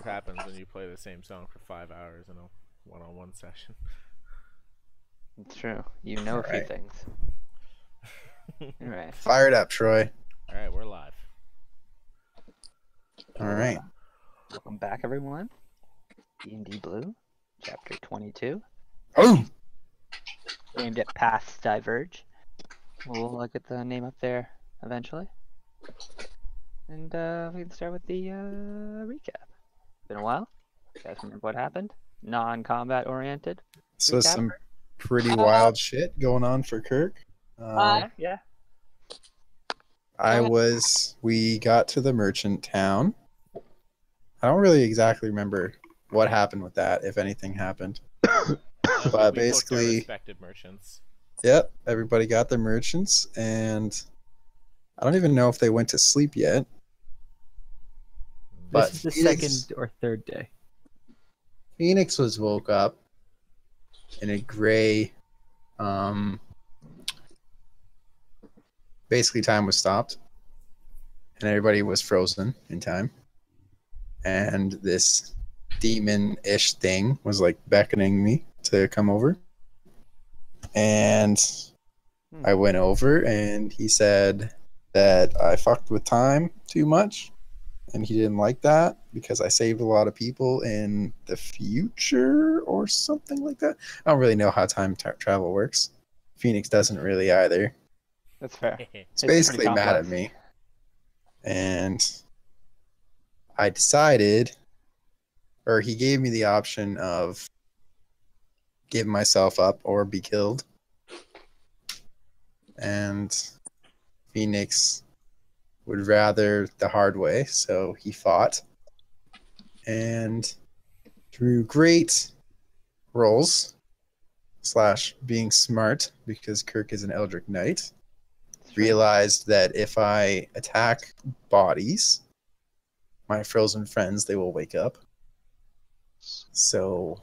what happens when you play the same song for 5 hours in a one-on-one session. It's true. You know All a few right. things. All right. Fire it up, Troy. All right, we're live. All right. Welcome back, everyone. D&D Blue, Chapter 22. Oh! Aimed at past Diverge. We'll get the name up there eventually. And we can start with the recap. Been a while. You guys remember what happened? Non-combat oriented. So Recap? some pretty wild shit going on for Kirk. Yeah. We got to the merchant town. I don't really exactly remember what happened with that, if anything happened. But We booked our basically, respected merchants. yep, everybody got their merchants, and I don't even know if they went to sleep yet. But This is the Phoenix- second or third day. Phoenix was woke up in a gray, basically time was stopped, and everybody was frozen in time. And this demon-ish thing was like beckoning me to come over. And I went over, and he said that I fucked with time too much, and he didn't like that because I saved a lot of people in the future or something like that. I don't really know how time travel works. Phoenix doesn't really either. That's fair. He's It's basically pretty mad at complex. me. And I decided, or he gave me the option of give myself up or be killed. And Phoenix would rather the hard way, so he fought. And through great rolls, / being smart, because Kirk is an Eldritch Knight, realized that if I attack bodies, my frozen friends, they will wake up. So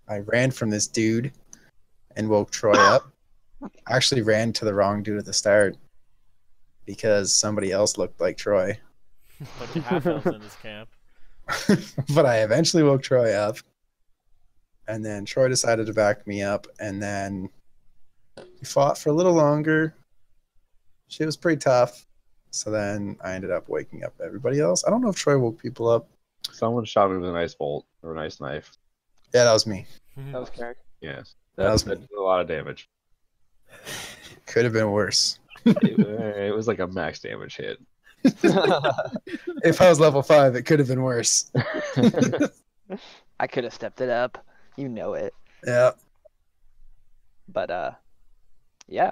I ran from this dude and woke Troy up. I actually ran to the wrong dude at the start because somebody else looked like Troy. Bunch of half elves in this camp. But I eventually woke Troy up. And then Troy decided to back me up. And then we fought for a little longer. Shit was pretty tough. So then I ended up waking up everybody else. I don't know if Troy woke people up. Someone shot me with a nice bolt or a nice knife. Yeah, that was me. That was correct. Yes, That was that did a lot of damage. Could have been worse. It was like a max damage hit. If I was level 5, it could have been worse. I could have stepped it up. You know it. Yeah. But yeah.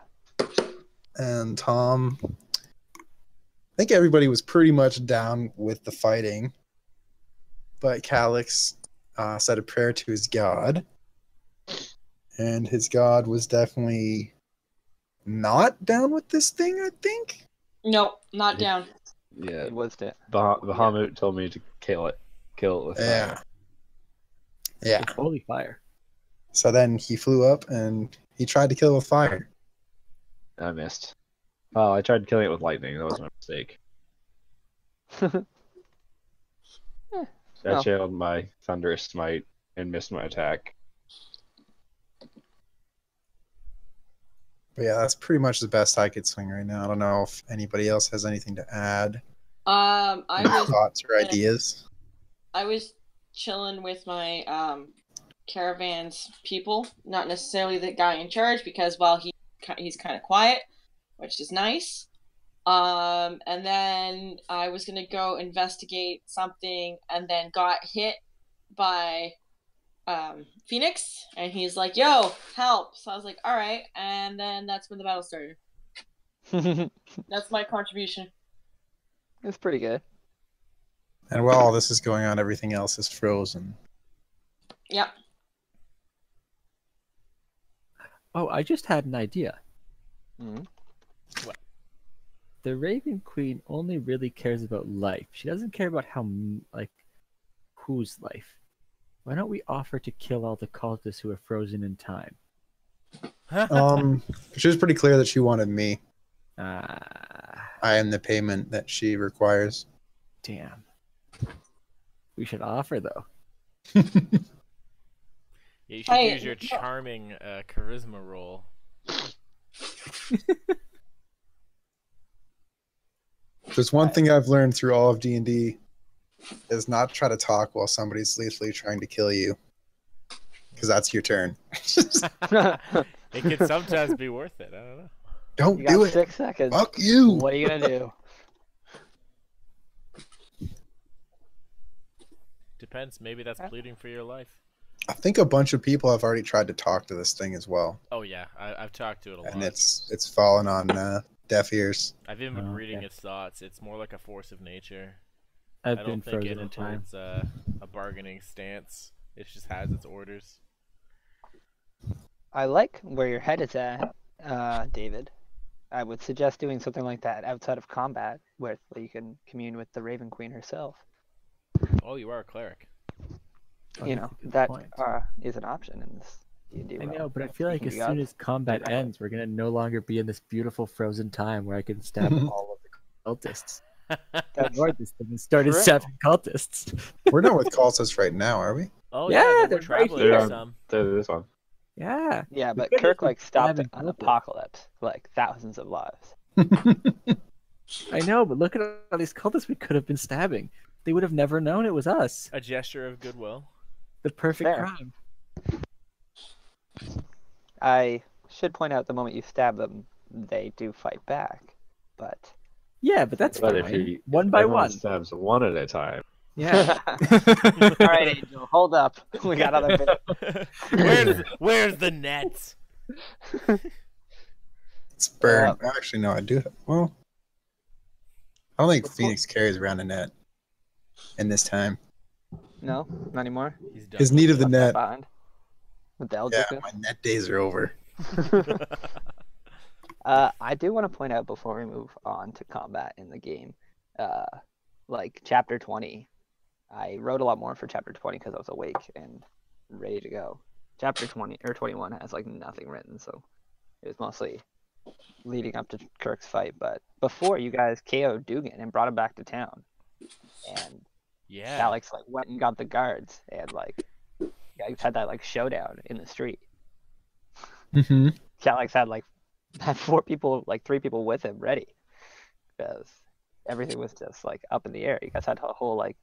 And Tom, I think everybody was pretty much down with the fighting. But Calix said a prayer to his god. And his god was definitely not down with this thing, I think. Nope, not down. Yeah, It was it. Bahamut told me to kill it with Yeah. fire. Yeah. It's holy fire. So then he flew up and he tried to kill it with fire. I missed. Oh, I tried killing it with lightning. That was my mistake. I well. channeled my thunderous smite and missed my attack. But yeah, that's pretty much the best I could swing right now. I don't know if anybody else has anything to add. I Any was thoughts or ideas? chilling with my caravan's people, not necessarily the guy in charge, because he's kind of quiet, which is nice. And then I was gonna go investigate something, and then got hit by Phoenix, and he's like, "Yo, help!" So I was like, "All right," and then that's when the battle started. That's my contribution. It's pretty good. And while all this is going on, everything else is frozen. Yep. Oh, I just had an idea. Mhm. The Raven Queen only really cares about life. She doesn't care about whose life. Why don't we offer to kill all the cultists who are frozen in time? She was pretty clear that she wanted me. Ah, I am the payment that she requires. damn. We should offer though. Yeah, you should Hey, use your charming charisma roll. There's one thing I've learned through all of D&D is not try to talk while somebody's lethally trying to kill you, because that's your turn. It can sometimes be worth it. I don't know. Don't You do got it. 6 seconds. Fuck you. What are you gonna do? Depends. Maybe that's pleading for your life. I think a bunch of people have already tried to talk to this thing as well, Oh yeah, I've talked to it a lot. and it's fallen on deaf ears. I've even been Oh, reading okay. its thoughts. It's more like a force of nature. I've I been don't think frozen it in time. holds a bargaining stance. It just has its orders. I like where your head is at, David. I would suggest doing something like that outside of combat, where you can commune with the Raven Queen herself. Oh, you are a cleric. Oh, You that's know, a good that point. is an option in this D&D I realm. know, but I feel like Speaking as to soon gods. as combat Exactly. ends, we're gonna no longer be in this beautiful frozen time where I can stab all of the cultists. That's Ignore this thing and started true. stabbing cultists. We're not with cultists right now, are we? Oh Yeah, yeah, they're we're right traveling here. with some. This one. Yeah. Yeah, We but could've Kirk been like stopped stabbing an cultists. apocalypse, like thousands of lives. I know, but look at all these cultists we could have been stabbing. They would have never known it was us. A gesture of goodwill. The perfect Fair. crime. I should point out the moment you stab them, they do fight back, but Yeah, but that's But fine. if he One by everyone one. stabs one at a time. Yeah. all right, Angel, hold up. We got other bit. Where's the net? It's burned. Actually, no, I do. Well, I don't think Phoenix carries around a net in this time. No, not anymore. He's done. His need of the Left that net. behind. With the Yeah, Eldritch. my net days are over. I do want to point out before we move on to combat in the game, like chapter 20, I wrote a lot more for chapter 20 because I was awake and ready to go. Chapter 20 or 21 has like nothing written, so it was mostly leading up to Kirk's fight. But before, you guys KO'd Dugan and brought him back to town, and Yeah. Alex like went and got the guards, and like you guys had that like showdown in the street. Mm-hmm. Alex had 4 people, like 3 people with him ready, because everything was just like up in the air. You guys had a whole like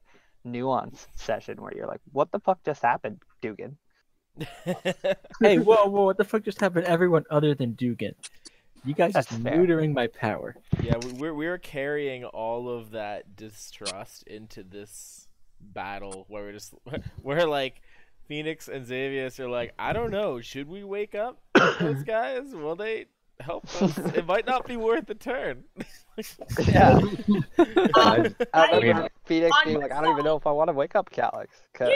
nuance session where you're like, "What the fuck just happened, Dugan?" Hey, whoa, what the fuck just happened to everyone other than Dugan? You guys That's just fair. neutering my power. Yeah, we're carrying all of that distrust into this battle where we're like Phoenix and Xavius are like, I don't know, should we wake up those guys? Will they help us? It might not be worth the turn. Yeah. I, I I remember mean, Phoenix being like, "I don't even know if I want to wake up Calix." Cause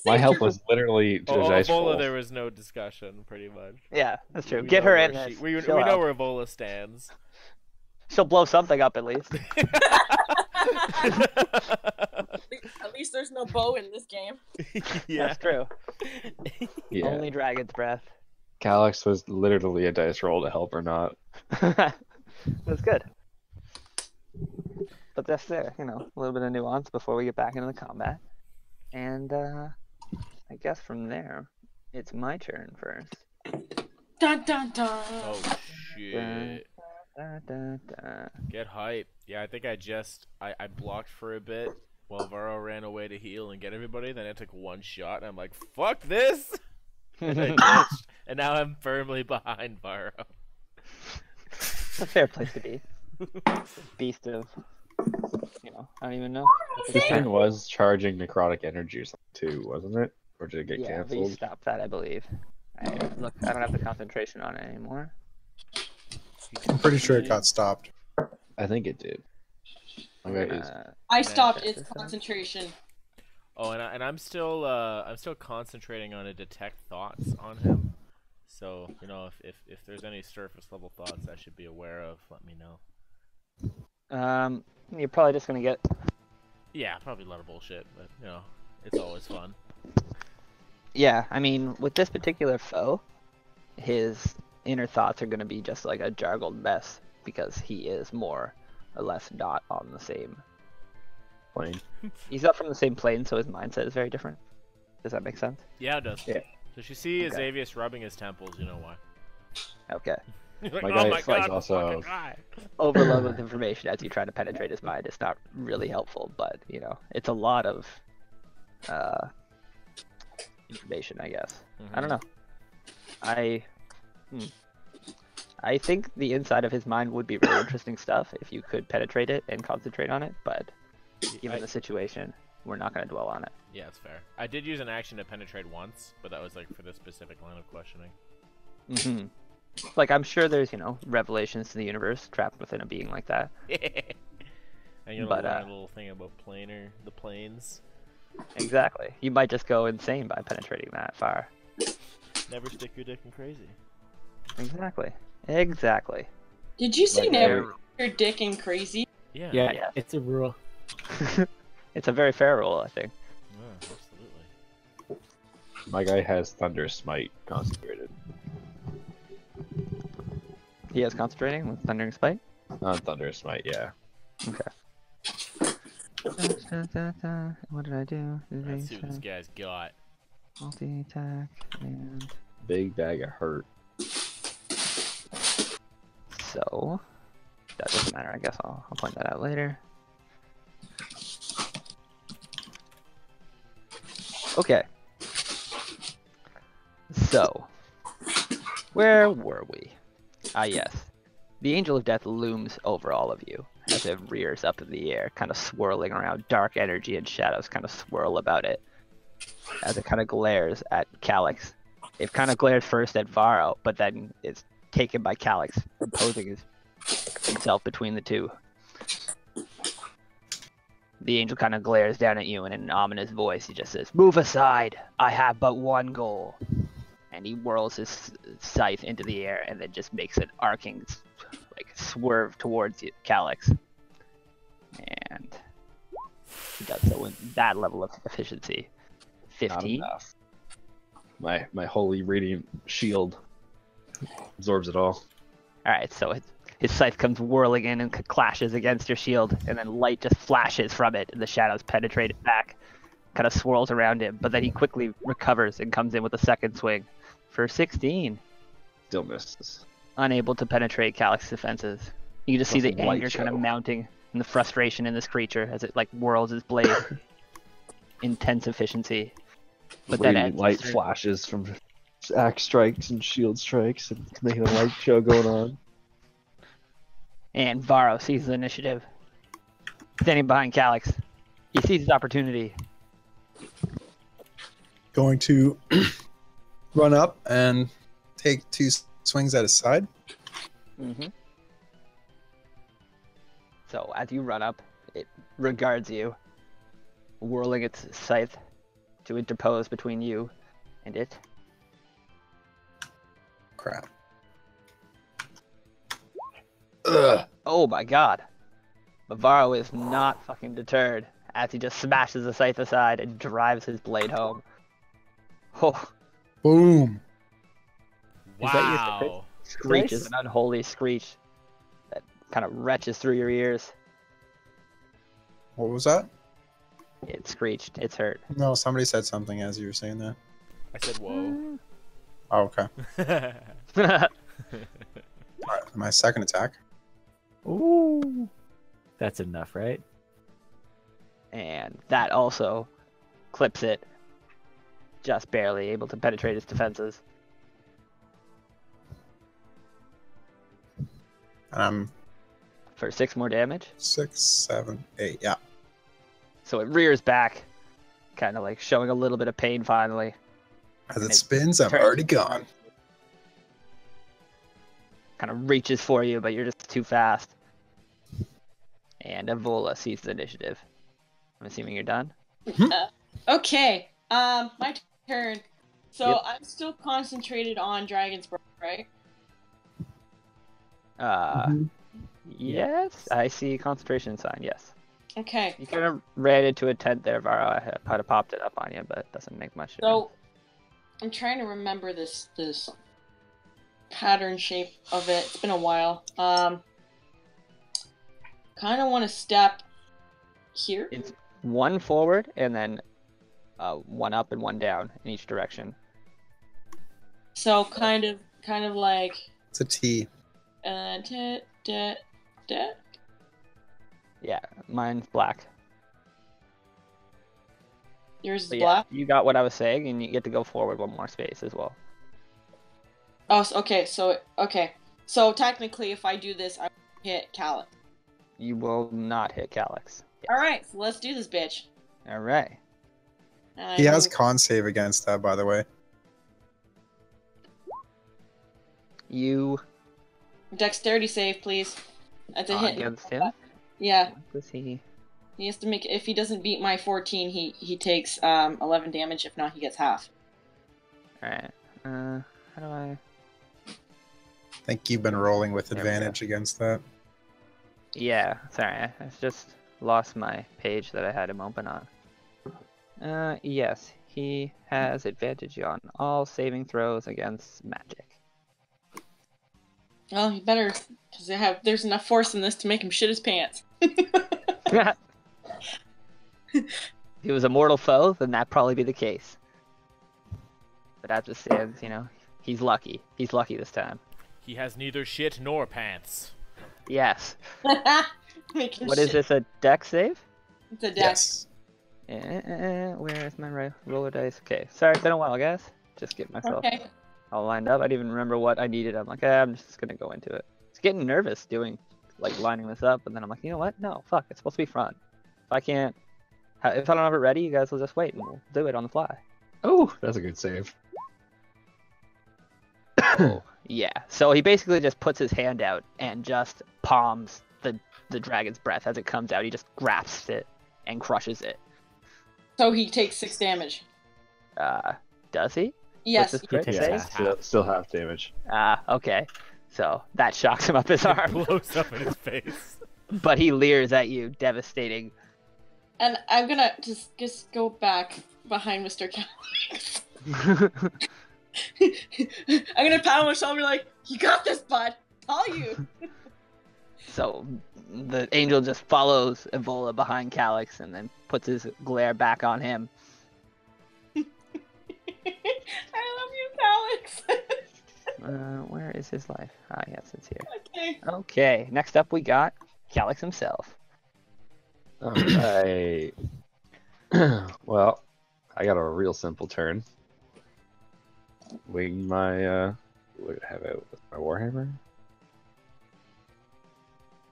my help was literally just ice Ebola, roll. there was no discussion, pretty much. yeah, that's true. We Get know her where in this. we She'll know help. where Ebola stands. She'll blow something up at least. At least there's no bow in this game. Yeah. That's true. Yeah, Only dragon's breath. Calyx was literally a dice roll to help or not. That's good. But that's there, you know, a little bit of nuance before we get back into the combat. And I guess from there, it's my turn first. Dun dun dun. Oh shit. Da, da, da. Get hype. Yeah, I think I blocked for a bit while Varro ran away to heal and get everybody, then I took one shot and I'm like, fuck this! And I glitched, and now I'm firmly behind Varro. A fair place to be. Beast of, you know, I don't even know. This thing was charging necrotic energy or something too, wasn't it? Or did it get Yeah, but you canceled? stopped that, I believe. I don't have the concentration on it anymore. I'm pretty sure it got stopped. I think it did. Okay, I stopped check its this out. concentration. Oh, and I'm still concentrating on a detect thoughts on him. So, you know, if there's any surface level thoughts I should be aware of, let me know. You're probably just gonna get. Yeah, probably a lot of bullshit, but you know, it's always fun. Yeah, I mean, with this particular foe, his inner thoughts are gonna be just like a jargled mess because he is more or less not on the same Plane. He's not from the same plane, so his mindset is very different. Does that make sense? Yeah, it does. Yeah. So you see Okay. Xavius rubbing his temples, you know why. Okay. He's like, My oh guy my is god, also- fucking guy. Overload with information as you try to penetrate his mind is not really helpful, but you know, it's a lot of information, I guess. I don't know. I think the inside of his mind would be really interesting stuff if you could penetrate it and concentrate on it, but given the situation, we're not going to dwell on it. Yeah, it's fair. I did use an action to penetrate once, but that was like for this specific line of questioning. Mm-hmm. Like, I'm sure there's, you know, revelations to the universe trapped within a being like that. And you're But, learn a little thing about the planes. Exactly. You might just go insane by penetrating that far. Never stick your dick in crazy. Exactly. Exactly. Did you say Like, never your dick in crazy? Yeah. Yeah, Yeah. it's a rule. It's a very fair rule, I think. Yeah, absolutely. My guy has Thunder Smite concentrated. He has concentrating with Thundering Spite. Not Thunder Smite, yeah. Okay. What did I do? Let's see what this guy's got. Multi-attack and... Big bag of hurt. So... That doesn't matter, I guess I'll point that out later. Okay. So... Where were we? Ah, yes. The Angel of Death looms over all of you as it rears up in the air, kind of swirling around. Dark energy and shadows kind of swirl about it as it kind of glares at Calyx. It kind of glares first at Varro, but then is taken by Calyx, imposing himself between the two. The angel kind of glares down at you, and in an ominous voice, he just says, "Move aside! I have but one goal." And he whirls his scythe into the air and then just makes an arcing like swerve towards you, Calyx. And he does so with that level of efficiency. Not 15. enough. My holy radiant shield absorbs it all. Alright, so his scythe comes whirling in and clashes against your shield, and then light just flashes from it, and the shadows penetrate it back, kind of swirls around him, but then he quickly recovers and comes in with a second swing for 16. Still misses. Unable to penetrate Calyx's defenses. You can just see the Fucking light anger kind of show. mounting and the frustration in this creature as it like whirls his blade. Intense efficiency. But then Radiant as light flashes from axe strikes and shield strikes, and it's making a light show going on. And Varro sees the initiative. Standing behind Calyx. He sees his opportunity. Going to run up and take 2 swings at his side. Mm-hmm. So as you run up, it regards you, whirling its scythe to interpose between you and it. Crap. Ugh. Oh my god. Bavaro is not fucking deterred as he just smashes the scythe aside and drives his blade home. Oh, Boom. Is that your Wow. screech is Nice. an unholy screech that kind of retches through your ears. What was that? It screeched. It's hurt. No, somebody said something as you were saying that. I said, whoa. Oh, okay. Alright, my second attack. Ooh. That's enough, right? And that also clips it. Just barely able to penetrate its defenses. And I'm For 6 more damage. 6, 7, 8. Yeah. So it rears back, kind of like showing a little bit of pain finally. As it It spins, I'm turns- already gone. Kind of reaches for you, but you're just too fast. And Avola sees the initiative. I'm assuming you're done? Okay, my turn. So Yep. I'm still concentrated on Dragon's Breath, right? Yes? I see concentration sign, yes. Okay, You kind of ran into a tent there, Varro. I had have popped it up on you, but it doesn't make much difference. so I'm trying to remember this pattern shape of it. It's been a while. Kind of want to step here. one forward and then one up and one down in each direction. So kind of like It's a T. da, da, da. Yeah, mine's black. Yours is But yeah, black. you got what I was saying, and you get to go forward one more space as well. Oh, okay. So technically, if I do this, I hit Calyx. You will not hit Calyx. Yes. All right, so let's do this, bitch. All right. And He has con save against that, by the way. You dexterity save, please. That's a hit. against him. Yeah, What does he? he has to make. If he doesn't beat my 14, he takes 11 damage. If not, he gets half. All right. How do I? I think you've been rolling with There we go. advantage against that. Yeah. Sorry, I just lost my page that I had him open on. Yes, he has advantage on all saving throws against magic. Well, you better, because there's enough force in this to make him shit his pants. If he was a mortal foe, then that'd probably be the case. But as it stands, he's lucky. He's lucky this time. He has neither shit nor pants. Yes. Make him What is shit. this, a deck save? It's a dex. Yes. Where is my roller dice? Okay, sorry, it's been a while, guys. Just get myself Okay. all lined up. I didn't even remember what I needed. I'm like, I'm just gonna go into it. It's getting nervous lining this up, and then I'm like, you know what? No, fuck, it's supposed to be fun. If I don't have it ready, you guys will just wait and we'll do it on the fly. Oh, that's a good save. Yeah, so he basically just puts his hand out and just palms the dragon's breath as it comes out. He just grasps it and crushes it. So he takes 6 damage. Does he? Yes. What's his crit takes save? half. Still half damage. Okay. So that shocks him up his arm, Blows up in his face. but he leers at you, devastating. And I'm gonna just go back behind Mr. Calyx. I'm gonna pat him on the shoulder like, you got this, bud. All you. So the angel just follows Evola behind Calyx and then puts his glare back on him. I love you, Calyx. Where is his life? Yes, it's here. Okay. Okay, next up we got Calyx himself. Alright. Well, I got a real simple turn. Wing my what do I have out with my Warhammer?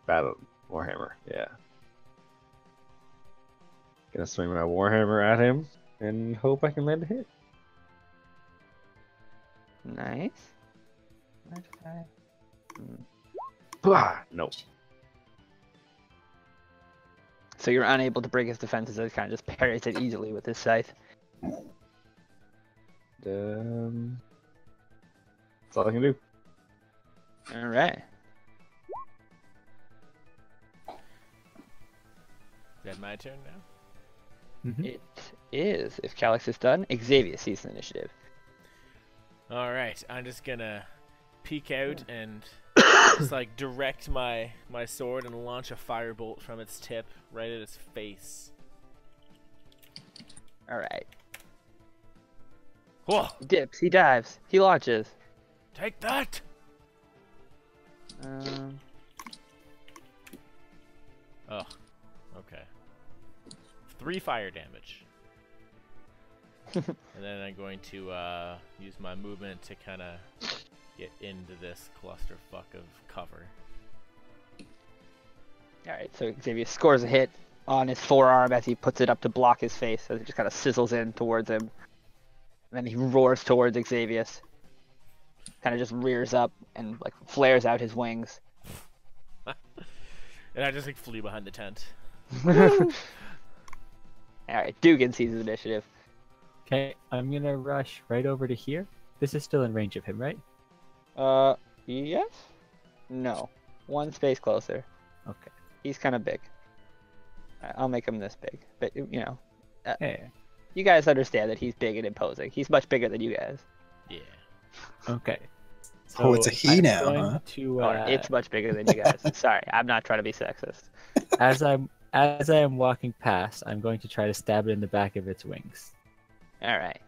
Battle Warhammer, yeah. Gonna swing my Warhammer at him and hope I can land a hit. Nice. Where did I... Bah! Nope. So you're unable to break his defenses, so he kind of just parries it easily with his scythe. That's all I can do. Alright. Is that my turn now? It is, if Calyx is done, Xavier sees the initiative. Alright, I'm just gonna peek out and just direct my sword and launch a firebolt from its tip right at his face. Alright. Whoa! He dips, he dives, he launches. Take that! Oh, okay. 3 fire damage. And then I'm going to use my movement to kind of get into this clusterfuck of cover. Alright, so Xavier scores a hit on his forearm as he puts it up to block his face, as it just kind of sizzles in towards him. And then he roars towards Xavier. Kind of just rears up and flares out his wings. And I just flee behind the tent. Alright, Dugan sees his initiative. Okay, I'm gonna rush right over to here. This is still in range of him, right? Yes? No. One space closer. Okay. He's kind of big. I'll make him this big. But, Hey. you guys understand that he's big and imposing. He's much bigger than you guys. Yeah. Okay. Oh, it's a he I'm now, going huh? To, It's much bigger than you guys. Sorry, I'm not trying to be sexist. as I'm as I am walking past, I'm going to try to stab it in the back of its wings. All right.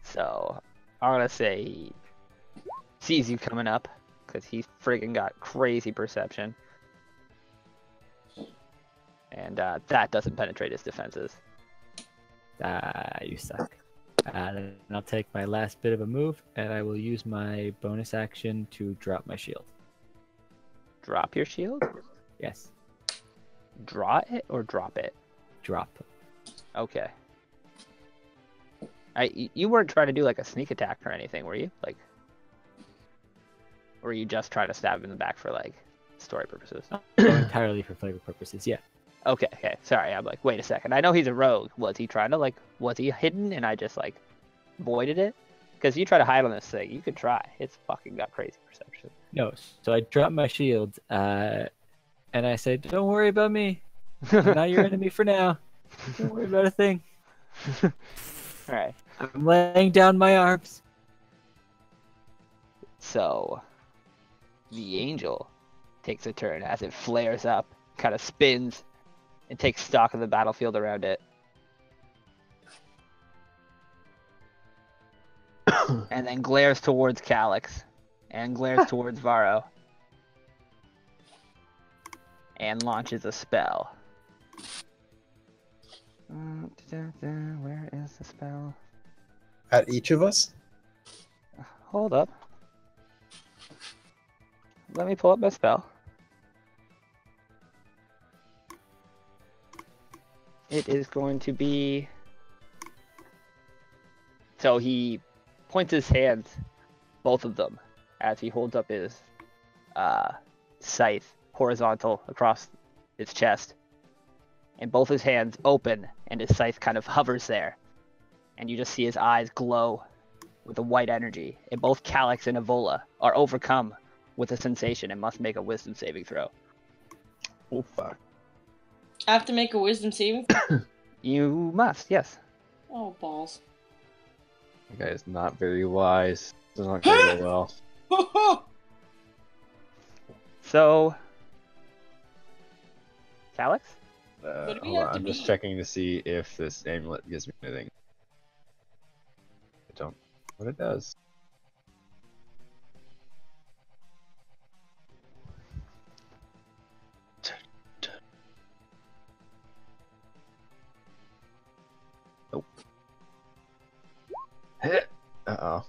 So I'm gonna say he sees you coming up because he's friggin' got crazy perception, and that doesn't penetrate his defenses. You suck. Then I'll take my last bit of a move, and I will use my bonus action to drop my shield. Drop your shield? Yes, Draw it or drop it? drop. Okay. You weren't trying to do like a sneak attack or anything, were you? Like, or were you just trying to stab him in the back for like story purposes? Entirely for flavor purposes, yeah. Okay, sorry, I'm like, wait a second. I know he's a rogue. Was he trying to was he hidden and I just like avoided it? Because you try to hide on this thing, you could try. It's fucking got crazy perception. No, so I drop my shield, and I say, "Don't worry about me. I'm not your enemy for now. Don't worry about a thing. Alright, I'm laying down my arms." so the angel takes a turn as it flares up, kind of spins, and takes stock of the battlefield around it. And then glares towards Calyx, and glares towards Varro, and launches a spell. Where is the spell? At each of us? Hold up. Let me pull up my spell. It is going to be... So he points his hands, both of them, as he holds up his scythe horizontal across his chest. And both his hands open, and his scythe kind of hovers there. And you just see his eyes glow with a white energy. And both Calyx and Evola are overcome with a sensation and must make a wisdom saving throw. Oh fuck. I have to make a wisdom saving. You must, yes. Oh, balls. That guy is not very wise. Does not go very well. So, Calyx? What do we Hold have on, to I'm just beat? checking to see if this amulet gives me anything. I don't know what it does. Nope. Uh-oh.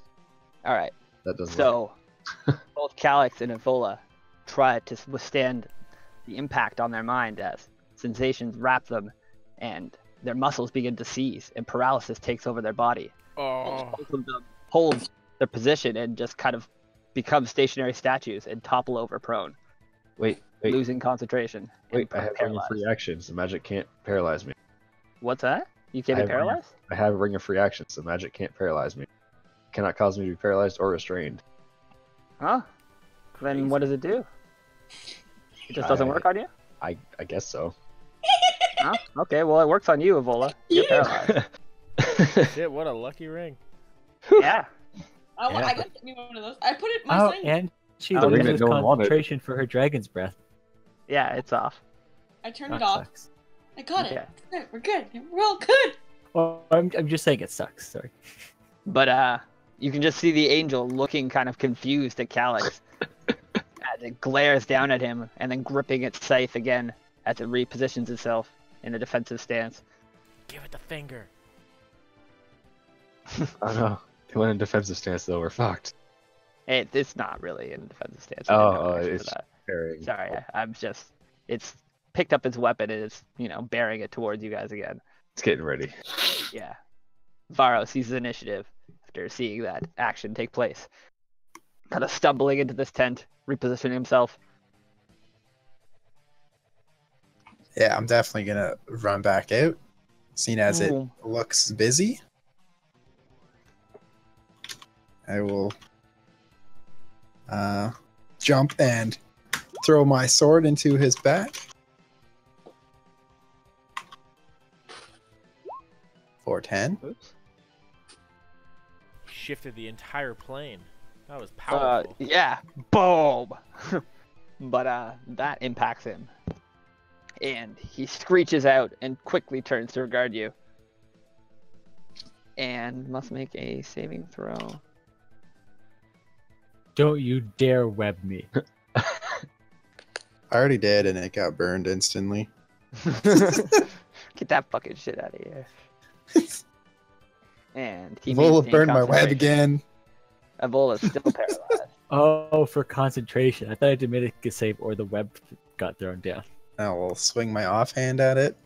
Alright. That doesn't So, both Calyx and Evola try to withstand the impact on their mind as sensations wrap them and their muscles begin to seize and paralysis takes over their body. Oh, Both of them hold their position and just kind of become stationary statues and topple over prone, Wait. losing concentration. and I have ring of free actions. The magic can't paralyze me. What's that? You can't I be have ring of- paralyzed? I have a ring of free actions. The magic can't paralyze me. Cannot cause me to be paralyzed or restrained. Huh? Then what does it do? It just doesn't work on you? I guess so. Huh? Okay, well it works on you, Evola. You're paralyzed. shit! What a lucky ring. Yeah. I Yeah. got to get me one of those. I put it in my Oh, sign. and she Oh, ring loses that no one wanted. concentration for her dragon's breath. Yeah, it's off. I turned That it off. sucks. I got Okay. it. Good, we're good. We're all good. Well, I'm just saying it sucks. Sorry. But you can just see the angel looking kind of confused at Calyx as it glares down at him and then gripping its scythe again as it repositions itself in a defensive stance. Give it the finger. Oh no. They went in defensive stance though. We're fucked. It's not really in a defensive stance. Oh, I didn't have an action it's for that. Parrying. Sorry, it's picked up its weapon and it's, bearing it towards you guys again. It's getting ready. Yeah. Varro seizes initiative after seeing that action take place. Kind of stumbling into this tent, repositioning himself. Yeah, I'm definitely gonna run back out, seeing as it Boom. looks busy. I will jump and throw my sword into his back. For 10. Oops. Shifted the entire plane. That was powerful. Yeah. Boom. But that impacts him. and he screeches out and quickly turns to regard you. And must make a saving throw. Don't you dare web me. I already did, and it got burned instantly. Get that fucking shit out of here. And he Will maintained burn my web concentration. again. Evola's still paralyzed. Oh, for concentration. I thought I did make a save or the web got thrown down. I will swing my offhand at it.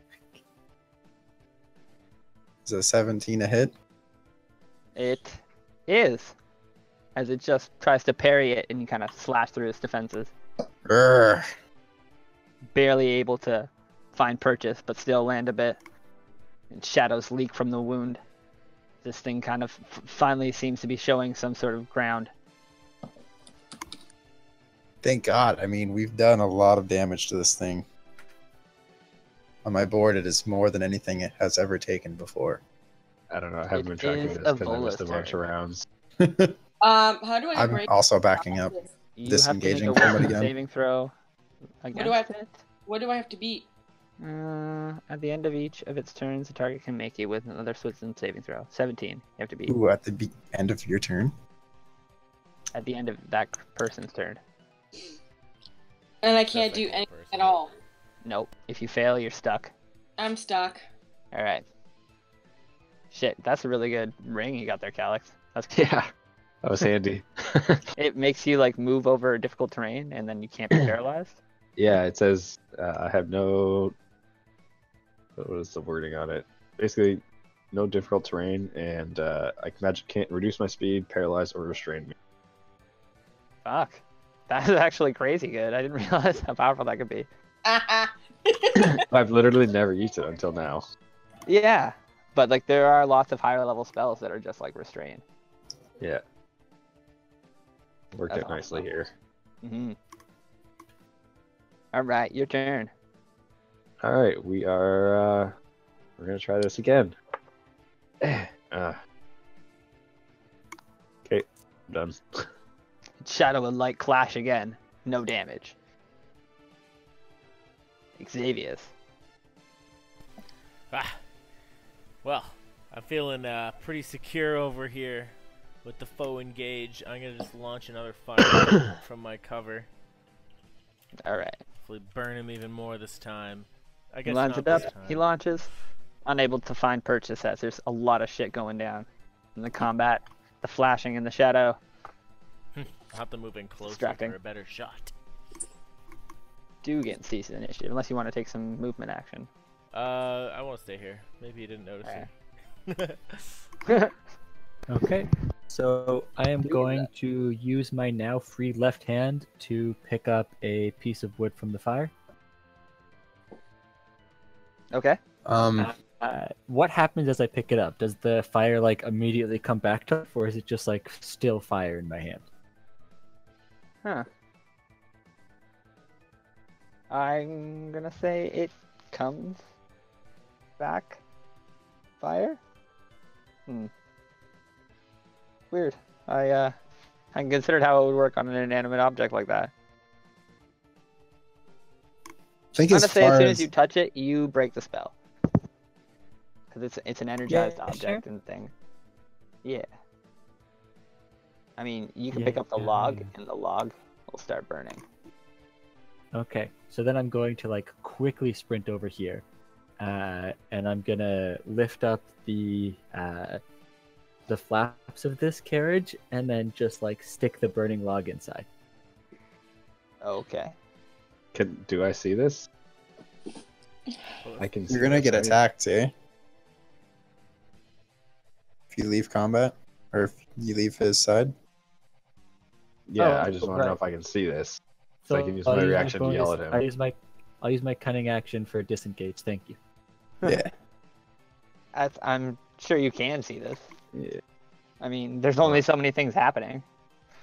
Is a 17 a hit? It is. As it just tries to parry it and you kind of slash through its defenses. Urgh. Barely able to find purchase, but still land a bit. And shadows leak from the wound. This thing kind of finally seems to be showing some sort of ground. Thank God. I mean, we've done a lot of damage to this thing. On my board, it is more than anything it has ever taken before. I don't know. I haven't been tracking is this because I Evola's missed a bunch of turn. rounds. How do I I'm break also backing up. You Disengaging have to from make it a again. saving throw against it. What do I have to beat? At the end of each of its turns, the target can make it with another Switzerland saving throw. 17. You have to beat. Ooh, at the end of your turn? At the end of that person's turn. And I can't That's do like anything person. at all. Nope. If you fail, you're stuck. I'm stuck. Alright. Shit, that's a really good ring you got there, Calix. That's Yeah, that was handy. It makes you like move over difficult terrain and then you can't be paralyzed. Yeah, it says I have no. What is the wording on it? Basically, no difficult terrain, and can't reduce my speed, paralyze, or restrain me. Fuck. That's actually crazy good. I didn't realize how powerful that could be. I've literally never used it until now. Yeah. But like there are lots of higher level spells that are just like restrain. Yeah, worked That's out nicely awesome. here. Mm-hmm. Alright, your turn. All right, we're gonna try this again. Okay, I'm done. Shadow and light clash again. No damage. Xavius. Ah. Well, I'm feeling pretty secure over here with the foe engaged. I'm gonna just launch another fire from my cover. Alright. Hopefully burn him even more this time. I He guess lines not it up. this time. He launches. Unable to find purchase as there's a lot of shit going down in the combat. The flashing in the shadow. I'll have to move in closer Distracting. for a better shot. Do get cease initiative unless you want to take some movement action. I won't stay here. Maybe you didn't notice Alright. it. Okay, so I am going to use my now free left hand to pick up a piece of wood from the fire. Okay. What happens as I pick it up? Does the fire like immediately come back to life, or is it just like still fire in my hand? Huh. I'm gonna say it comes back fire. Weird. I hadn't considered how it would work on an inanimate object like that. I think I'm as gonna say as far soon as as you touch it, you break the spell. Because it's an energized Yeah, object sure. and thing. Yeah. I mean, you can Yeah, pick up the log, yeah. and the log will start burning. Okay, so then I'm going to like quickly sprint over here, and I'm gonna lift up the flaps of this carriage, and then just like stick the burning log inside. Okay. Do I see this? I can. you're gonna get attacked. attacked, eh? If you leave combat, or if you leave his side. Yeah, Oh, I just want to know right. if I can see this. So I can use I'll my reaction to yell bonus- at him. I'll use my cunning action for disengage. Thank you. Yeah. I'm sure you can see this. Yeah, I mean, there's only so many things happening.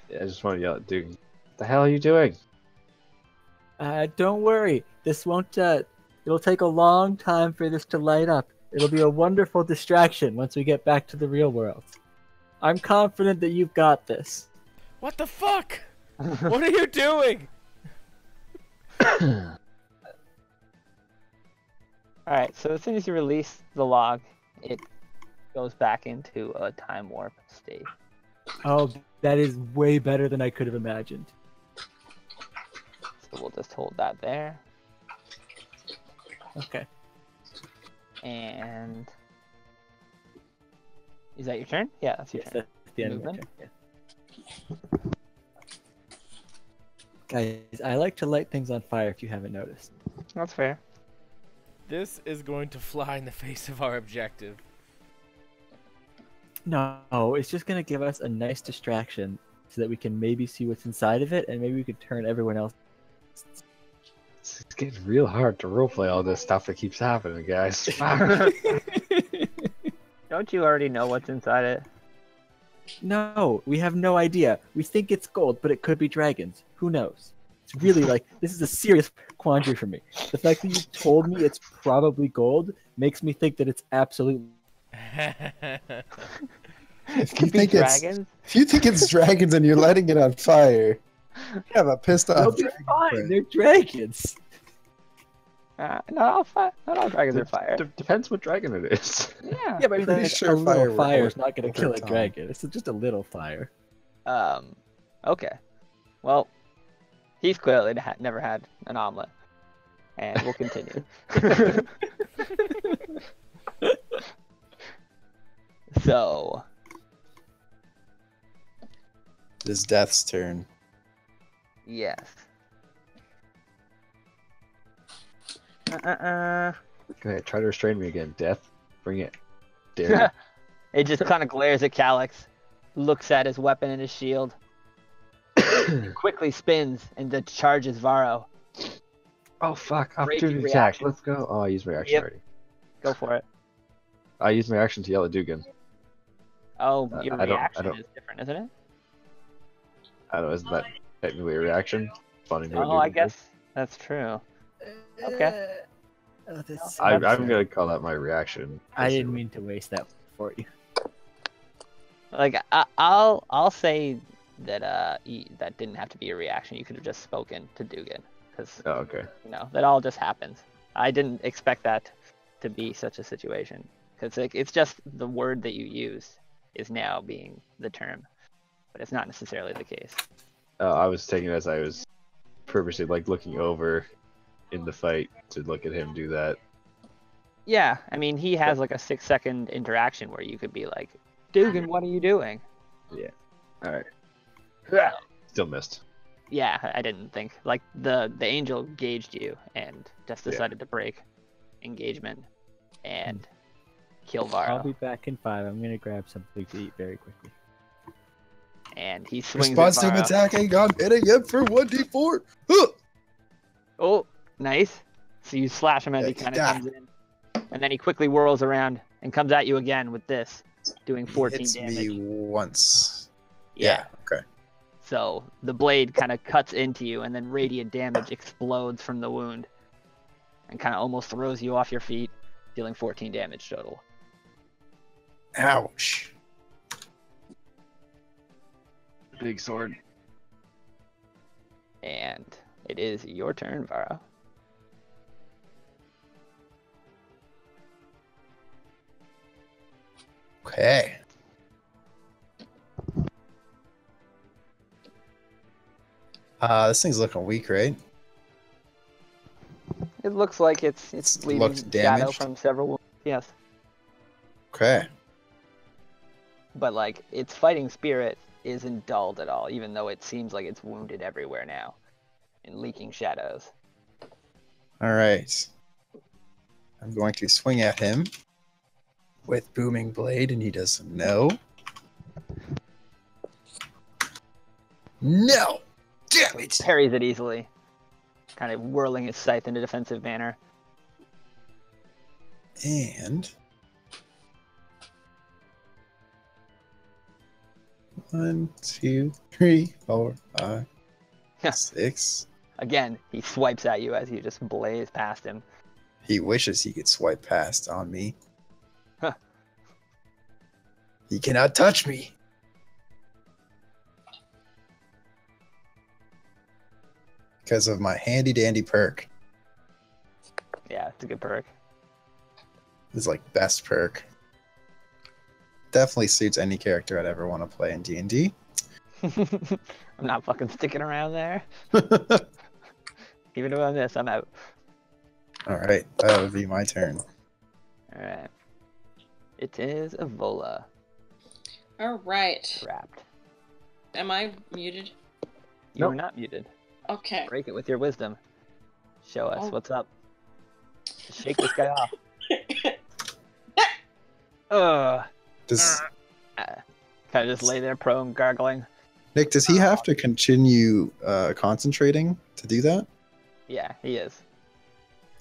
I just want to yell at dude. What the hell are you doing? Don't worry. This won't. It'll take a long time for this to light up. It'll be a wonderful distraction once we get back to the real world. I'm confident that you've got this. What the fuck? What are you doing? All right. So as soon as you release the log, it goes back into a time warp state. Oh, that is way better than I could have imagined. So we'll just hold that there. Okay. And is that your turn? Yeah, that's your Yes, turn. that's the end of my Movement? turn. Yeah. Guys, I like to light things on fire if you haven't noticed. That's fair. This is going to fly in the face of our objective. No, it's just gonna give us a nice distraction so that we can maybe see what's inside of it, and maybe we could turn everyone else. It's getting real hard to roleplay all this stuff that keeps happening, guys. Don't you already know what's inside it? No, we have no idea. We think it's gold, but it could be dragons. Who knows? It's really like, this is a serious quandary for me. The fact that you told me it's probably gold makes me think that it's absolutely. If Could you be think it's dragons. if you think it's dragons and you're lighting it on fire, you have a pissed They'll off be dragon fine. friend. They're dragons. Not all dragons are fire. Depends what dragon it is. Yeah. Yeah, but Pretty like, sure a little fire fire will is not going to over kill a time. dragon. It's just a little fire. Okay. Well, he's clearly never had an omelet, and we'll continue. So, It is Death's turn. yes. Go ahead, try to restrain me again, Death. Bring it. Dare It just kind of glares at Calyx, looks at his weapon and his shield, you. quickly spins and then charges Varro. Oh fuck! Great Opportunity attack. reaction. Let's go. Oh, I used my action Yep. already. Go for it. I used my action to yell at Dugan. Oh, your I don't- reaction I don't- is different, isn't it? I don't know. Isn't that technically a reaction? Funny. Oh, I guess that's true. Okay. I'm gonna call that my reaction. I didn't mean to waste that for you. Like I'll say that that didn't have to be a reaction. You could have just spoken to Dugan, because Oh, okay. that all just happens. I didn't expect that to be such a situation, because it's just the word that you used is now being the term, but it's not necessarily the case. I was taking it as I was purposely looking over in the fight to look at him do that. Yeah, I mean he has like a 6-second interaction where you could be like, Dugan, what are you doing? All right. Still missed. Yeah, I didn't think like the angel gauged you and just decided to break engagement and kill I'll Varro. be back in 5. I'm going to grab something to eat very quickly. And he swings Response at to him Varro. attacking. I'm hitting him for 1d4. Huh! Oh, nice. So you slash him as he Yeah, kind of yeah. comes in, and then he quickly whirls around and comes at you again with this, doing 14 Hits damage. me once. Yeah. Okay. So the blade kind of cuts into you, and then radiant damage explodes from the wound, and kind of almost throws you off your feet, dealing 14 damage total. Ouch. Big sword. And it is your turn, Varro. Okay. This thing's looking weak, right? It looks like it's It's bleeding looked shadow damaged? from several wounds. Yes, Okay. but like its fighting spirit isn't dulled at all, even though it seems like it's wounded everywhere now, in leaking shadows. All right. I'm going to swing at him with booming blade, and he doesn't know. No! Damn it! Parries it easily, kind of whirling his scythe in a defensive manner. And 1, 2, 3, 4, 5, Yeah. 6. Again, he swipes at you as you just blaze past him. He wishes he could swipe past on me. Huh. He cannot touch me. Because of my handy dandy perk. Yeah, it's a good perk. is like best perk. Definitely suits any character I'd ever want to play in D&D. I'm not fucking sticking around there. Even if I miss, I'm out. All right, that would be my turn. All right. It is Evola All right. wrapped. Am I muted? You are Nope. not muted. Okay. Break it with your wisdom. Show us Oh. what's up. Shake this guy off. Ugh. Does Kind of just lay there prone, gargling. Nick? Does he have to continue concentrating to do that? Yeah, he is.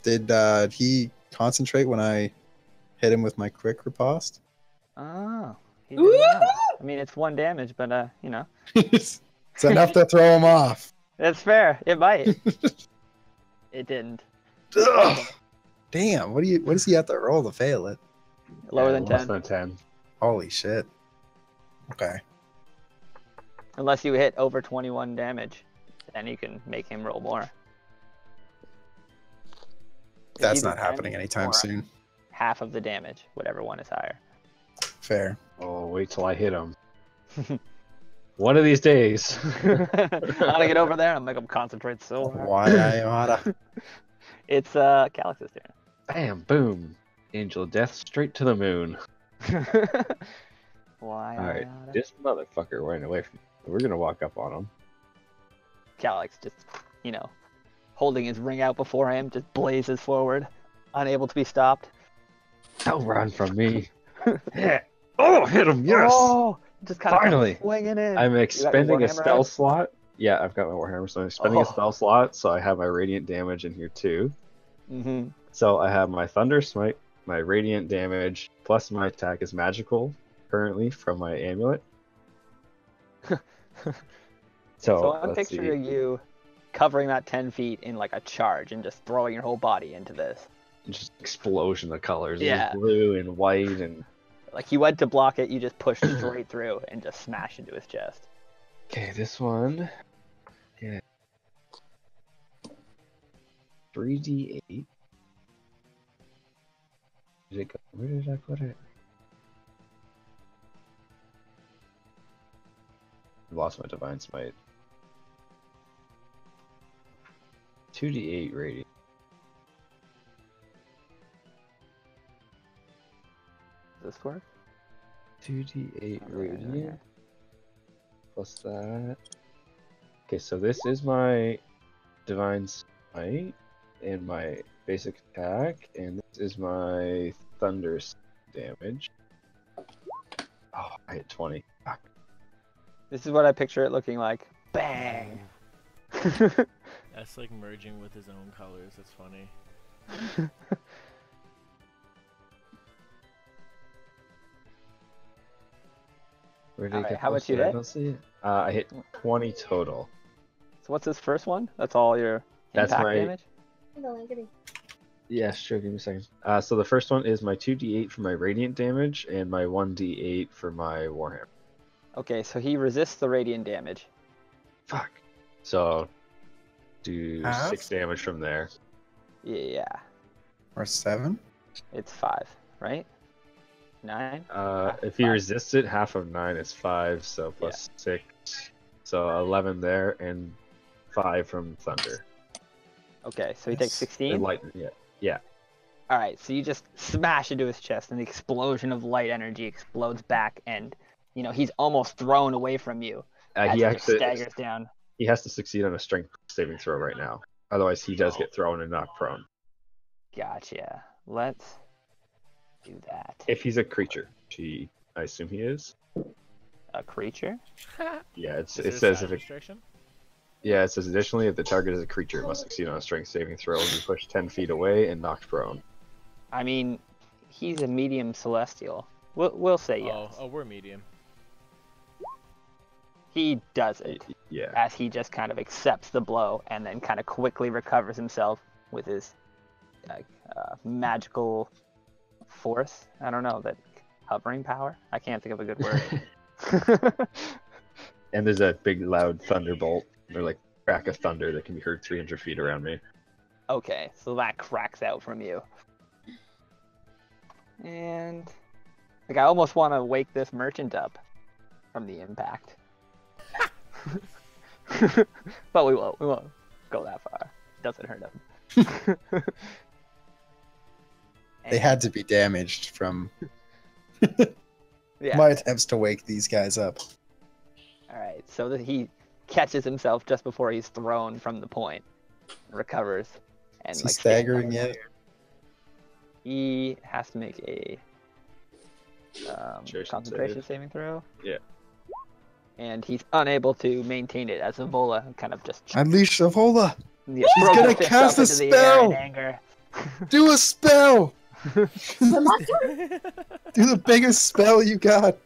Did he concentrate when I hit him with my quick riposte? Oh, he did not. I mean, it's 1 damage, but you know, It's enough to throw him off. that's fair. It might. It didn't. Ugh. Damn, what does he have to roll to fail it? Lower Yeah, than less 10. than 10. Holy shit. Okay. Unless you hit over 21 damage, then you can make him roll more. It's That's either not happening 10 anytime or soon. half of the damage, whatever one is higher. Fair. Oh, wait till I hit him. One of these days. I'm gonna get over there and make him concentrate so hard. Why I oughta. It's Calix's Bam, boom. Angel of Death straight to the moon. turn. Why? Alright, this motherfucker ran away from me. We're gonna walk up on him. Calix just, holding his ring out before him, just blazes forward, unable to be stopped. Don't run from me. Yeah. Oh, hit him, yes! Oh, just kind Finally. of swinging in. I'm You got your expending a Warhammer spell out? slot. Yeah, I've got my Warhammer, so I'm expending a Oh. spell slot, so I have my radiant damage in here too. Mm-hmm. So I have my Thunder Smite, my radiant damage, plus my attack is magical currently from my amulet. So I'm let's picturing see. you covering that 10 feet in like a charge and just throwing your whole body into this. Just explosion of colors. Yeah. There's blue and white and Like you went to block it, you just pushed straight through and just smashed into his chest. okay, this one. Yeah. 3d8. Did it go? Where did I put it? I lost my divine smite. 2d8 radiant. Does this work? 2d8 Okay. radiant. Plus that. Okay, so this is my divine smite and my basic attack, and this is my thunder damage. Oh, I hit 20. Fuck. This is what I picture it looking like. Bang! That's like merging with his own colors. That's funny. Where did Alright, it get how much you posted? I hit? don't see it. I hit 20 total. So what's this first one? That's all your That's impact my- damage? Yeah, sure. Give me a second. So the first one is my 2d8 for my radiant damage and my 1d8 for my warhammer. Okay, so he resists the radiant damage. Fuck. So do Half? 6 damage from there. Yeah, Or 7? it's 5, right? 9? If he 5. resists it, half of 9 is 5, so plus 6. So 11 there and 5 from thunder. Okay, so he takes Yes. 16? And lightning, yeah. Alright, so you just smash into his chest, and the explosion of light energy explodes back, and, he's almost thrown away from you as He he just actually staggers down. he has to succeed on a strength saving throw right now. Otherwise, he does get thrown and knocked prone. Gotcha. Let's do that. If he's a creature, I assume he is. A creature? Yeah, it Is says there a if stat it, restriction? yeah, it says additionally if the target is a creature, it must succeed on a strength saving throw and be pushed 10 feet away and knocked prone. I mean, he's a medium celestial. We'll say yes. Oh, we're medium. He does it Yeah. as he just kind of accepts the blow and then kind of quickly recovers himself with his magical force. I don't know, that hovering power? I can't think of a good word. And there's a big loud thunderbolt, or like crack of thunder that can be heard 300 feet around me. Okay, so that cracks out from you. And like I almost want to wake this merchant up from the impact. But we won't. We won't go that far. Doesn't hurt him. They had to be damaged from Yeah. my attempts to wake these guys up. All right. So that he catches himself just before he's thrown from the point, recovers, and Is he like staggering yet? he has to make a concentration saving throw. Yeah. And he's unable to maintain it as Evola kind of just Unleash Avola! throws gonna her fist cast up a into the air in spell! anger. Do a spell! Is it my turn? Do the biggest spell you got!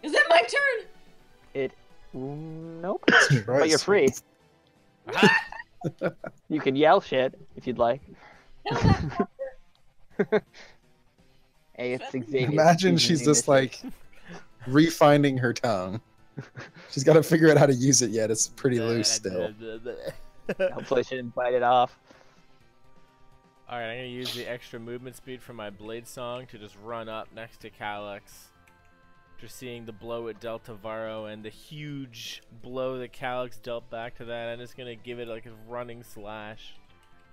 Is it my turn? Nope. But you're free. You can yell shit if you'd like. No, that's Hey, it's Xavier. Imagine she's just like refinding her tongue. She's got to figure out how to use it yet. It's pretty loose still. Hopefully she didn't bite it off. Alright, I'm gonna use the extra movement speed from my blade song to just run up next to Calyx. After seeing the blow it dealt to Varro and the huge blow that Calyx dealt back to that, I'm just gonna give it like a running slash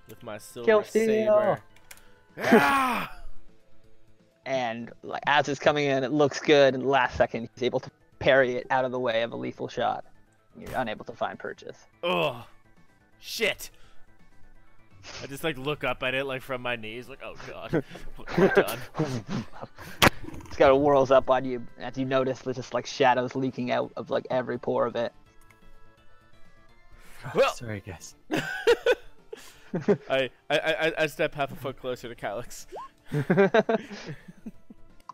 with my silver Kill steal. saber. Ah! And like as it's coming in, it looks good, and last second he's able to parry it out of the way of a lethal shot. You're unable to find purchase. Oh, shit! I just like look up at it like from my knees, like oh god, we're done. It's got whirls up on you as you notice there's just like shadows leaking out of like every pore of it. Well, Sorry, guys. I step half a foot closer to Calyx.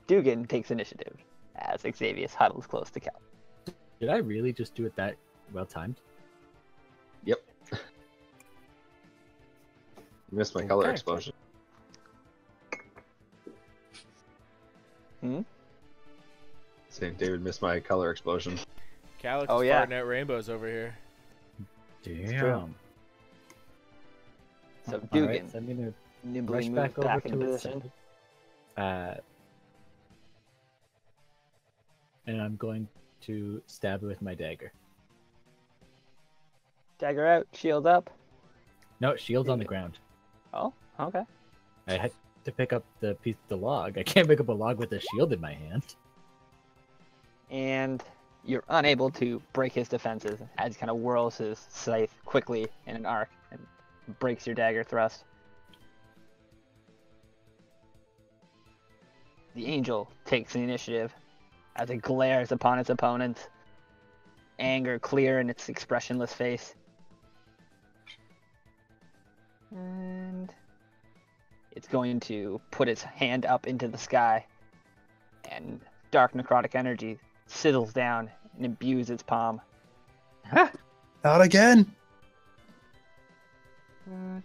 Dugan takes initiative as Xavius huddles close to Cal. Did I really just do it that well timed? Yep. You missed my color Okay. explosion. Saying David missed my color explosion. Calyx Oh, is yeah. farting out rainbows over here. Damn. So All Dugan right, so I'm gonna nimbly rush moves back over back into to his position. side. And I'm going to stab it with my dagger. Dagger out, shield up. No, shield's on the ground. Oh, okay. I had to pick up the log. I can't pick up a log with a shield in my hand. And you're unable to break his defenses as he kind of whirls his scythe quickly in an arc and breaks your dagger thrust. The angel takes the initiative as it glares upon its opponent, anger clear in its expressionless face. And it's going to put its hand up into the sky, and dark necrotic energy sizzles down and imbues its palm. Not again! Where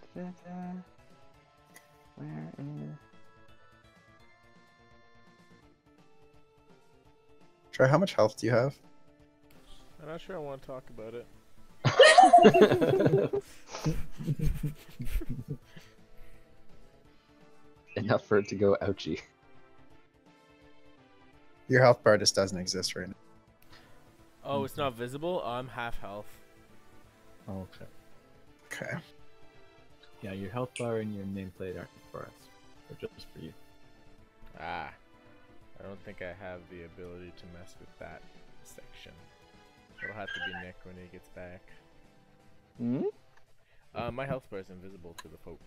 is... Try, how much health do you have? I'm not sure I want to talk about it. Enough for it to go ouchie. Your health bar just doesn't exist right now. Oh, it's not visible? Oh, I'm half health. Oh, okay. Okay. Yeah, your health bar and your nameplate aren't for us. They're just for you. Ah. I don't think I have the ability to mess with that section. It'll have to be Nick when he gets back. Hmm? My health bar is invisible to the folk.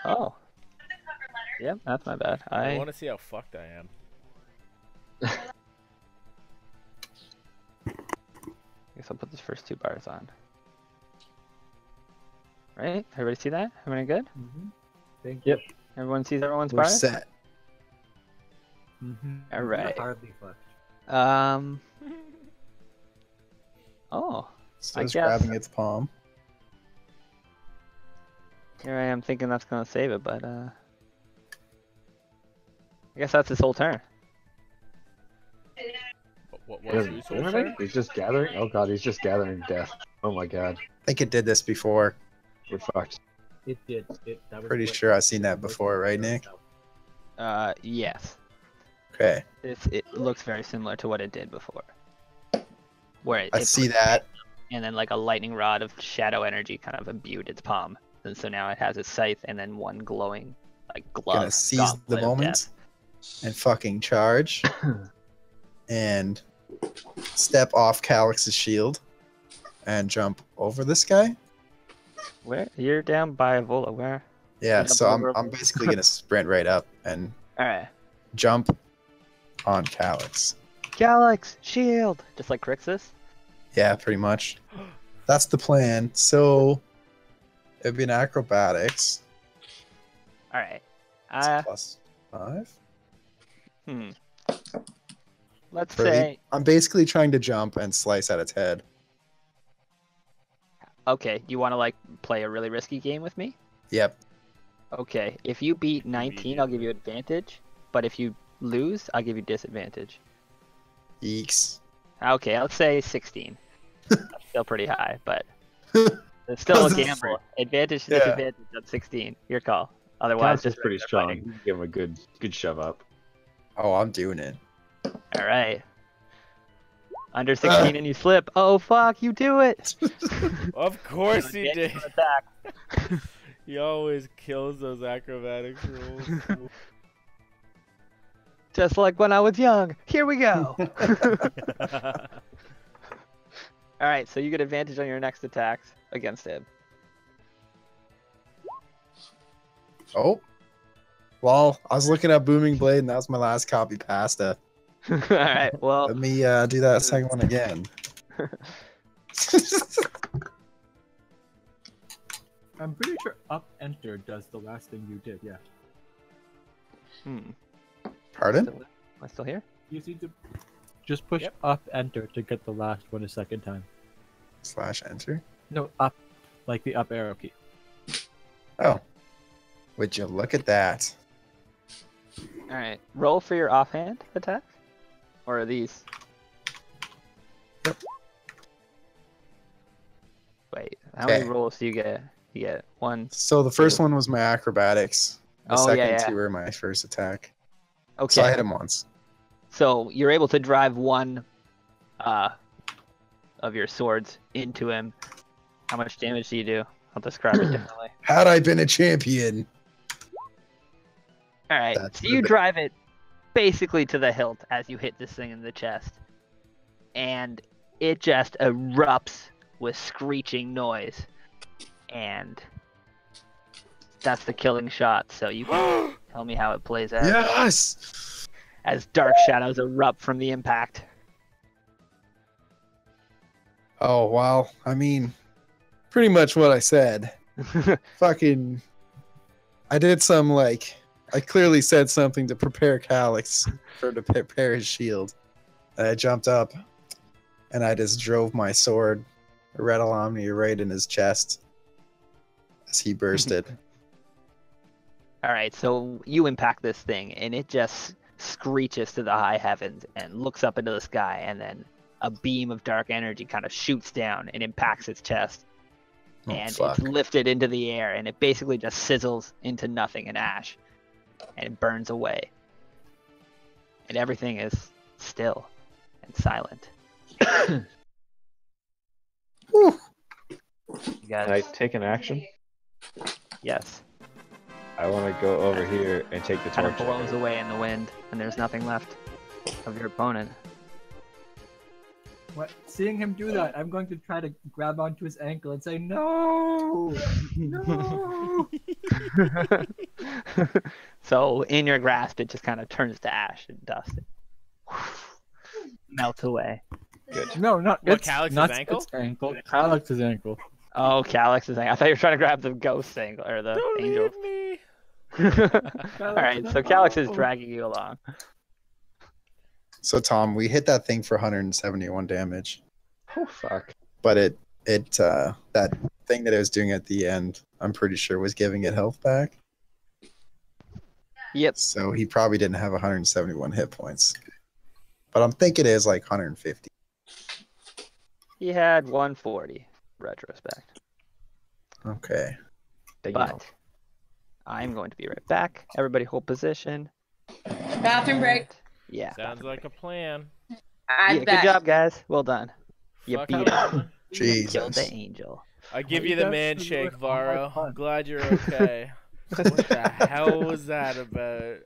Oh. Yep, that's my bad. I I want to see how fucked I am. guess I'll put these first two bars on. Right? Everybody see that? Everybody good? Mm-hmm. Thank Yep. Everyone sees everyone's We're bars? set. Mm-hmm. All right. Hardly fucked. Oh, So I it's guess- grabbing its palm. here I am thinking that's gonna save it, but I guess that's his whole turn. What Does who's it do anything? He's just gathering? Oh god, he's just gathering death. Oh my god. I think it did this before. We're fucked. It did. That was Pretty what- sure I've seen that before, right, Nick? Yes. Okay, It looks very similar to what it did before. Where I it see put- that. And then like a lightning rod of shadow energy kind of imbued its palm. And so now it has its scythe and then one glowing like glove. Gonna seize the gauntlet of moment and fucking charge and step off Calix's shield and jump over this guy. death. Where? You're down by Avola. Where? Yeah, Jump so over. I'm basically gonna sprint right up and Alright. jump on Calix. Calyx, shield! Just like Crixus? Yeah, pretty much. That's the plan. So it'd be an acrobatics. Alright. It's +5. Let's For the- say. I'm basically trying to jump and slice at its head. Okay, you want to like play a really risky game with me? Yep. Okay, if you beat 19, I'll give you advantage. But if you lose, I'll give you disadvantage. Eeks. Okay, let's say 16. That's still pretty high, but it's still a This is gamble. Advantage to Yeah. disadvantage on 16. Your call. Otherwise, Calix is pretty regular strong. fighting. You can give him a good shove up. Oh, I'm doing it. All right. Under 16 and you slip. Oh fuck, you do it. Of course he did. Advantage on attack. He always kills those acrobatics rolls. Just like when I was young. Here we go. All right, so you get advantage on your next attacks against him. Oh. Well, I was looking at Booming Blade, and that was my last copy pasta. All right. Well, Let me do that second one again. I'm pretty sure up enter does the last thing you did. Yeah. Pardon? Am I still here? You need to just push Yep. up enter to get the last one a second time. /enter. No, up, like the up arrow key. Oh. Would you look at that? All right. Roll for your offhand attack. Or are these? Yep. Wait, how many Okay. rolls do you get? You get one. So the first one was my acrobatics. The Oh, second yeah. two were my first attack. Okay. So I hit him once. So you're able to drive one of your swords into him. How much damage do you do? I'll describe it differently. Had I been a champion. All right. That's So you the- drive it basically to the hilt as you hit this thing in the chest. And it just erupts with screeching noise. And that's the killing shot. So you can tell me how it plays out. Yes! As dark shadows erupt from the impact. Oh, well, I mean, pretty much what I said. Fucking, I did some, like, I clearly said something to prepare Calix to prepare his shield. And I jumped up, and I just drove my sword, Red Omni, right in his chest as he bursted. All right, so you impact this thing, and it just screeches to the high heavens and looks up into the sky, and then a beam of dark energy kind of shoots down and impacts its chest. Oh, And fuck. it's lifted into the air, and it basically just sizzles into nothing and ash, and it burns away. And everything is still and silent. Whew. You guys, Can I take an action? yes, I want to go over here and take the kind of torch. blows away in the wind, and there's nothing left of your opponent. What? Seeing him do that, I'm going to try to grab onto his ankle and say, "No, no!" So in your grasp, it just kind of turns to ash and dust. Melts away. No, not What, it's Calix's not ankle? Its ankle. Calix's ankle. Oh, Calix is I thought you were trying to grab the ghost thing or the Don't angel. leave me. All right, so Calix is dragging you along. So, Tom, we hit that thing for 171 damage. Oh, fuck. But that thing that I was doing at the end, I'm pretty sure was giving it health back. Yep. So he probably didn't have 171 hit points. But I'm thinking it is like 150. He had 140 retrospect. Okay. Damn. But I'm going to be right back. Everybody hold position. Bathroom break. And- Yeah. Sounds like a plan. I Yeah, good bet. job, guys. Well done. You Fuck beat yeah, him. man. You killed the Jesus. angel. I give Why you you the guys man ruin shake, all my Varo. fun? I'm glad you're okay. What the hell was that about?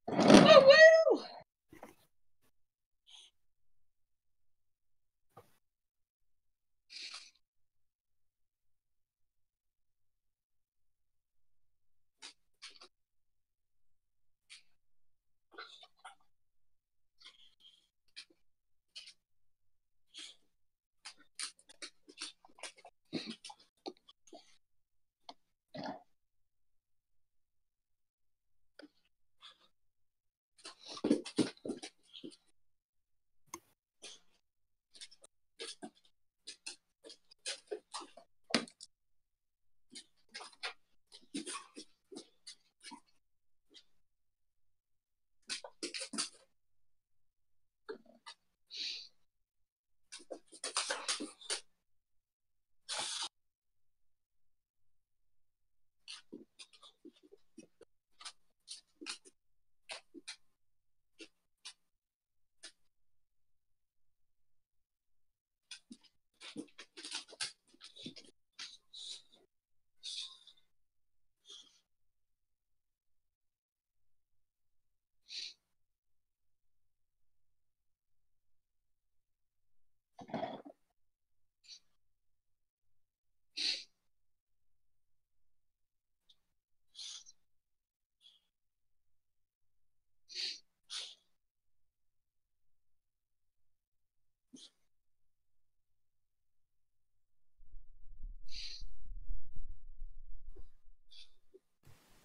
Oh, woo!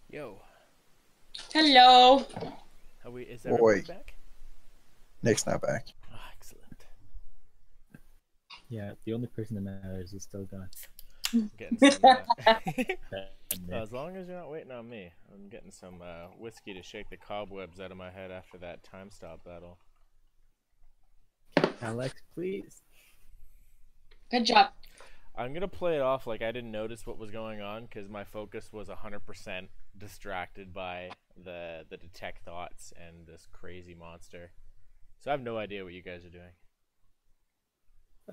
Yo, Hello. is Boy. everybody back? Nick's not back. Oh, excellent. Yeah, the only person that matters is still gone. I'm getting some. And As long as you're not waiting on me, I'm getting some whiskey to shake the cobwebs out of my head after that time stop battle. Alex, please. Good job. I'm gonna play it off like I didn't notice what was going on because my focus was 100% distracted by the detect thoughts and this crazy monster. So I have no idea what you guys are doing.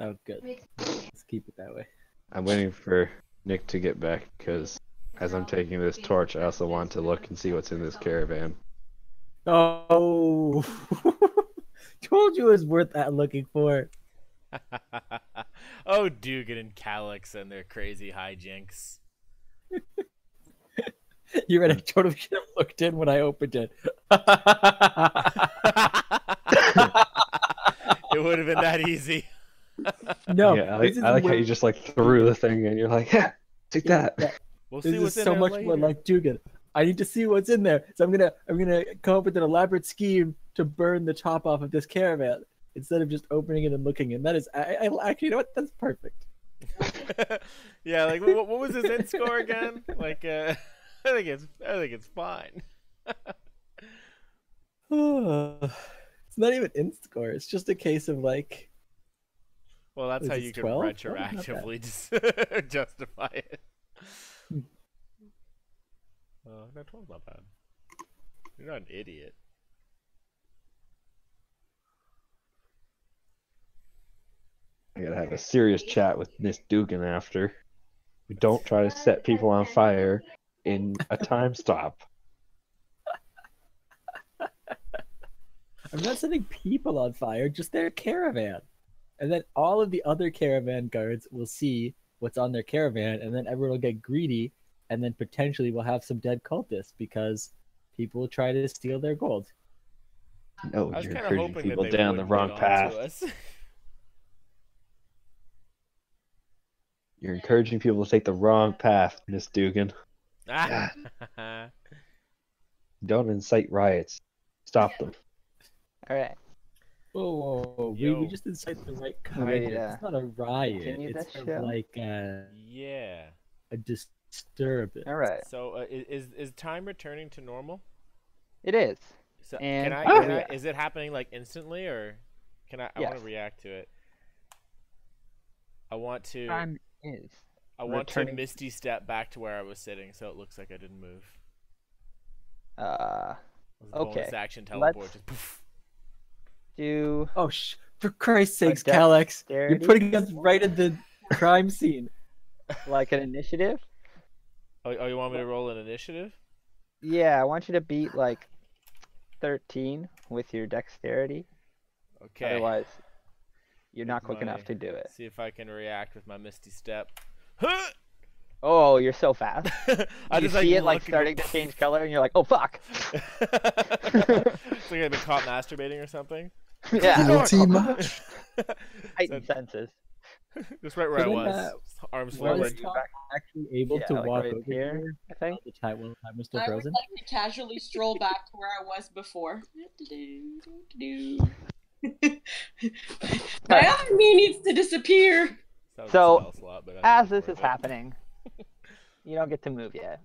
Oh, good. Let's keep it that way. I'm waiting for Nick to get back because as I'm taking this torch, I also want to look and see what's in this caravan. Oh, told you it was worth that looking for. Oh, Dugan and Calyx and their crazy hijinks. You're right. I totally should have looked in when I opened it. It would have been that easy. No, Yeah, this is I like how way- you just like threw the thing and you're like, yeah, take that. Yeah, We'll this see is what's in so there much later. more like Dugan. I need to see what's in there, so I'm gonna come up with an elaborate scheme to burn the top off of this caravan instead of just opening it and looking. And that is, I actually, you know what? That's perfect. Yeah, like what was his int score again? Like, I think it's fine. It's not even in score. It's just a case of like, Well, that's how Is you it can 12? Oh, not bad. retroactively justify it. No, 12's not bad. You're not an idiot. I gotta have a serious chat with Miss Dugan after. We don't try to set people on fire in a time stop. I'm not setting people on fire, just their caravan. And then all of the other caravan guards will see what's on their caravan, and then everyone will get greedy, and then potentially we'll have some dead cultists because people will try to steal their gold. No, I was you're kind of encouraging hoping that people they down the wouldn't wrong get path. onto us. You're encouraging people to take the wrong path, Miss Dugan. Don't incite riots. Stop them. All right. Whoa. Yo. We just incite the right You ready kind of. to It's not a riot. continue It's this sort show? of like Yeah. a disturbance. All right. So is time returning to normal? It is. So And is it happening like instantly, or can I? I want Yes. to react to it. I want to. time is. I want to returning- misty step back to where I was sitting, so it looks like I didn't move. Bonus Okay. action teleport. Let's- Just poof. Do Oh, for Christ's sakes, dex- Calyx, you're dexterity? putting us right at the crime scene. like an initiative? Oh, you want me to roll an initiative? Yeah, I want you to beat like 13 with your dexterity. Okay. Otherwise, you're not With quick enough my- to do it. See if I can react with my misty step. Oh, you're so fast. I You just see it look like and starting go, to change color, and you're like, "Oh fuck!" It's like I've been caught masturbating or something. yeah, Guilty much? heightened senses. Just right where I So then, was. Arms where Was were forward. you Tom back? actually able Yeah, to like walk right over here, here I think. while the time was still I would frozen? like to casually stroll back to where I was before. My other me needs to disappear. That was a So, spell slot, but I don't As know this where is it- happening, you don't get to move yet.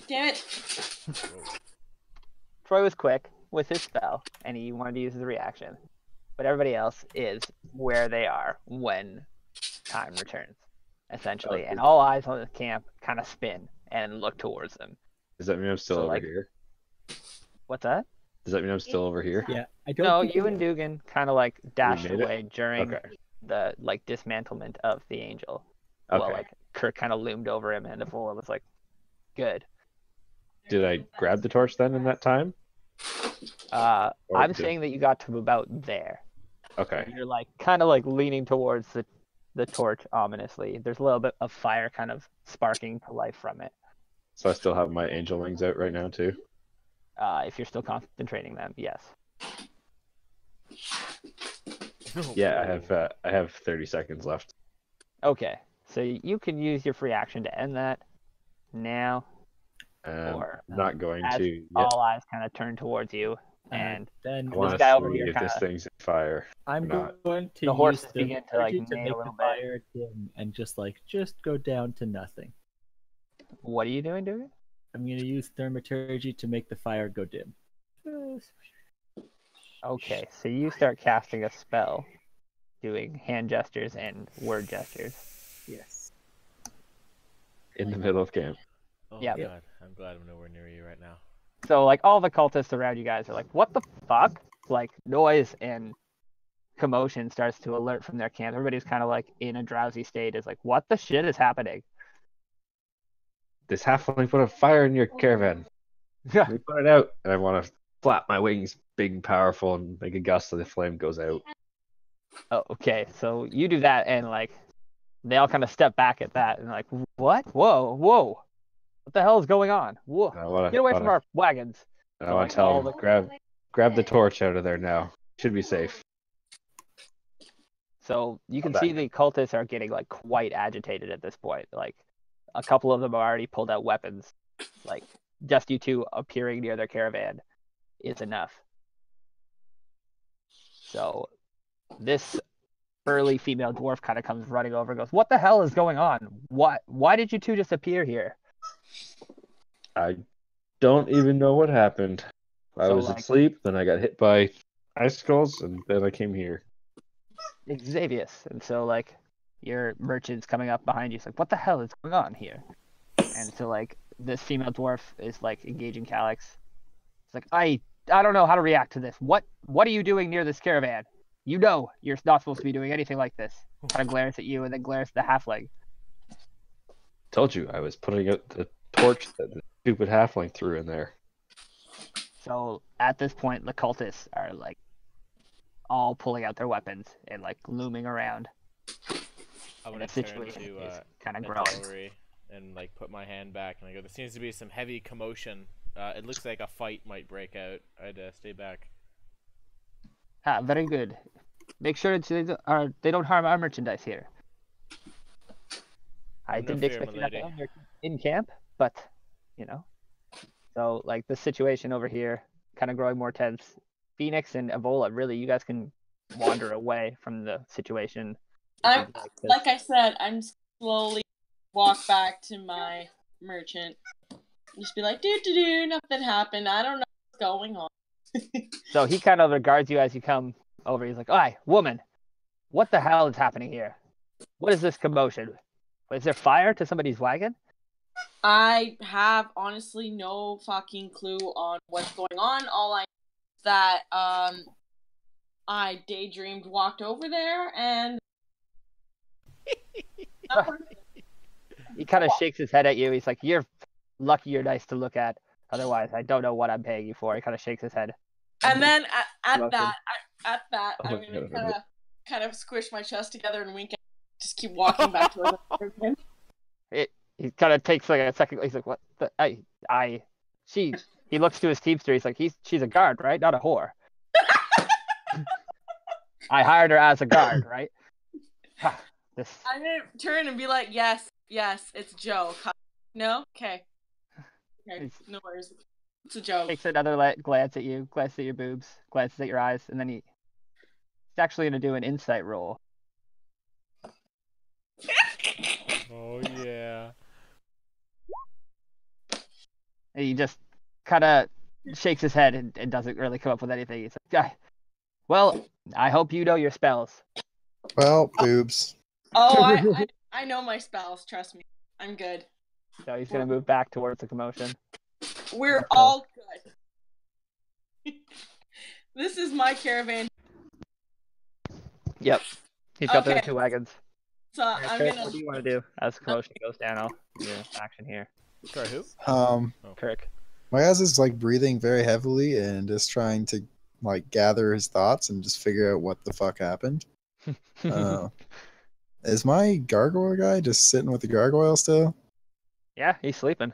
Damn it. Troy was quick with his spell, and he wanted to use his reaction. But everybody else is where they are when time returns, essentially. And all eyes on the camp kind of spin and look towards them. Does that mean I'm still So, over like- here? What's that? Does that mean I'm still over here? Yeah, I don't. No, think you we- and Dugan kind of like dashed made it? away during Okay. the like dismantlement of the angel. Well, Okay. like Kirk kind of loomed over him, and Evola was like, "Good." Did I grab the torch then in that time? Or I'm did- saying that you got to about there. Okay. You're like kind of like leaning towards the torch ominously. There's a little bit of fire kind of sparking to life from it. So I still have my angel wings out right now too. If you're still concentrating them, yes. Yeah, I have 30 seconds left. Okay, so you can use your free action to end that now. Or, I'm not going as to yet. All eyes kind of turn towards you, Uh, and then I want to guy over see here if this kinda- thing's in fire. I'm not. going to The use horses the begin to, like, energy to neigh a make the little bit. fire dim and just go down to nothing. what are you doing, Dugan? I'm going to use thaumaturgy to make the fire go dim. Okay, so you start casting a spell, doing hand gestures and word gestures. Yes. In the middle of camp. Oh Yeah. god, I'm glad I'm nowhere near you right now. So like all the cultists around you guys are like, "What the fuck?" Like noise and commotion starts to alert from their camp. Everybody's kind of like in a drowsy state. Is like, "What the shit is happening?" This halfling put a fire in your caravan. We put it out, and I want to flap my wings, big and powerful, and make a gust of the flame goes out. Oh, okay. So you do that, and like they all kind of step back at that, and like, "What? Whoa, whoa! What the hell is going on? Whoa! And I want Get away from our wagons!" I want to all tell them, grab the torch out of there now. Should be safe. So you can Come see the cultists are getting like quite agitated at this point. Like a couple of them have already pulled out weapons. Like just you two appearing near their caravan is enough. So this burly female dwarf kind of comes running over and goes, "What the hell is going on? Why did you two just appear here?" I don't even know what happened. I So, was like- asleep, then I got hit by icicles, and then I came here. Xavius. And so like your merchant's coming up behind you. It's like, what the hell is going on here? And so like this female dwarf is like engaging Calyx. It's like, I don't know how to react to this. What are you doing near this caravan? You know you're not supposed to be doing anything like this. Kind of glares at you and then glares at the halfling. Told you I was putting out the torch that the stupid halfling threw in there. So at this point the cultists are like all pulling out their weapons and like looming around. I'm And gonna the turn situation to is kind of growing. Ellery and like put my hand back and I go, there seems to be some heavy commotion. It looks like a fight might break out. I'd stay back. Ah, very good. Make sure they don't harm our merchandise here. I No didn't fear, expect you to have milady. your own in camp, but you know. So like the situation over here, kind of growing more tense. Phoenix and Evola, really, you guys can wander away from the situation. I'm this. like I said, I'm slowly walk back to my merchant. Just be like, do, nothing happened. I don't know what's going on. So he kind of regards you as you come over. He's like, "Oi, woman, what the hell is happening here? What is this commotion? Is there fire to somebody's wagon?" I have honestly no fucking clue on what's going on. All I know is that I daydreamed, walked over there, and He kind of shakes his head at you. He's like, "You're lucky you're nice to look at. Otherwise, I don't know what I'm paying you for." He kind of shakes his head. and then at Welcome. that, Oh I'm my gonna God. kind of squish my chest together and wink. Just keep walking back towards the merchant. He kind of takes like a second. He's like, "What? She." He looks to his teamster. He's like, she's a guard, right? Not a whore. I hired her as a guard, right? This. I'm gonna turn and be like, yes, it's Joe. No? Okay. Okay, It's- no worries. It's a joke. Takes another glance at you, glances at your boobs, glances at your eyes, and then he's actually going to do an insight roll. Oh yeah. And he just kind of shakes his head and doesn't really come up with anything. He's like, well, I hope you know your spells. Well, boobs. Oh, I know my spells. Trust me, I'm good. So he's going to move back towards the commotion. We're all good. This is my caravan. Yep. He's got Okay. the two wagons. So I'm Kirk, gonna. what do you want to do as the commotion goes down? I'll do action here. Sorry, who? Kirk. My ass is like breathing very heavily and just trying to like gather his thoughts and just figure out what the fuck happened. Is my gargoyle guy just sitting with the gargoyle still? Yeah, he's sleeping.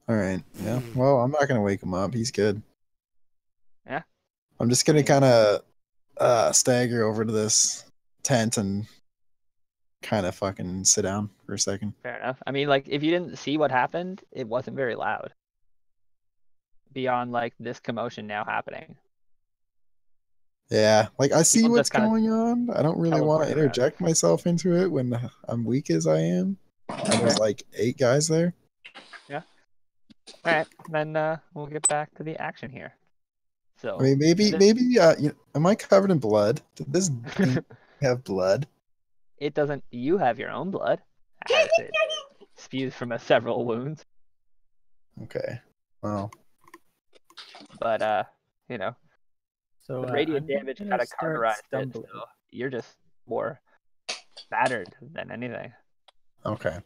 All right. Yeah. Well, I'm not gonna wake him up. He's good. Yeah. I'm just gonna kind of stagger over to this tent and kind of fucking sit down for a second. Fair enough. I mean, like, if you didn't see what happened, it wasn't very loud. Beyond, like, this commotion now happening. Yeah, like I see People what's just kinda going on. I don't really want to teleport around. interject myself into it when I'm weak as I am. And there's like 8 guys there. All right, then we'll get back to the action here. So, I mean, maybe, am I covered in blood? Did this thing have blood? it doesn't. You have your own blood, as it spews from several wounds. Okay. Well, But you know, So the radiant I'm damage gonna kind of start cauterized it. stumbling. So you're just more battered than anything. okay.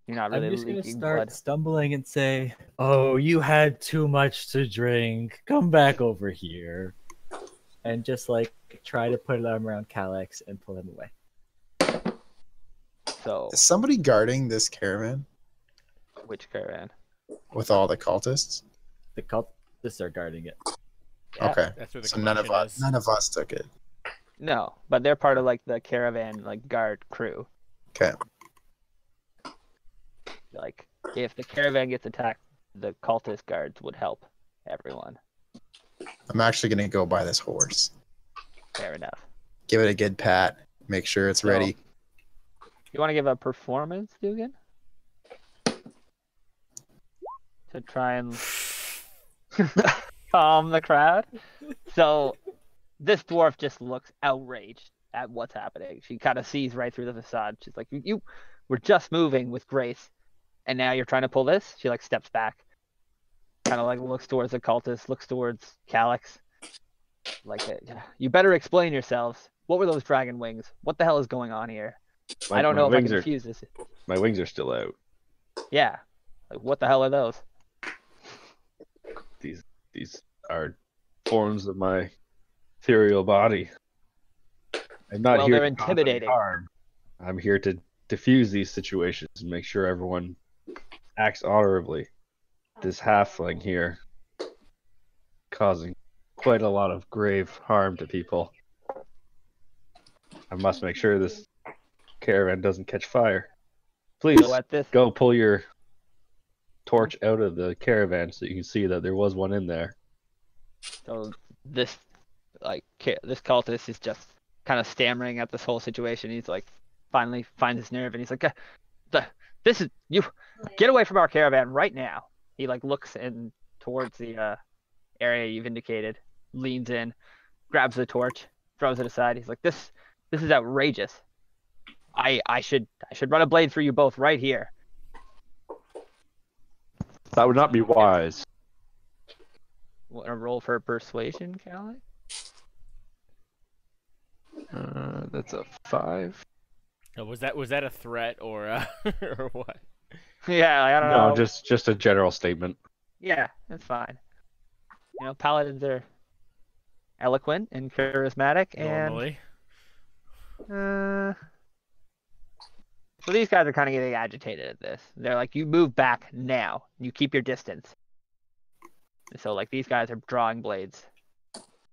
You're not I'm really just gonna leaking start blood. stumbling and say, "Oh, you had too much to drink. Come back over here," and just like try to put an arm around Calyx and pull him away. So, Is somebody guarding this caravan which caravan? with all the cultists? The cultists are guarding it. Yeah. Okay. That's where the So none of commotion us, is. none of us took it. No, but they're part of like the caravan like guard crew. Okay. Like if the caravan gets attacked, the cultist guards would help everyone. I'm actually gonna go buy this horse. Fair enough. give it a good pat, make sure it's ready. You want to give a performance, Dugan? To try and calm the crowd. So this dwarf just looks outraged at what's happening. She kind of sees right through the facade. She's like, "You were just moving with grace, and now you're trying to pull this?" She like steps back, kind of like looks towards the cultist, looks towards Calyx. Like, you better explain yourselves. What were those dragon wings? What the hell is going on here? I don't know if I can defuse this. My wings are still out. Yeah. Like, what the hell are those? These are forms of my ethereal body. I'm not Well, here they're to cause any intimidating. harm. I'm here to diffuse these situations and make sure everyone acts honorably. This halfling here causing quite a lot of grave harm to people. I must make sure this caravan doesn't catch fire. Please So at this, go pull your torch out of the caravan so you can see that there was one in there. so this, like, this cultist is just kind of stammering at this whole situation. He's like, finally finds his nerve, and he's like, "This is you. Get away from our caravan right now." He like looks in towards the area you've indicated, leans in, grabs the torch, throws it aside. He's like, "This is outrageous. I should run a blade through you both right here." That would not be wise. Want to roll for persuasion, Callie? That's a 5. Oh, was that a threat or or what? Yeah, I don't know. No, just a general statement. Yeah, that's fine. You know, paladins are eloquent and charismatic, Normally. and so these guys are kind of getting agitated at this. They're like, "You move back now. You keep your distance." And so, like, these guys are drawing blades.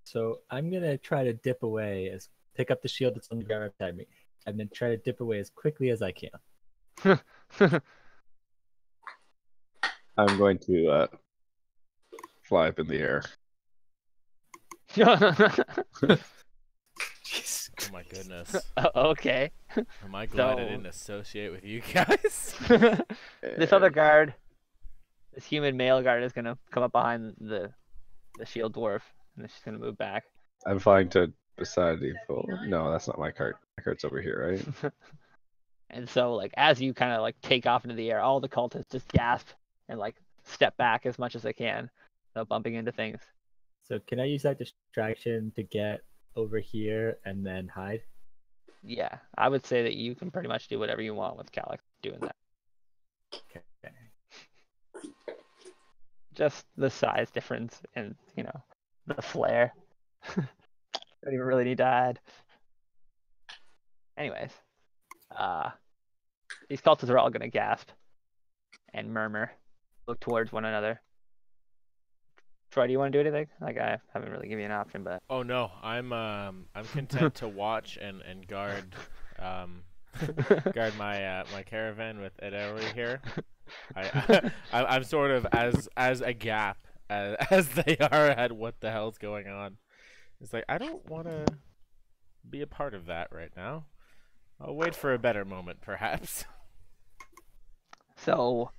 So I'm gonna try to dip away, pick up the shield that's on the ground beside me, and then try to dip away as quickly as I can. I'm going to fly up in the air. Jeez. Oh my goodness. Okay. Am I glad I So- didn't associate with you guys? This other guard, this human male guard, is gonna come up behind the shield dwarf, and she's gonna move back. I'm flying to beside the full. No, that's not my cart. My cart's over here, right? And so, like, as you kind of like take off into the air, all the cultists just gasp and like step back as much as they can, bumping into things. So can I use that distraction to get over here and then hide? Yeah, I would say that you can pretty much do whatever you want with Calyx doing that. Okay. Just the size difference and, you know, the flare. Don't even really need to hide. Anyways, these cultists are all gonna gasp and murmur, look towards one another. Troy, do you want to do anything? Like, I haven't really given you an option, but Oh no, I'm content to watch and guard guard my my caravan with Edori here. I'm sort of as a gap as they are at what the hell's going on. It's like I don't want to be a part of that right now. I'll wait for a better moment, perhaps. so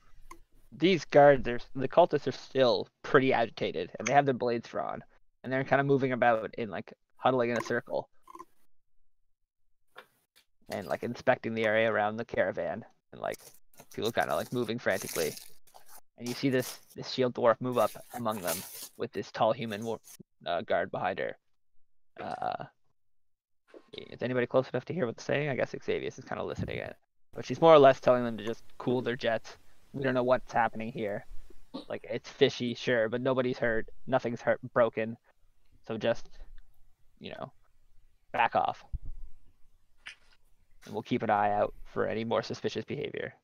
these guards, the cultists are still pretty agitated, and they have their blades drawn, and they're kind of moving about in like huddling in a circle, and like inspecting the area around the caravan, and like people kind of like moving frantically. And you see this shield dwarf move up among them with this tall human guard behind her. Is anybody close enough to hear what they're saying? I guess Xavius is kind of listening in, but she's more or less telling them to just cool their jets. We don't know what's happening here. Like, it's fishy, sure, but nobody's hurt. Nothing's broken. So just, you know, back off. And we'll keep an eye out for any more suspicious behavior.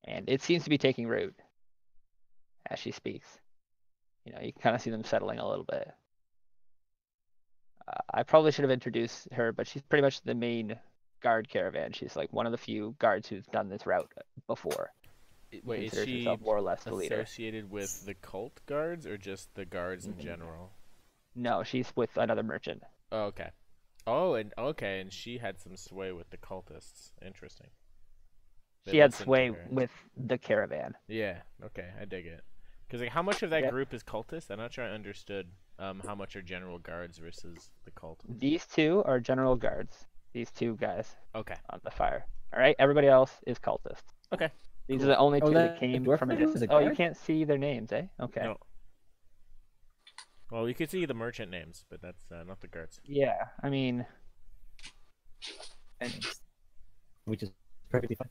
And it seems to be taking root as she speaks. You know, you can kind of see them settling a little bit. I probably should have introduced her, but she's pretty much the main guard caravan. She's like one of the few guards who's done this route before. Wait, is Considers she herself more or less the leader. associated with the cult guards or just the guards in general? No, she's with another merchant. Oh, okay. Oh, and she had some sway with the cultists. Interesting. They She had listened to sway her. with the caravan. Yeah. Okay, I dig it. Because like, how much of that Yep. group is cultist? I'm not sure I understood. How much are general guards versus the cult? These two are general guards. These two guys Okay. on the fire. All right. Everybody else is cultists. Okay. These Cool. are the only Oh, two that that came dwarf from a lady was distance. a Oh, you guard? can't see their names, eh? Okay. No. Well, you could see the merchant names, but that's not the guards. Yeah. I mean, Anyways, which is perfectly fine.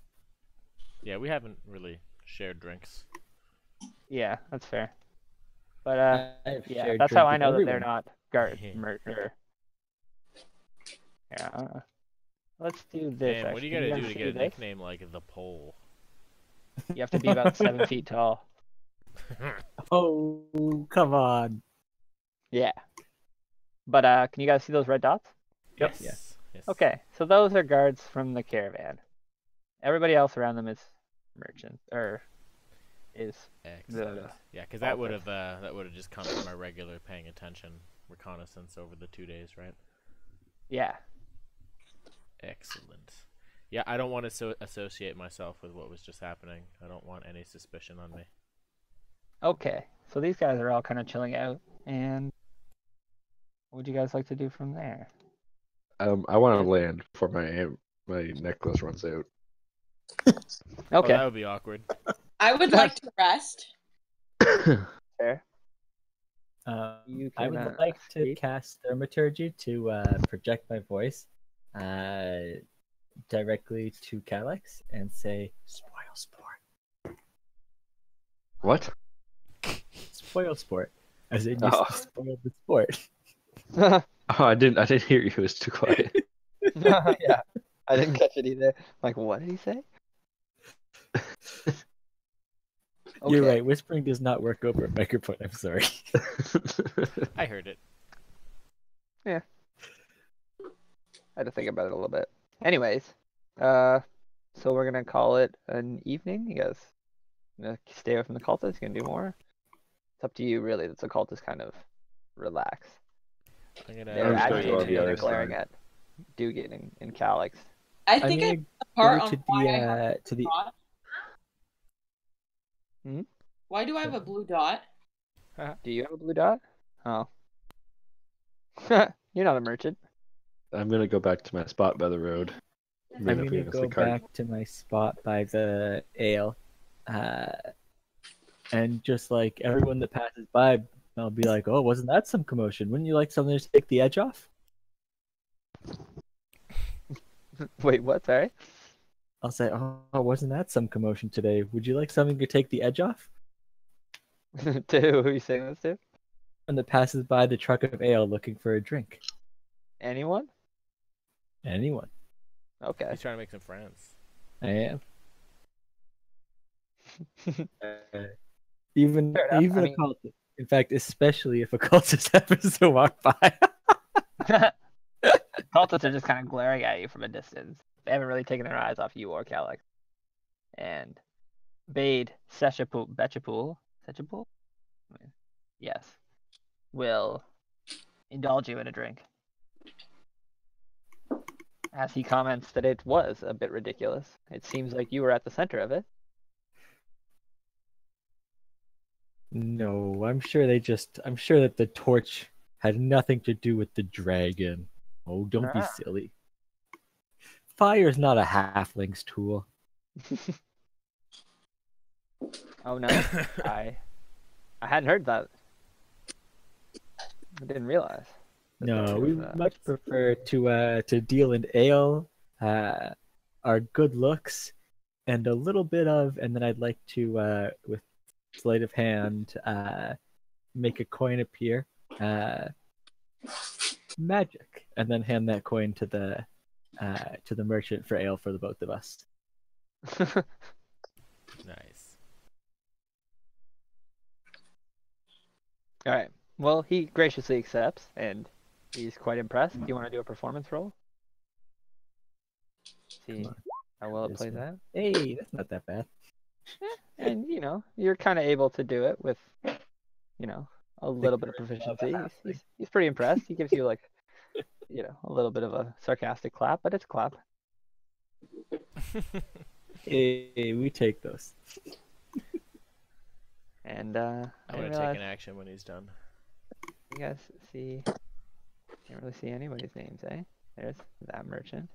Yeah, we haven't really shared drinks. yeah, that's fair. But I've yeah, shared that's how drink I with know that they're everyone. not guard murder. Yeah. Let's do this. Man, what do you actually. gotta Can do guys to see get a this? nickname like the Pole? You have to be about 7 feet tall. Oh, come on. Yeah. But can you guys see those red dots? Yes. Yeah. Yes. Okay, so those are guards from the caravan. Everybody else around them is merchant or is Excellent. Yeah, because that would have just come from our regular paying attention reconnaissance over the 2 days, right? yeah. Excellent. Yeah, I don't want to associate myself with what was just happening. I don't want any suspicion on me. Okay, so these guys are all kind of chilling out, and what would you guys like to do from there? I want to land before my necklace runs out. Oh, Okay, that would be awkward. I would like to rest. fair. I You can, would like to speak. cast Thermaturgy to project my voice directly to Calyx and say, "Spoil sport, What? spoil sport," as in you Oh. spoiled the sport. Oh, I didn't hear you. It was too quiet. Yeah, I didn't catch it either. Like, what did he say? You're Okay. right. Whispering does not work over a microphone. I'm sorry. I heard it. I had to think about it a little bit. Anyways, so we're gonna call it an evening. You guys gonna stay away from the cultists? You gonna do more? It's up to you, really. The cultists kind of relax. I'm gonna. They're just gonna go on agitated the and other glaring side. at Dugan and Calyx. I I'm think gonna I'm apart go on to why I have the to the. dot. Hmm? Why do I have a blue dot? Do you have a blue dot? Oh. You're not a merchant. I'm gonna go back to my spot by the road. I'm Lean up gonna against go the cart. back to my spot by the ale, and just like everyone that passes by, I'll be like, "Oh, wasn't that some commotion? Wouldn't you like something to take the edge off?" Wait, what? Sorry? I'll say, "Oh, wasn't that some commotion today? Would you like something to take the edge off?" To who are you saying this to? And that passes by the truck of ale looking for a drink. Anyone? Anyone? Okay. He's trying to make some friends. I am. Even Fair enough, I even mean- a cultist. In fact, especially if a cultist happens to walk by. Cultists are just kind of glaring at you from a distance. They haven't really taken their eyes off you or Calyx. And Bade Betchapul, yes, will indulge you in a drink. As he comments that it was a bit ridiculous. It seems like you were at the center of it. No, I'm sure that the torch had nothing to do with the dragon. Oh, don't be Ah. silly. Fire's not a halfling's tool. Oh no, I hadn't heard that. I didn't realize. that No, there we was a- much prefer to deal in ale, our good looks, and a little bit of, and then I'd like to, with sleight of hand, make a coin appear, magic, and then hand that coin to the merchant for ale for the both of us. Nice. All right. Well, he graciously accepts, and he's quite impressed. Do you want to do a performance roll? See Come on. how well it This plays one. out. Hey, that's not that bad. And you're kind of able to do it with, a little bit of proficiency. He's pretty impressed. He gives you like, a little bit of a sarcastic clap, but it's a clap. Hey, we take those. And I'm I gonna didn't take realize an action when he's done. you guys see. Can't really see anybody's names, eh? There's that merchant.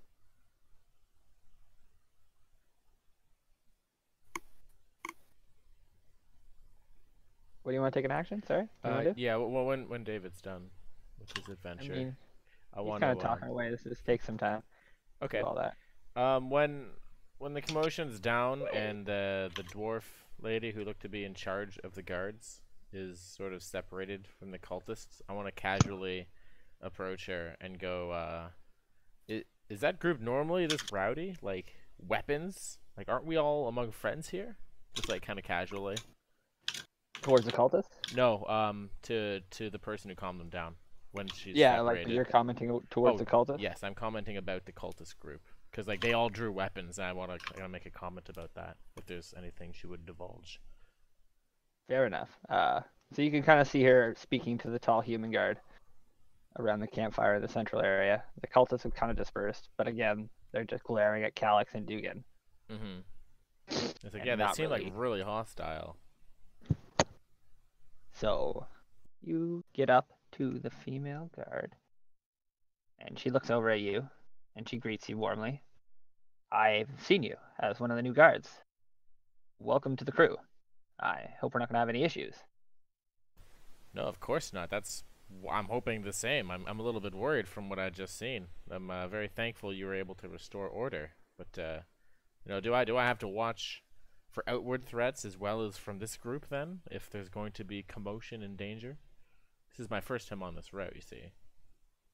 What do you want to take an action? Sorry. What do you want to do? Yeah. Well, when David's done with his I adventure, mean, I he's want kind of to. talking away. This takes some time. Okay. Do all that. When the commotion's down and the dwarf lady who looked to be in charge of the guards is sort of separated from the cultists, I want to casually approach her and go, is that group normally this rowdy? Like, weapons? Like, aren't we all among friends here? Just, like, kind of casually. Towards the cultist? No, to the person who calmed them down when she's Yeah, like separated. you're commenting towards the cultist? Yes, I'm commenting about the cultist group. Because, like, they all drew weapons, and I want to make a comment about that, if there's anything she would divulge. Fair enough. So you can kind of see her speaking to the tall human guard around the campfire in the central area. The cultists have kind of dispersed, but again, they're just glaring at Calix and Dugan. Mm-hmm. It's like, And yeah, they not seem really. like really hostile. So you get up to the female guard, and she looks over at you, and she greets you warmly. I've seen you as one of the new guards. Welcome to the crew. I hope we're not going to have any issues. No, of course not. I'm hoping the same. I'm a little bit worried from what I just seen. I'm very thankful you were able to restore order. But do I have to watch for outward threats as well as from this group then? If there's going to be commotion and danger, this is my first time on this route. You see,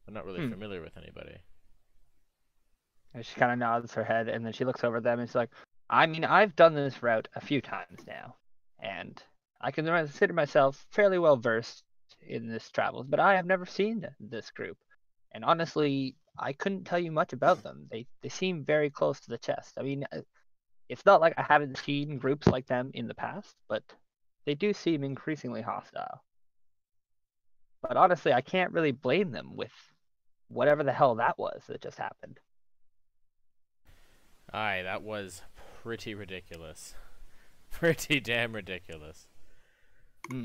I'm not really familiar with anybody. And she kind of nods her head, and then she looks over at them and she's like, I mean, I've done this route a few times now, and I can consider myself fairly well versed in this travels, but I have never seen this group. And honestly, I couldn't tell you much about them. They seem very close to the chest. I mean, it's not like I haven't seen groups like them in the past, but they do seem increasingly hostile. But honestly, I can't really blame them with whatever the hell that was that just happened. Aye, that was pretty ridiculous. Pretty damn ridiculous.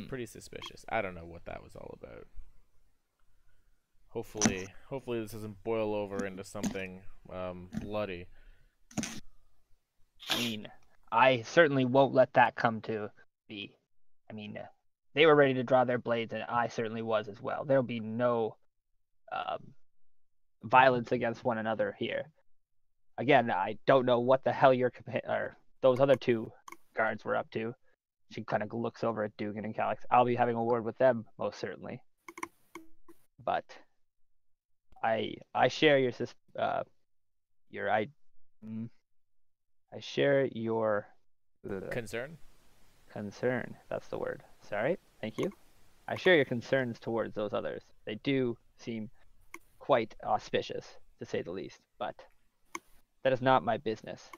Pretty suspicious. I don't know what that was all about. Hopefully this doesn't boil over into something bloody. I mean, I certainly won't let that come to be. I mean, they were ready to draw their blades, and I certainly was as well. There'll be no violence against one another here. Again, I don't know what the hell or those other two guards were up to. She kind of looks over at Dugan and Calix. I'll be having a word with them, most certainly. But I share your I share your Concern? concern. That's the word. Sorry. Thank you. I share your concerns towards those others. They do seem quite auspicious, to say the least. But that is not my business.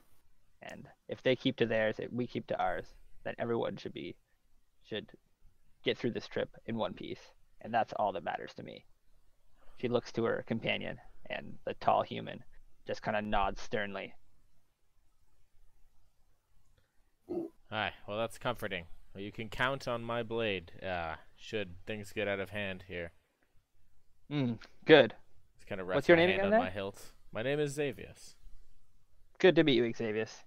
And if they keep to theirs, we keep to ours, then everyone should get through this trip in one piece. And that's all that matters to me. She looks to her companion, and the tall human just kind of nods sternly. Aye, well that's comforting. Well, you can count on my blade, should things get out of hand here. Good. Just kind of What's rest your my name hand again on there? my hilt. My name is Xavius. Good to meet you, Xavius.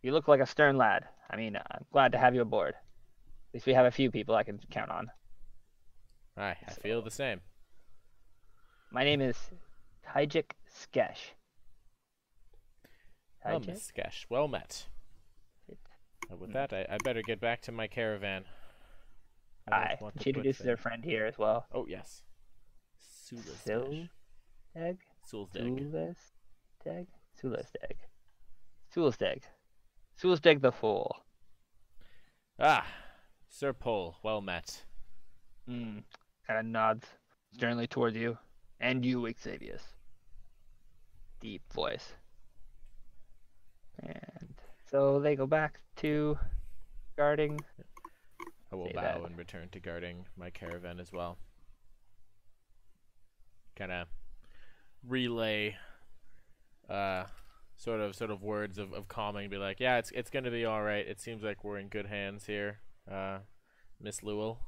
You look like a stern lad. I mean, I'm glad to have you aboard. At least we have a few people I can count on. Aye, I feel the same. My name is Tajik Skesh. Well, Miss Skesh, well met. With that, I better get back to my caravan. Aye. She introduces her friend here as well. Oh, yes. Sulasteg. Sulasteg the Fool. Ah, Sir Pole, well met. Kind of nods sternly towards you. And you, Xavius. Deep voice. And so they go back to guarding I will Say bow that. and return to guarding my caravan as well. Kind of relay, sort of words of calming. Be like, yeah, it's gonna be all right. It seems like we're in good hands here, Miss Lewell.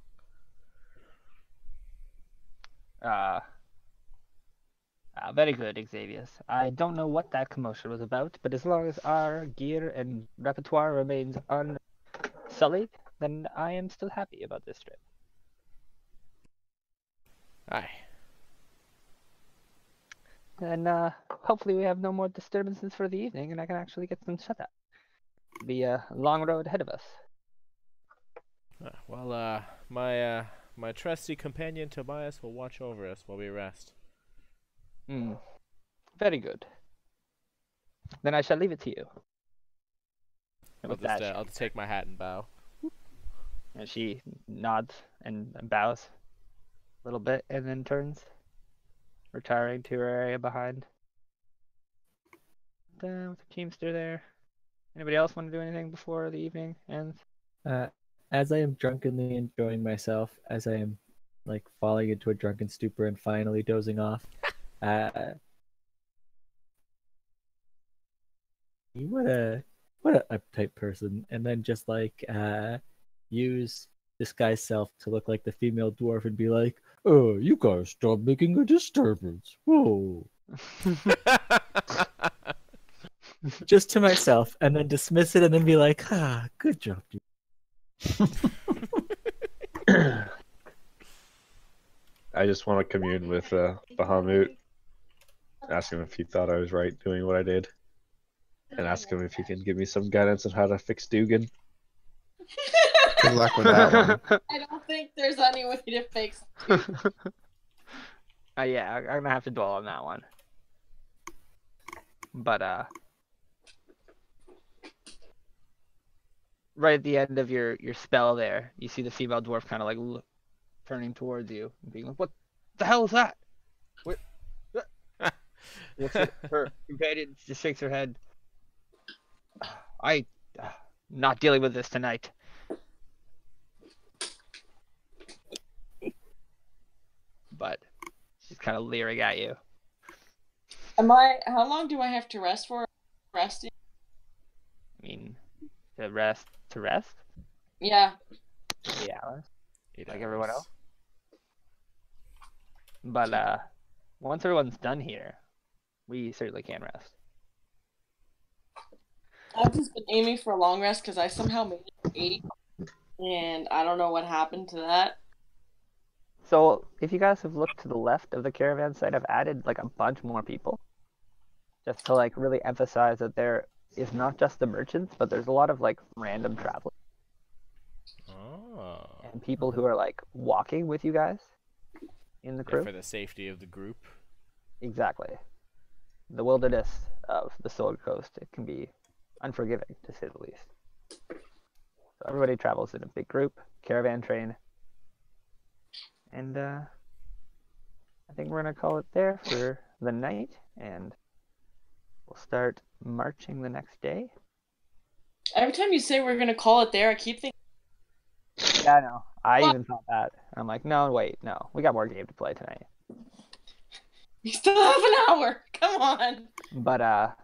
Very good, Xavier. I don't know what that commotion was about, but as long as our gear and repertoire remains unsullied, then I am still happy about this trip. Aye. And hopefully we have no more disturbances for the evening, and I can actually get some shut up. Be a long road ahead of us. Well, my trusty companion Tobias will watch over us while we rest. Very good. Then I shall leave it to you. And with that, I'll just take my hat and bow. and she nods and bows a little bit, and then turns, retiring to her area behind. With the teamster there. Anybody else want to do anything before the evening ends? As I am drunkenly enjoying myself, as I am like falling into a drunken stupor and finally dozing off, what a uptight person, and then just like use disguise self to look like the female dwarf and be like, "Oh, you guys stop making a disturbance." Whoa. Just to myself, and then dismiss it, and then be like, "Ah, good job, dude." I just want to commune with Bahamut, ask him if he thought I was right doing what I did, and ask him if he can give me some guidance on how to fix Dugan. Good luck with that one. I don't think there's any way to fix. Yeah, I'm gonna have to dwell on that one. But right at the end of your spell there, you see the female dwarf kind of like turning towards you and being like, "What the hell is that?" What? Looks at her companion, just shakes her head. I not dealing with this tonight. But she's kind of leering at you. How long do I have to rest for? Resting? I mean, to rest. Yeah. 8 hours, 8 like hours. everyone else. But once everyone's done here, we certainly can rest. I've just been aiming for a long rest because I somehow made it to 8, and I don't know what happened to that. So if you guys have looked to the left of the caravan site, I've added like a bunch more people, just to like really emphasize that there is not just the merchants, but there's a lot of like random travelers Oh. and people who are like walking with you guys in the Yeah, crew. for the safety of the group. Exactly. The wilderness of the Solar Coast, it can be unforgiving, to say the least. So everybody travels in a big group, caravan train. And I think we're going to call it there for the night, and we'll start marching the next day. Every time you say we're gonna call it there, I keep thinking. Yeah, I know. I even thought that. I'm like, no, wait, no. We got more game to play tonight. We still have an hour. Come on. But,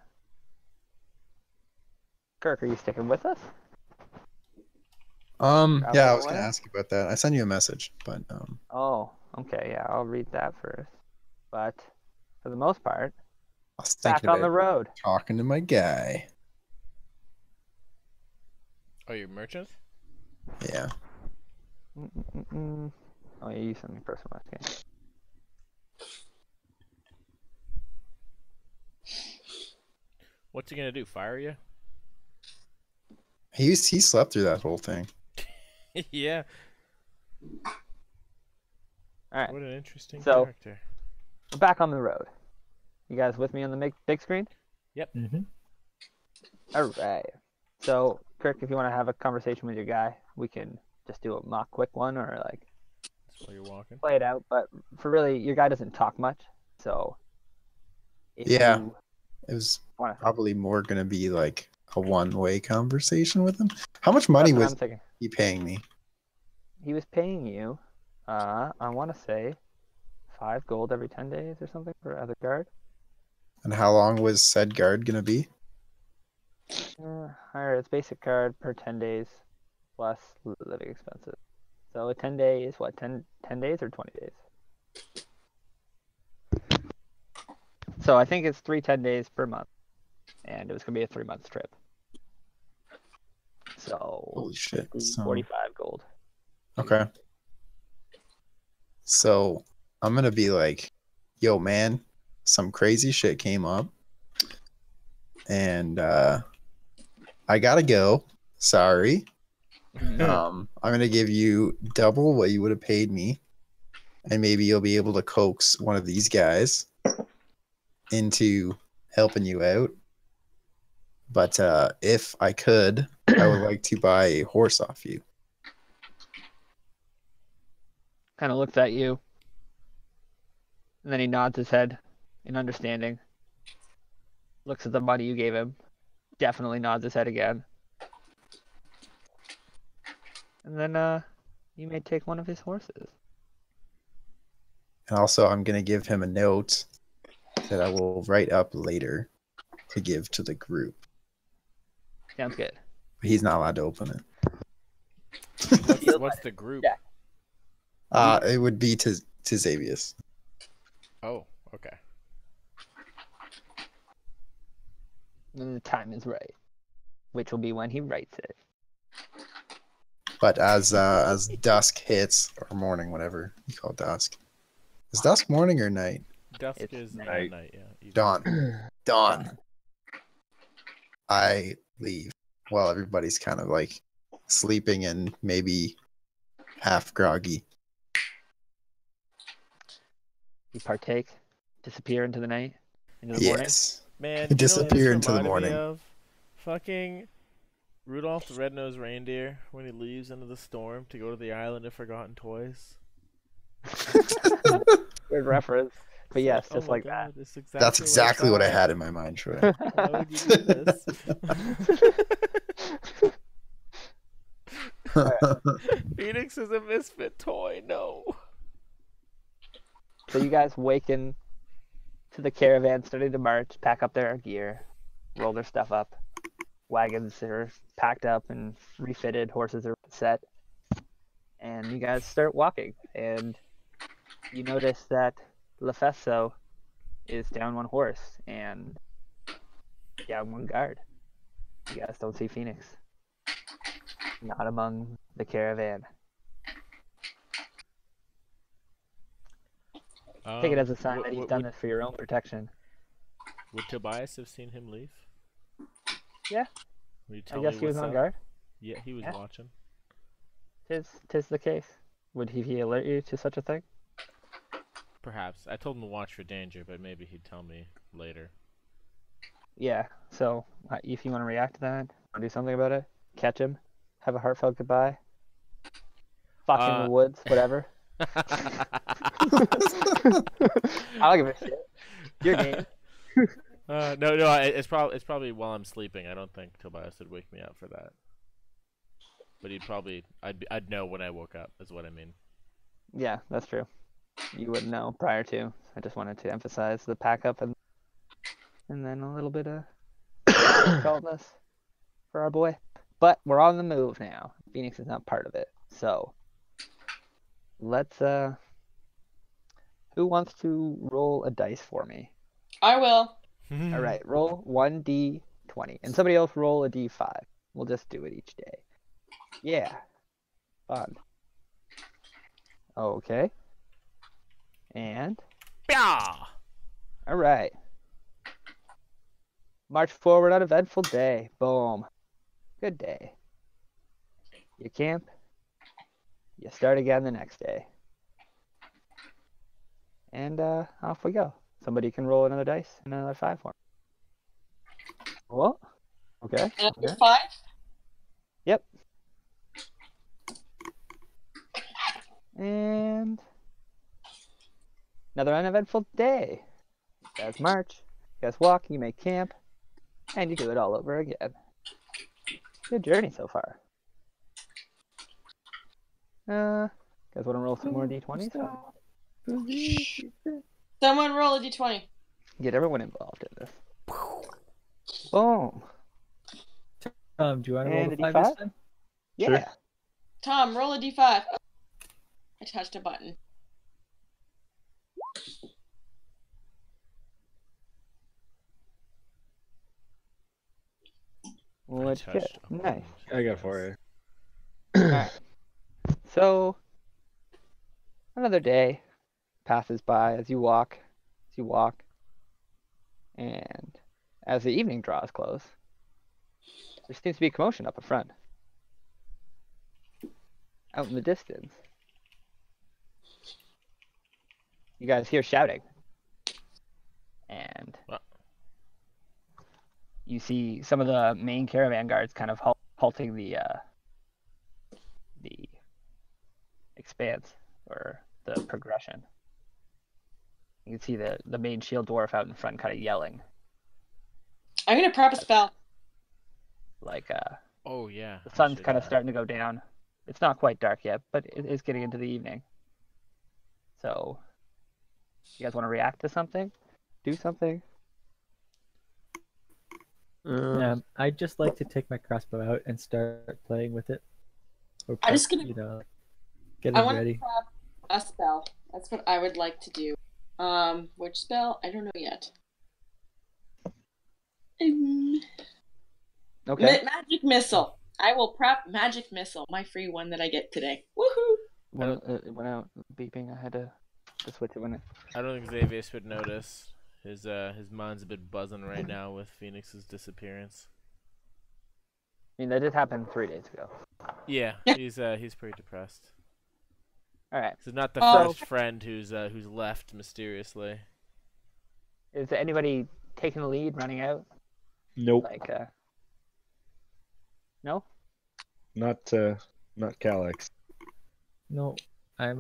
Kirk, are you sticking with us? Yeah, I was Travel gonna away? ask you about that. I sent you a message, but Oh, okay, yeah, I'll read that first. But for the most part, I was back thinking on the about road. talking to my guy. Oh, you're merchant? Yeah. Mm-mm-mm-mm. Oh, yeah, you sent me personal message. What's he gonna do? Fire you? He slept through that whole thing. Yeah. All right, What an interesting So- character. we're back on the road. You guys with me on the big screen? Mm-hmm. All right. So, Kirk, if you want to have a conversation with your guy, we can just do a mock quick one or like That's while you're walking. play it out. But for really, your guy doesn't talk much, so if Yeah. you It was want to, probably more gonna be like a one-way conversation with him. How much money that's what was I'm thinking. he paying me? he was paying you, I want to say 5 gold every 10 days or something for other guard. And how long was said guard gonna be? Higher, it's basic guard per 10 days plus living expenses. So a 10 day is what, 10 days or 20 days? So I think it's 10 days per month. And it was going to be a 3-month trip. So Holy shit. 50, So, 45 gold. okay. So I'm gonna be like, yo man, some crazy shit came up. And I gotta go. Sorry. I'm gonna give you double what you would have paid me. And maybe you'll be able to coax one of these guys into helping you out. But if I could, I would like to buy a horse off you. Kind of looks at you. And then he nods his head in understanding. Looks at the money you gave him. Definitely nods his head again. And then you may take one of his horses. And also, I'm going to give him a note that I will write up later to give to the group. Sounds good. But he's not allowed to open it. What's the group? Yeah. It would be to Xavius. Oh, okay. When the time is right. Which will be when he writes it. But as dusk hits, or morning, whatever you call dusk. Is dusk morning or night? Dusk It's is night. night, yeah. Evening. Dawn. I leave while everybody's kind of like sleeping and maybe half groggy. You partake, disappear into the night, into the morning. Yes. Man, you Disappear know what this into the reminded morning. me of? Fucking Rudolph the Red-Nosed Reindeer when he leaves into the storm to go to the island of forgotten toys. Good reference. But It's yes, oh just my like God, it's That's exactly what I thought. had in my mind, Troy. Why would you do this? Phoenix is a misfit toy. No. So you guys waken to the caravan starting to march, pack up their gear, roll their stuff up. Wagons are packed up and refitted, horses are set. And you guys start walking. And you notice that Lefesso is down one horse and down one guard. You guys don't see Phoenix. Not among the caravan. Take it as a sign that he's done this for your own protection. Would Tobias have seen him leave? Yeah. Will you I tell guess me he was what's on up? guard. Yeah, he was Yeah. watching. Tis the case. Would he alert you to such a thing? Perhaps. I told him to watch for danger, but maybe he'd tell me later. Yeah. So if you want to react to that, want to do something about it, catch him, have a heartfelt goodbye, fuck in the woods, whatever. I don't give a shit. Your game. No. It's probably while I'm sleeping. I don't think Tobias would wake me up for that. But I'd know when I woke up. Is what I mean. Yeah, that's true. You wouldn't know prior to. I just wanted to emphasize the pack up and then a little bit of heartfeltness for our boy. But we're on the move now. Phoenix is not part of it. So let's who wants to roll a dice for me? I will. All right, roll 1d20 and somebody else roll a d5. We'll just do it each day. Yeah. Fun. Okay. And Yeah. all right. March forward on eventful day. Boom. Good day. You camp. You start again the next day. And off we go. Somebody can roll another dice and another 5 for me. Well, okay. Another 5? Yep. And another uneventful day. You guys march, you guys walk, you make camp, and you do it all over again. Good journey so far. Guys want to roll some more d20s? Stop. Someone roll a d20. Get everyone involved in this. Boom. Do you want to roll And the a 5 this D5? time? Yeah. Sure. Tom, roll a d5. I touched a button. What'd you get? touched a Nice. I got 4A. Alright. So, another day passes by as you walk, and as the evening draws close, there seems to be commotion up in front. Out in the distance, you guys hear shouting. And What? you see some of the main caravan guards kind of halting the expanse or the progression. You can see the main shield dwarf out in front kind of yelling I'm gonna prep a spell. like Oh yeah. the I sun's should, kind of starting to go down. It's not quite dark yet, but it is getting into the evening. So, you guys want to react to something? Do something? I'd just like to take my crossbow out and start playing with it. Or I'm just gonna- you know, I getting want to ready. prep a spell. That's what I would like to do. Which spell? I don't know yet. Okay. Magic missile. I will prep magic missile, my free one that I get today. Woohoo! It went out beeping. I had to switch it when it. I don't think Xavius would notice. His mind's a bit buzzing right now with Phoenix's disappearance. I mean, that did happen 3 days ago. Yeah, he's pretty depressed. All right. This is not the Oh. first friend who's left mysteriously. Is anybody taking the lead, running out? Nope. Like, no? Not Calyx. No, I'm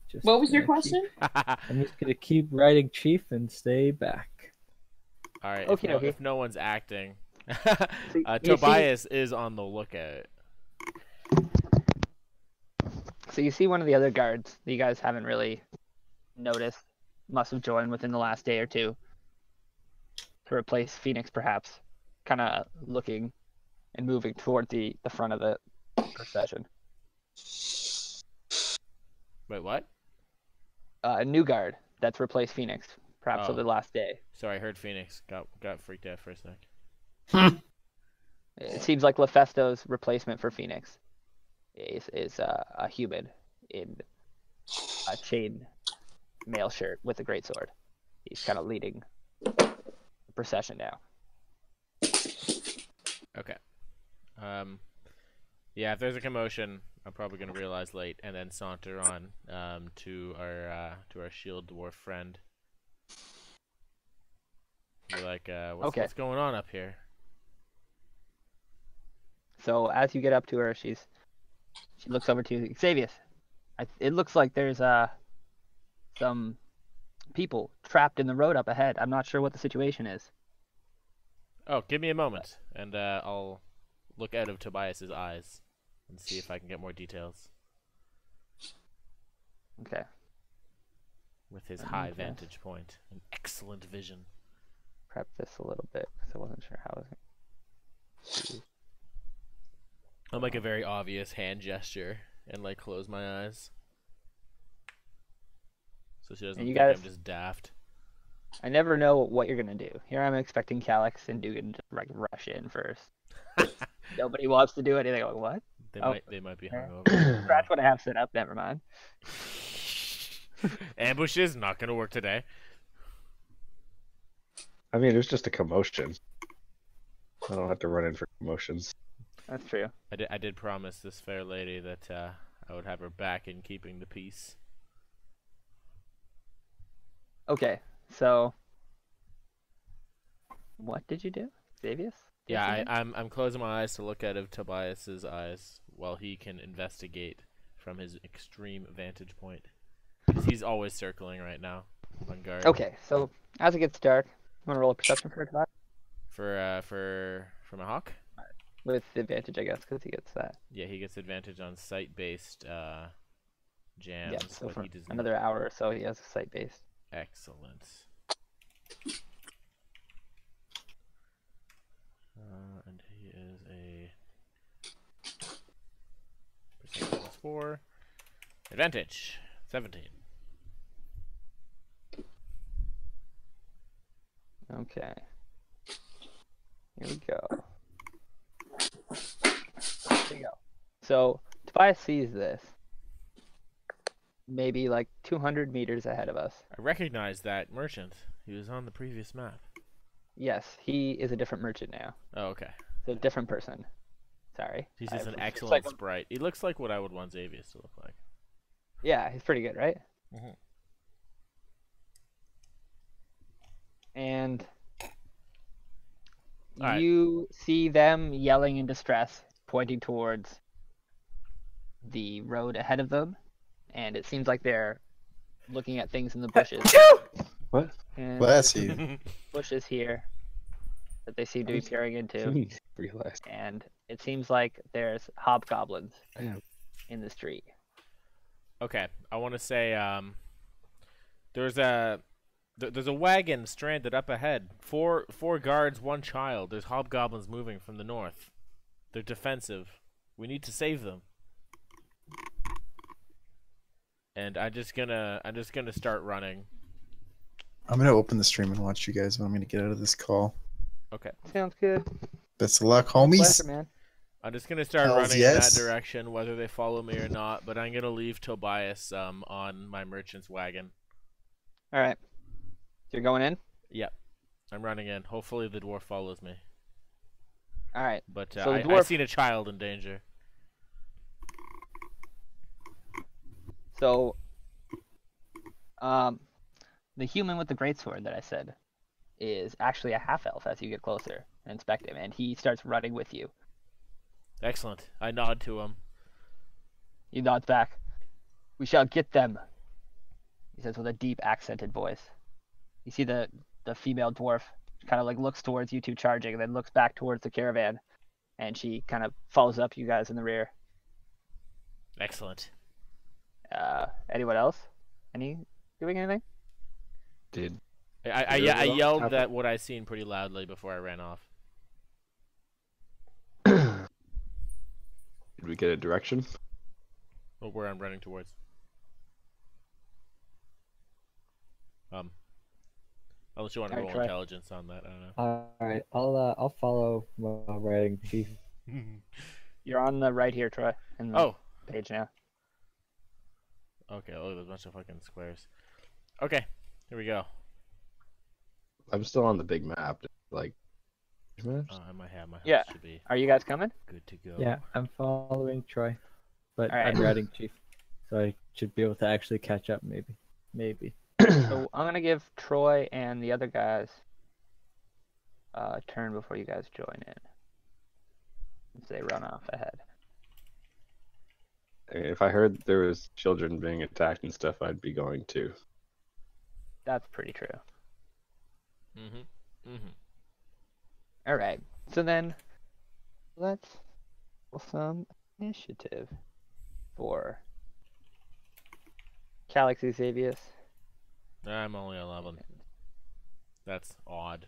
just. What was your gonna keep- question? I'm just gonna keep riding Chief and stay back. All right. Okay, okay. If no one's acting, you see- Tobias is on the lookout. So you see one of the other guards that you guys haven't really noticed, must have joined within the last day or two to replace Phoenix, perhaps, kind of looking and moving toward the front of the procession. Wait, what? A new guard that's replaced Phoenix, perhaps Oh. over the last day. Sorry, I heard Phoenix. Got freaked out for a sec. It seems like Lefesto's replacement for Phoenix is a human in a chain mail shirt with a greatsword. He's kind of leading the procession now. Okay. Yeah, if there's a commotion, I'm probably gonna realize late, and then saunter on to our shield dwarf friend. Be like, what's going on up here? So as you get up to her, she looks over to you. Xavius, it looks like there's some people trapped in the road up ahead. I'm not sure what the situation is. Oh, give me a moment, and I'll look out of Tobias's eyes and see if I can get more details Okay. with his high Okay. vantage point and excellent vision. Prep this a little bit because I wasn't sure how I was I'll make a very obvious hand gesture and like close my eyes, so she doesn't And you think I'm guys- just daft. I never know what you're gonna do. Here I'm expecting Calyx and Dugan to like rush in first. Nobody wants to do anything. Like, what? They Oh. might be Okay. hungover. Scratch what I have set up. Never mind. Ambushes not gonna work today. I mean, it was just a commotion. I don't have to run in for commotions. That's true. I did promise this fair lady that I would have her back in keeping the peace. Okay, so what did you do, Xavius? Did Yeah, something? I'm closing my eyes to look out of Tobias's eyes while he can investigate from his extreme vantage point, because he's always circling right now on guard. Okay, so as it gets dark, you want to roll a perception for Tobias? For my hawk. With advantage, I guess, because he gets that. Yeah, he gets advantage on site-based jams, Yeah, so but for he does another hour or so, he has a site based. Excellent. And he is a perception +4. Advantage 17. Okay. Here we go. Here we go. So Tobias sees this maybe like 200 meters ahead of us. I recognize that merchant. He was on the previous map. Yes, he is a different merchant now. Oh, okay. So a different person. Sorry. He's just an It's excellent like- sprite. He looks like what I would want Xavius to look like. Yeah, he's pretty good, right? Mhm. And Alright. you see them yelling in distress, pointing towards the road ahead of them, and it seems like they're looking at things in the bushes. What? And Bless you. bushes here that they seem to be peering into, Didn't realize. and it seems like there's hobgoblins Damn. in the street. Okay, I want to say there's a wagon stranded up ahead. Four guards, one child. There's hobgoblins moving from the north. They're defensive. We need to save them. And I'm just gonna start running. I'm gonna open the stream and watch you guys, but I'm gonna get out of this call. Okay. Sounds good. Best of luck, homies. Pleasure, man. I'm just gonna start Hells running yes. in that direction, whether they follow me or not. But I'm gonna leave Tobias on my merchant's wagon. All right. You're going in? Yep, I'm running in. Hopefully the dwarf follows me. All right. But So the I dwarf- seen a child in danger. So, the human with the greatsword that I said is actually a half elf as you get closer and inspect him, and he starts running with you. Excellent. I nod to him. He nods back. We shall get them, he says with a deep accented voice. You see the female dwarf kind of like looks towards you two charging, and then looks back towards the caravan, and she kind of follows up you guys in the rear. Excellent. Anyone else? Doing anything? Did I You're yelled up. that what I seen pretty loudly before I ran off. did we get a direction? Or where I'm running towards. Unless you want to Alright, roll try. intelligence on that, I don't know. All right, I'll follow while riding chief. You're on the right here, Troy, in the Oh, page now. okay. Oh, there's a bunch of fucking squares. Okay, here we go. I'm still on the big map. Like, maps? I might have my house Yeah. should be Are you guys coming? good to go. Yeah, I'm following Troy, but Alright. I'm riding chief, so I should be able to actually catch up. Maybe. So I'm gonna give Troy and the other guys a turn before you guys join in. Since they run off ahead. If I heard there was children being attacked and stuff, I'd be going too. That's pretty true. Alright. So then let's roll some initiative for Calix Xavius. I'm only 11. That's odd.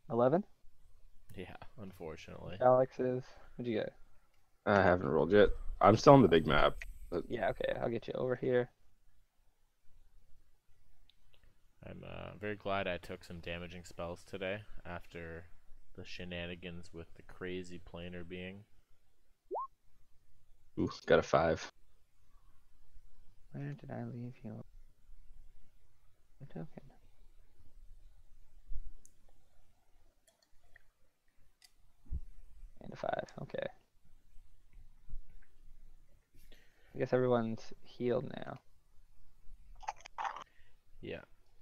11? Yeah, unfortunately. Calix is. What'd you get? I haven't rolled yet. I'm still on the big map. Yeah, okay, I'll get you over here. I'm very glad I took some damaging spells today after the shenanigans with the crazy planar being. Ooh, got a 5. Where did I leave your token? And a 5, okay. I guess everyone's healed now. Yeah.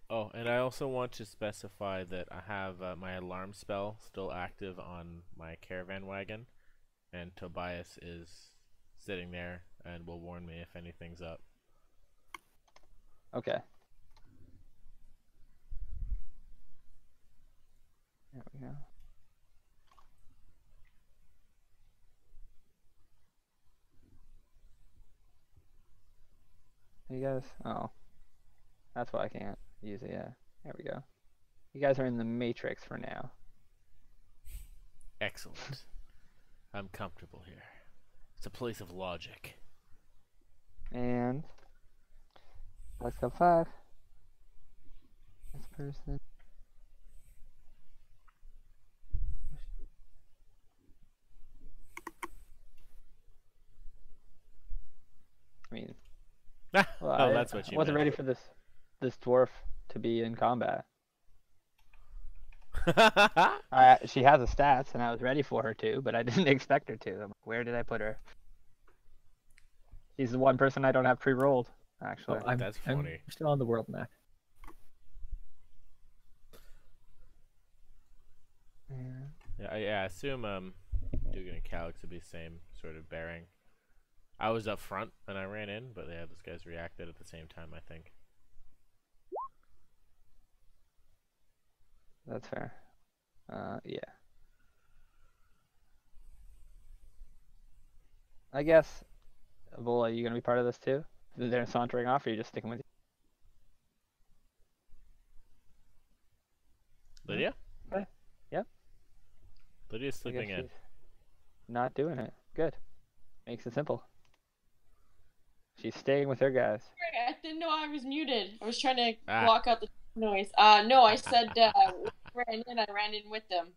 Oh, and I also want to specify that I have my alarm spell still active on my caravan wagon, and Tobias is sitting there and will warn me if anything's up. Okay. There we go. You guys? Oh. That's why I can't use it, yeah. There we go. You guys are in the Matrix for now. Excellent. I'm comfortable here. It's a place of logic. And let's go 5. This person. I mean, well, Oh, that's what I you wasn't ready meant. for this dwarf to be in combat. She has the stats, and I was ready for her to, but I didn't expect her to. I'm like, where did I put her? She's the one person I don't have pre-rolled, actually. Oh, That's I'm funny. still on the world map. Yeah. Yeah, I assume Dugan and Calix would be same sort of bearing. I was up front and I ran in, but yeah, those guys reacted at the same time, I think. That's fair. Yeah. I guess, Ebola, are you gonna be part of this too? They're sauntering off, or are you just sticking with Lydia? Okay. Yep. Lydia's I guess sleeping in. she's not doing it. Good. Makes it simple. She's staying with her guys. Sorry, I didn't know I was muted. I was trying to Ah. block out the noise. No, I said when I ran in with them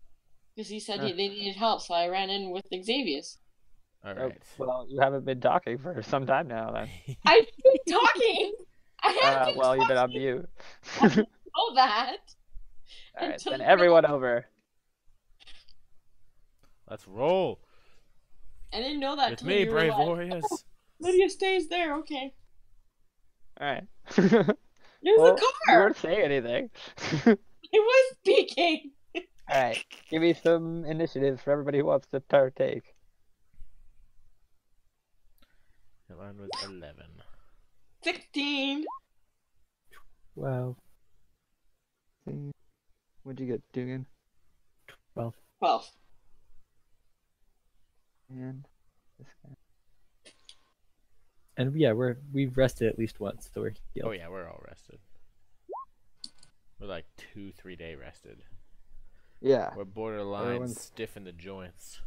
because he said Huh. they needed help, so I ran in with Xavier's. All Oh, right. well, you haven't been talking for some time now, then. I've been talking. I have been Well, you've been on talking. mute. I didn't know that. All right, Until then you everyone over. Let's roll. I didn't know that With till me, you were brave like, warriors. Lydia stays there. Okay. All right. There's Well, a you car. weren't saying anything. I was speaking. All right, give me some initiatives for everybody who wants to partake. Mine was 11. 16. Wow. What'd you get, Dugan? 12. 12. And this guy. And yeah, we've rested at least once, so we're healed. Oh yeah, we're all rested. We're like 2-3 day rested. Yeah, We're borderline Everyone's- stiff in the joints.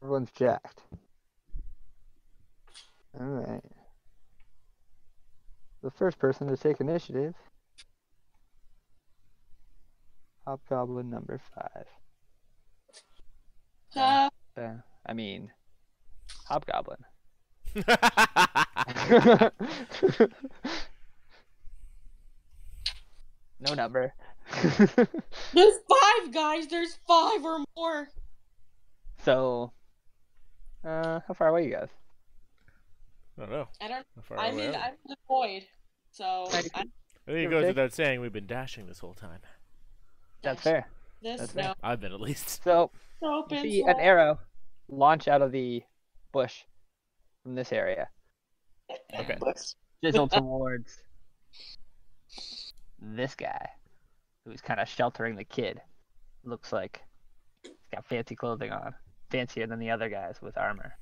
everyone's jacked. All right. The first person to take initiative. Hobgoblin number 5. I mean, Hobgoblin. No number. There's 5 guys. There's 5 or more. So, how far away you guys? I don't know. I don't. How far I'm away in. are we? I'm deployed. So Ninety I, feet. I think it Give or goes take. without saying we've been dashing this whole time. That's fair. this That's no. fair. I've been at least. So, you Open. see an arrow launch out of the bush from this area. Okay. Chisel towards this guy, who's kind of sheltering the kid. Looks like he's got fancy clothing on, fancier than the other guys with armor.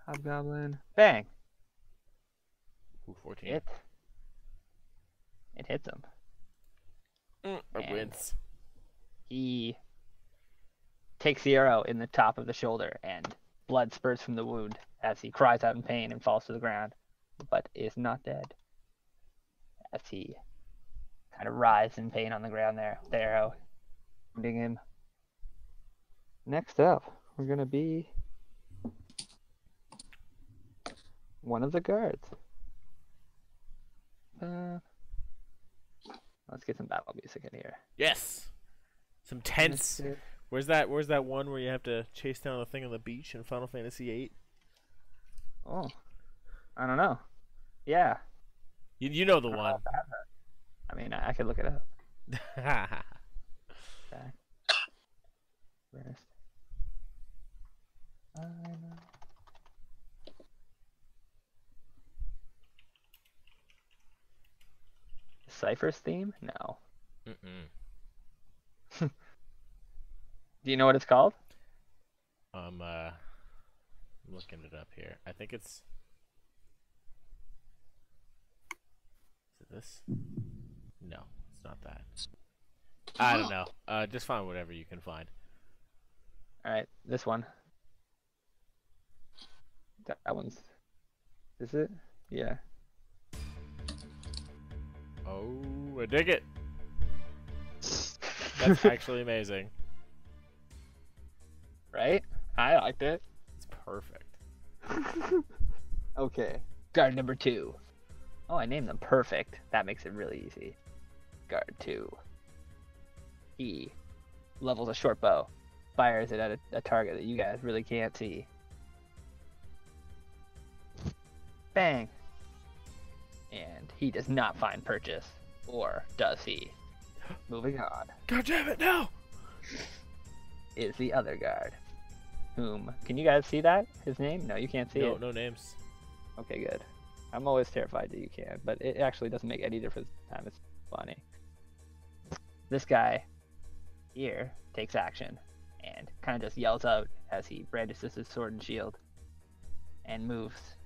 Hobgoblin, bang! Ooh, 14. It hits him. That And wins. he takes the arrow in the top of the shoulder, and blood spurts from the wound as he cries out in pain and falls to the ground, but is not dead. As he kind of writhes in pain on the ground there, the arrow wounding him. Next up, we're going to be one of the guards. Let's get some battle music in here. Yes. Some tense. Where's that one where you have to chase down the thing on the beach in Final Fantasy VIII? Oh, I don't know. Yeah. You know the one. I mean, I could look it up. Where's... Cypher's theme? No. Mm-mm. Do you know what it's called? I'm looking it up here. I think it's. Is it this? No, it's not that. I don't know. Just find whatever you can find. All right, this one. That one's. Is it? Yeah. Oh, I dig it. That's actually amazing. Right? I liked it. It's perfect. Okay. Guard number 2. Oh, I named them perfect. That makes it really easy. Guard 2. He levels a short bow, fires it at a target that you guys really can't see. Bang! And he does not find purchase. Or does he? Moving on. God damn it, no! Is the other guard. Whom, can you guys see that? His name? No, you can't see it. No names. Okay, good. I'm always terrified that you can, but it actually doesn't make any difference this time. It's funny. This guy here takes action and kind of just yells out as he brandishes his sword and shield and moves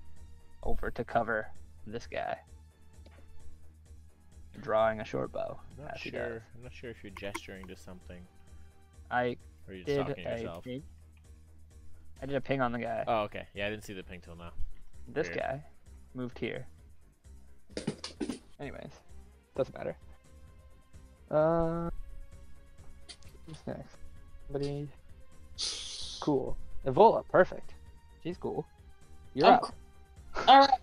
over to cover this guy, drawing a short bow. I'm not as he sure. does. I'm not sure if you're gesturing to something I or you're just did talking to yourself. I did a ping on the guy. Oh, okay. Yeah, I didn't see the ping till now. This Weird. guy moved here. Anyways, doesn't matter. Who's next? Somebody cool. Evola, perfect. She's cool. You're I'm up. All right.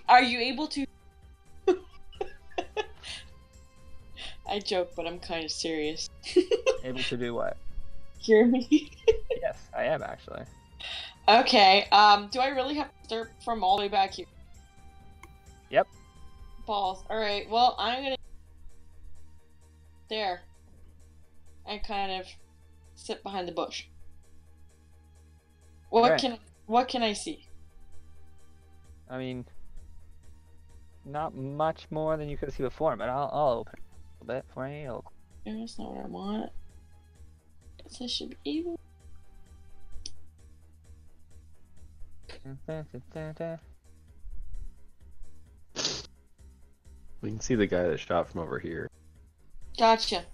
Are you able to? I joke, but I'm kind of serious. Able to do what? Hear me? Yes, I am actually. Okay. Do I really have to start from all the way back here? Yep. Balls. All right. Well, I'm gonna there and kind of sit behind the bush. Alright. What can I see? I mean, not much more than you could see before, but I'll open it a little bit for you. That's not what I want. Guess I should be able. We can see the guy that shot from over here. Gotcha.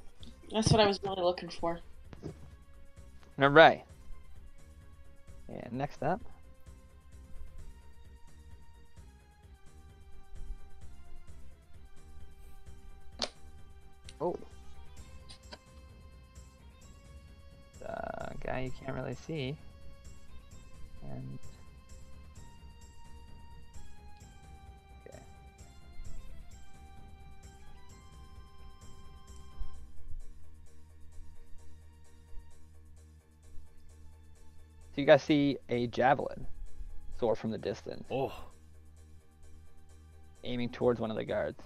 That's what I was really looking for. All right. And next up. Oh. The guy you can't really see. And okay. So you guys see a javelin soar from the distance, Oh, aiming towards one of the guards.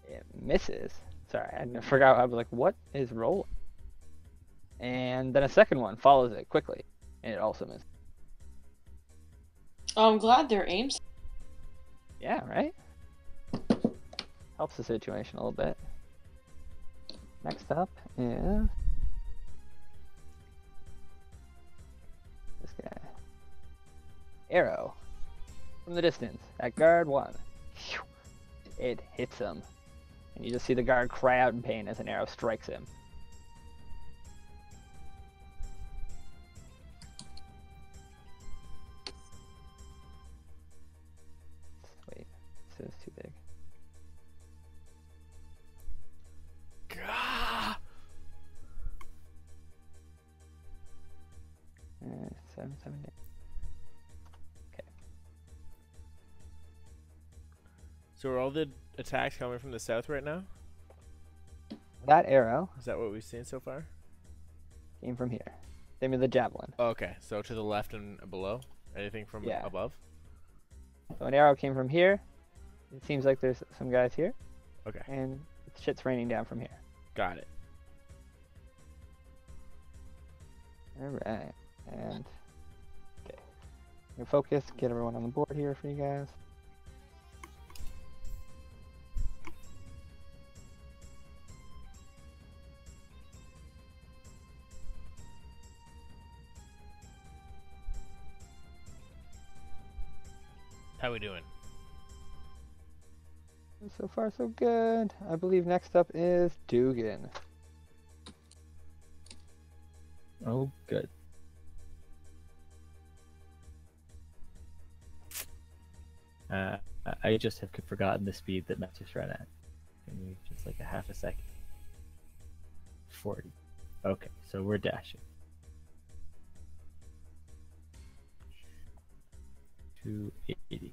It misses. Sorry, I forgot. I was like, what is rolling? And then a second one follows it quickly, and it also misses. Oh, I'm glad their aims. Yeah, right? Helps the situation a little bit. Next up is this guy. Arrow from the distance at guard 1. It hits him. And you just see the guard cry out in pain as an arrow strikes him. Wait, this is too big. Gah! 778. So are all the attacks coming from the south right now? That arrow Is that what we've seen so far? came from here. Same with the javelin. Oh, okay, so to the left and below? Anything from Yeah. above? So an arrow came from here. It seems like there's some guys here. Okay, And shit's raining down from here. got it. Alright. And okay. I'm gonna focus, get everyone on the board here for you guys. How we doing? So far, so good. I believe next up is Dugan. Oh, good. I just have forgotten the speed that Matt just ran at. Give me just like a half a second. 40. Okay, so we're dashing. 280.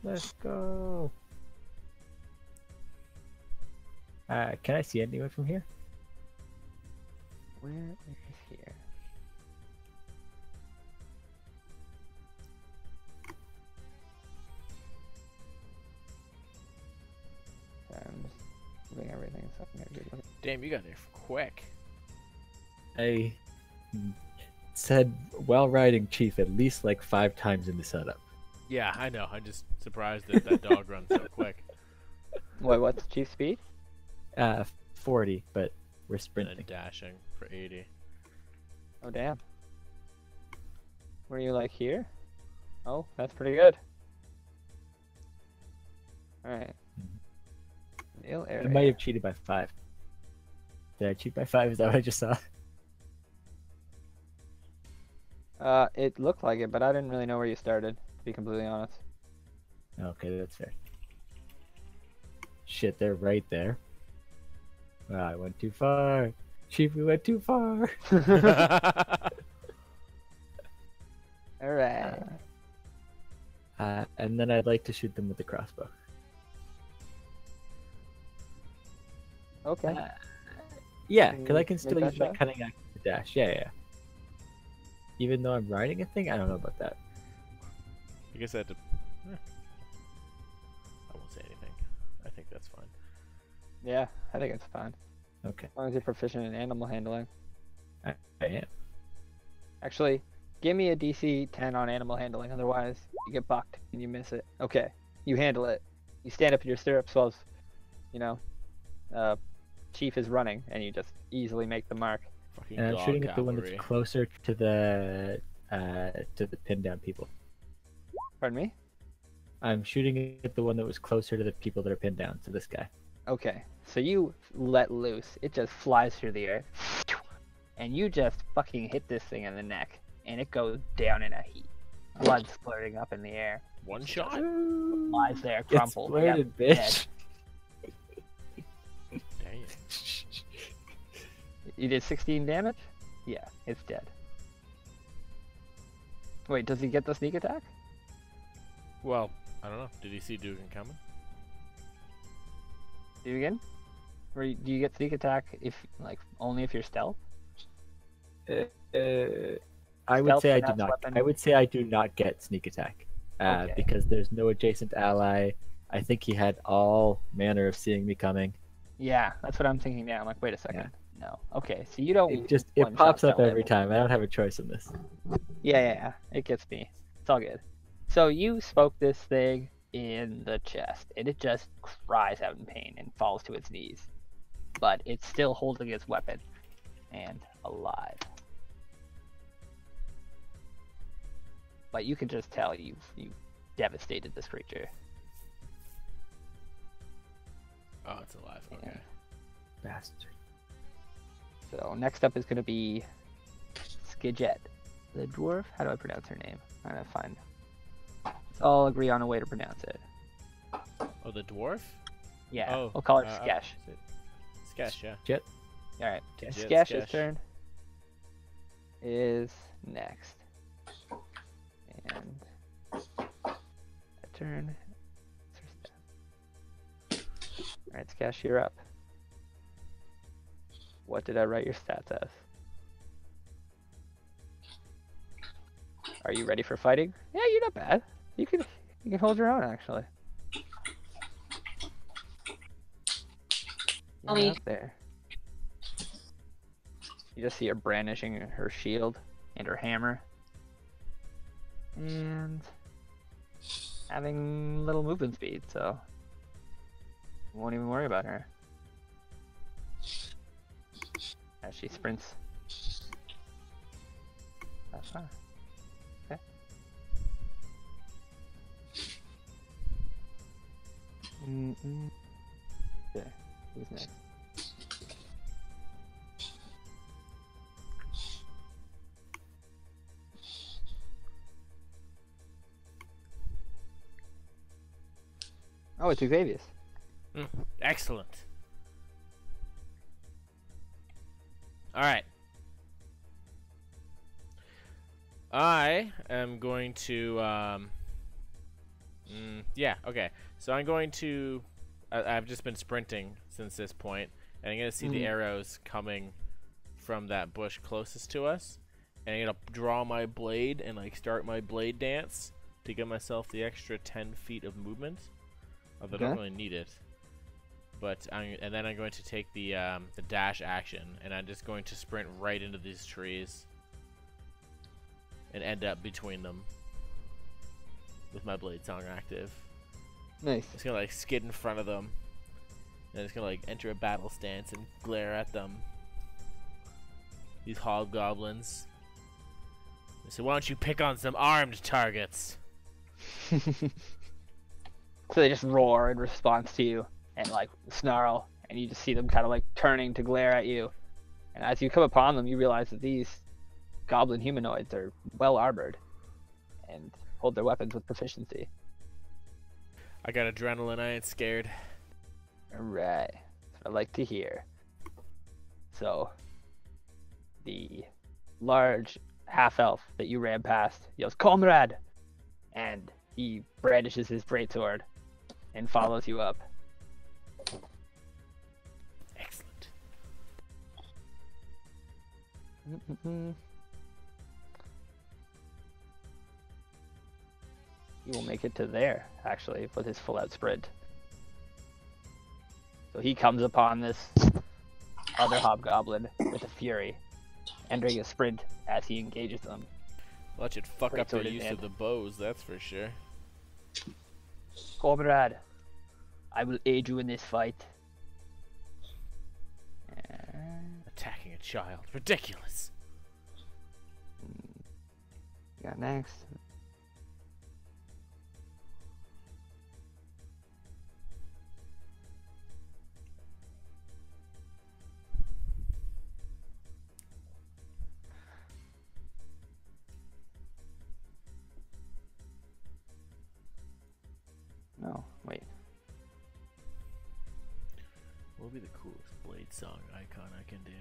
Let's go. Can I see anyone from here? Where is here? I'm just moving everything so I can get a good look. Damn, you got there quick. I said while riding Chief at least like 5 times in the setup. Yeah, I know. I'm just surprised that that dog runs so quick. What's Chief speed? 40, but we're And sprinting. dashing for 80. Oh, damn. Were you like here? Oh, that's pretty good. Alright. Nail I area. might have cheated by 5. Did I cheat by 5? Is that what I just saw? It looked like it, but I didn't really know where you started, to be completely honest. Okay, that's fair. Shit, they're right there. Wow, I went too far. Chief, we went too far. Alright. And then I'd like to shoot them with the crossbow. Okay. Yeah, Can because I you can make still that use my shot? cunning action to dash. Yeah. Even though I'm riding a thing, I don't know about that. I guess I had to. I won't say anything. I think that's fine. Yeah, I think it's fine. Okay, As long as you're proficient in animal handling. I am. Actually, give me a DC 10 on animal handling, otherwise you get bucked and you miss it. Okay, you handle it. You stand up in your stirrups while, Chief is running, and you just easily make the mark. Fucking And I'm dog shooting at the one cavalry. that's closer to the pinned down people. Pardon me? I'm shooting at the one that was closer to the people that are pinned down, to this guy. Okay, so you let loose. It just flies through the air. And you just fucking hit this thing in the neck, and it goes down in a heap. Blood splurting up in the air. One shot? Lies there, It's crumpled. exploded, Yep, bitch. Dang. You did 16 damage? Yeah, it's dead. Wait, does he get the sneak attack? Well, I don't know. Did he see Dugan coming? Do you again? Or do you get sneak attack if, only if you're stealth? I would Stealth, say I do finesse not. weapon. I would say I do not get sneak attack, Okay. because there's no adjacent ally. I think he had all manner of seeing me coming. Yeah, that's what I'm thinking now. I'm like, wait a second. No. Okay, so you don't. It one-shot pops up stealth every him. time. I don't have a choice in this. Yeah. It gets me. It's all good. So you spoke this thing in the chest, and it just cries out in pain and falls to its knees. But it's still holding its weapon and alive. But you can just tell you've devastated this creature. Oh, it's alive. Okay. Bastard. So next up is going to be Skidjet, the dwarf. How do I pronounce her name? I'm gonna find. Let's all agree on a way to pronounce it. Oh, the dwarf? Yeah, Oh, we'll call her Skesh. Skesh, yeah. Jet. All right, Jet, Skesh's Skesh. turn is next, and that turn. All right, Skesh, you're up. What did I write your stats as? Are you ready for fighting? Yeah, you're not bad. You can hold your own actually. I'll You're eat. up there. You just see her brandishing her shield and her hammer. And having little movement speed, so won't even worry about her. As she sprints. That's fine. Okay, who's next? Oh, it's Xavius. Excellent. All right. I am going to. Yeah. Okay. So I'm going to. I've just been sprinting since this point, and I'm gonna see the arrows coming from that bush closest to us, and I'm gonna draw my blade and like start my blade dance to give myself the extra 10 feet of movement. Although I don't really need it. But and then I'm going to take the dash action, and I'm just going to sprint right into these trees and end up between them with my blade song active. Nice. It's gonna like skid in front of them, and it's gonna like enter a battle stance and glare at them. These hobgoblins. So why don't you pick on some armed targets? So they just roar in response to you and like snarl, and you just see them kind of like turning to glare at you. And as you come upon them, you realize that these goblin humanoids are well armored and hold their weapons with proficiency. I got adrenaline, I ain't scared. Alright, that's what I like to hear. So, the large half-elf that you ran past yells, "Comrade!" And he brandishes his greatsword and follows you up. Excellent. He will make it to there, actually, with his full-out sprint. So he comes upon this other hobgoblin with a fury, entering a sprint as he engages them. Well, that should fuck up Greatsword their in use hand. of the bows, that's for sure. Comrade, I will aid you in this fight. Attacking a child. Ridiculous. Got next. No, wait. What would be the coolest blade song icon I can do?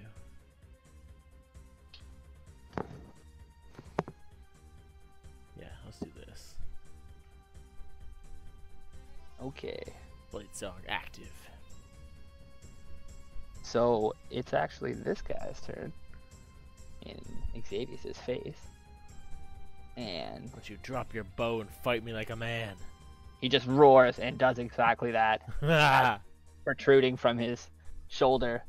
Yeah, let's do this. Okay. Blade song active. So it's actually this guy's turn in Xavius' face. And Why don't you drop your bow and fight me like a man? he just roars and does exactly that. Ah! Protruding from his shoulder,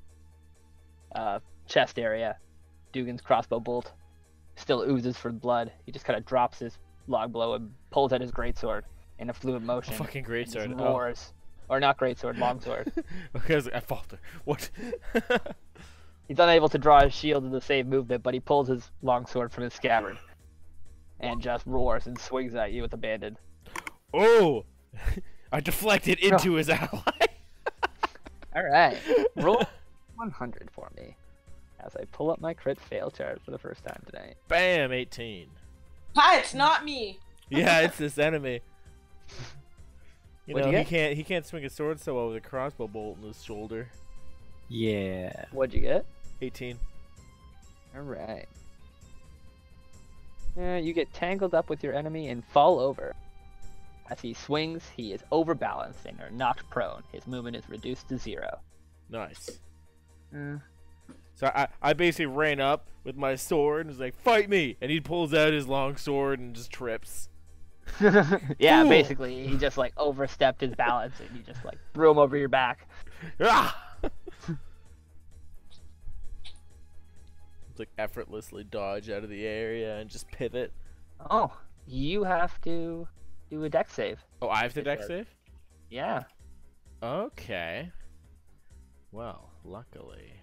chest area, Dugan's crossbow bolt still oozes for blood. He just kind of drops his longbow and pulls out his greatsword in a fluid motion. Fucking and just greatsword. roars. Or not greatsword, longsword. Because I falter. What? He's unable to draw his shield in the same movement, but he pulls his longsword from his scabbard and just roars and swings at you with abandon. Oh! I deflected into his ally. All right, roll 100 for me as I pull up my crit fail chart for the first time tonight. Bam! 18. Hi, it's not me. Yeah, it's this enemy. You What'd know, you he get? can't swing a sword so well with a crossbow bolt in his shoulder. Yeah. What'd you get? 18. All right. You get tangled up with your enemy and fall over. As he swings, he is overbalanced and are knocked prone. His movement is reduced to 0. Nice. Uh, So I basically ran up with my sword and was like, "Fight me!" And he pulls out his long sword and just trips. yeah, Ooh. basically, he just like overstepped his balance and you just like threw him over your back. Ah! It's like effortlessly dodge out of the area and just pivot. Oh, you have to do a dex save. Oh, I have to Good dex work. save? Yeah. Okay. Well, luckily.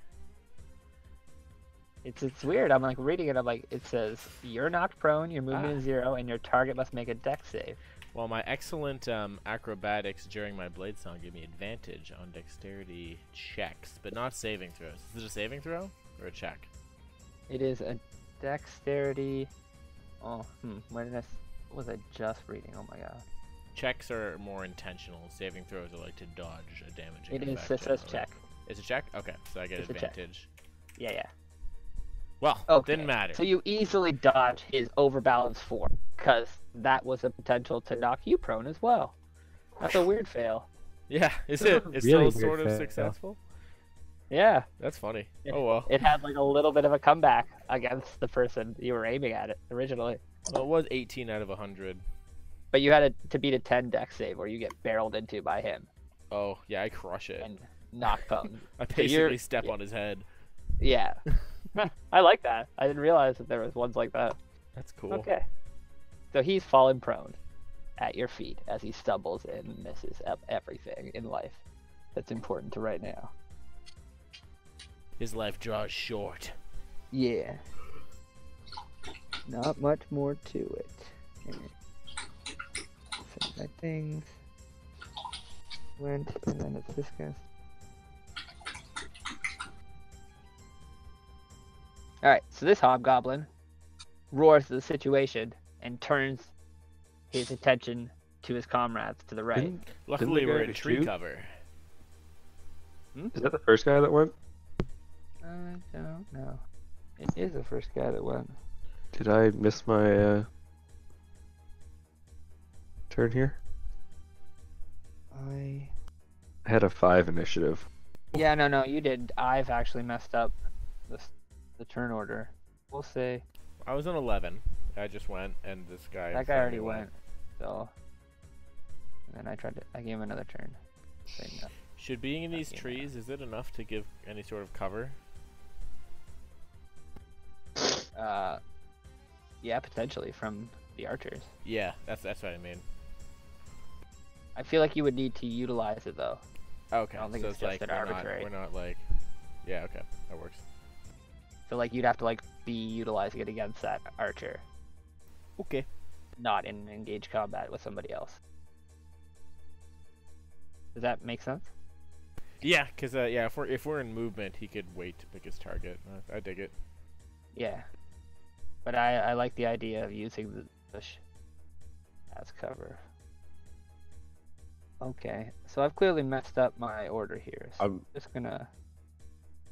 It's weird. I'm like reading it. I'm like, it says you're knocked prone, your movement Ah. is 0, and your target must make a dex save. Well, my excellent acrobatics during my blade song give me advantage on dexterity checks, but not saving throws. Is it a saving throw or a check? It is a dexterity. Oh, Where did what was I just reading? Oh my god. Checks are more intentional. Saving throws are like to dodge a damaging It is. effect. It says generally. check. It's a check? Okay, so I get It's a check. advantage. Yeah. Well, Okay. didn't matter. So you easily dodge his overbalance 4, because that was a potential to knock you prone as well. That's a weird fail. Yeah, is That's it? a It's really still weird sort of fail. successful? Yeah. That's funny. Yeah. Oh well. It had like a little bit of a comeback against the person you were aiming at it originally. Well, it was 18 out of 100. But you had to beat a 10 dex save where you get barreled into by him Oh, yeah, I crush it. and knock prone. I So you're- basically step on his head. Yeah. I like that. I didn't realize that there was ones like that. That's cool. Okay. So he's fallen prone at your feet as he stumbles and misses up everything in life that's important to right now. His life draws short. Yeah. Not much more to it. Send my things. Went, and then it's this guy. Alright, so this hobgoblin roars to the situation and turns his attention to his comrades to the right. Didn't Luckily, the we're guy in who tree shoot- cover. Is that the first guy that went? I don't know. It is the first guy that went. Did I miss my turn here? I had a 5 initiative. Yeah, no, you did. I've actually messed up the turn order. We'll say I was on 11. I just went, and this guy. in that guy front of already me went. So, and then I gave him another turn. Saying no. Should being in these Yeah. trees, is it enough to give any sort of cover? Yeah, potentially from the archers. Yeah, that's what I mean. I feel like you would need to utilize it though. Okay, I don't think so it's it's like just an we're arbitrary. not like. Yeah, okay, that works. So like you'd have to like be utilizing it against that archer, Okay. not in engaged combat with somebody else. Does that make sense? Yeah, cause yeah, if we're in movement, he could wait to pick his target. I dig it. Yeah. But I like the idea of using the bush as cover. Okay, so I've clearly messed up my order here. So I'm just gonna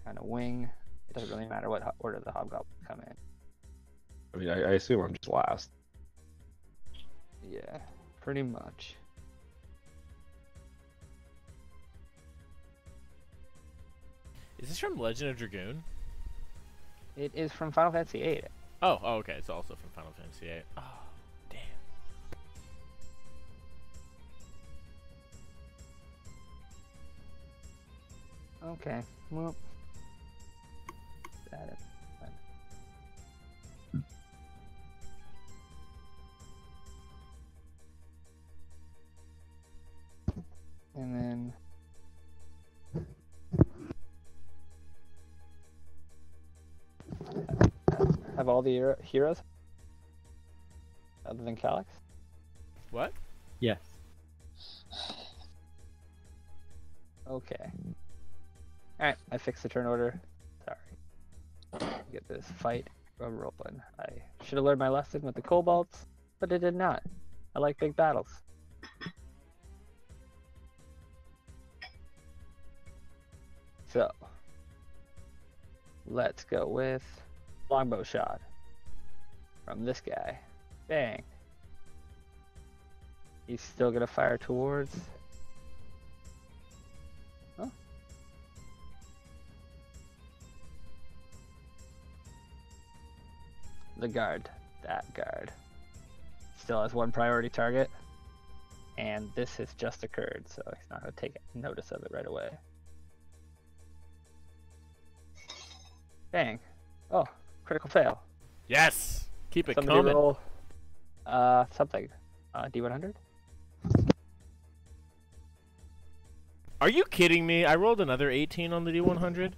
kind of wing. It doesn't really matter what order the hobgoblins come in. I mean, I assume I'm just last. Yeah, pretty much. Is this from Legend of Dragoon? It is from Final Fantasy VIII. Oh, okay, it's also from Final Fantasy VIII. Oh, damn. Okay, well. That is fine. And then. Have all the heroes? Other than Calyx? What? Yes. Okay. Alright, I fixed the turn order. Sorry. Get this fight rolling. I should have learned my lesson with the kobolds, but I did not. I like big battles. So, let's go with longbow shot from this guy. Bang. He's still gonna fire towards. Oh. The guard. That guard. Still has one priority target. And this has just occurred, so he's not gonna take notice of it right away. Bang. Oh, critical fail. Yes. Keep it Somebody coming. roll something. D100? Are you kidding me? I rolled another 18 on the D100.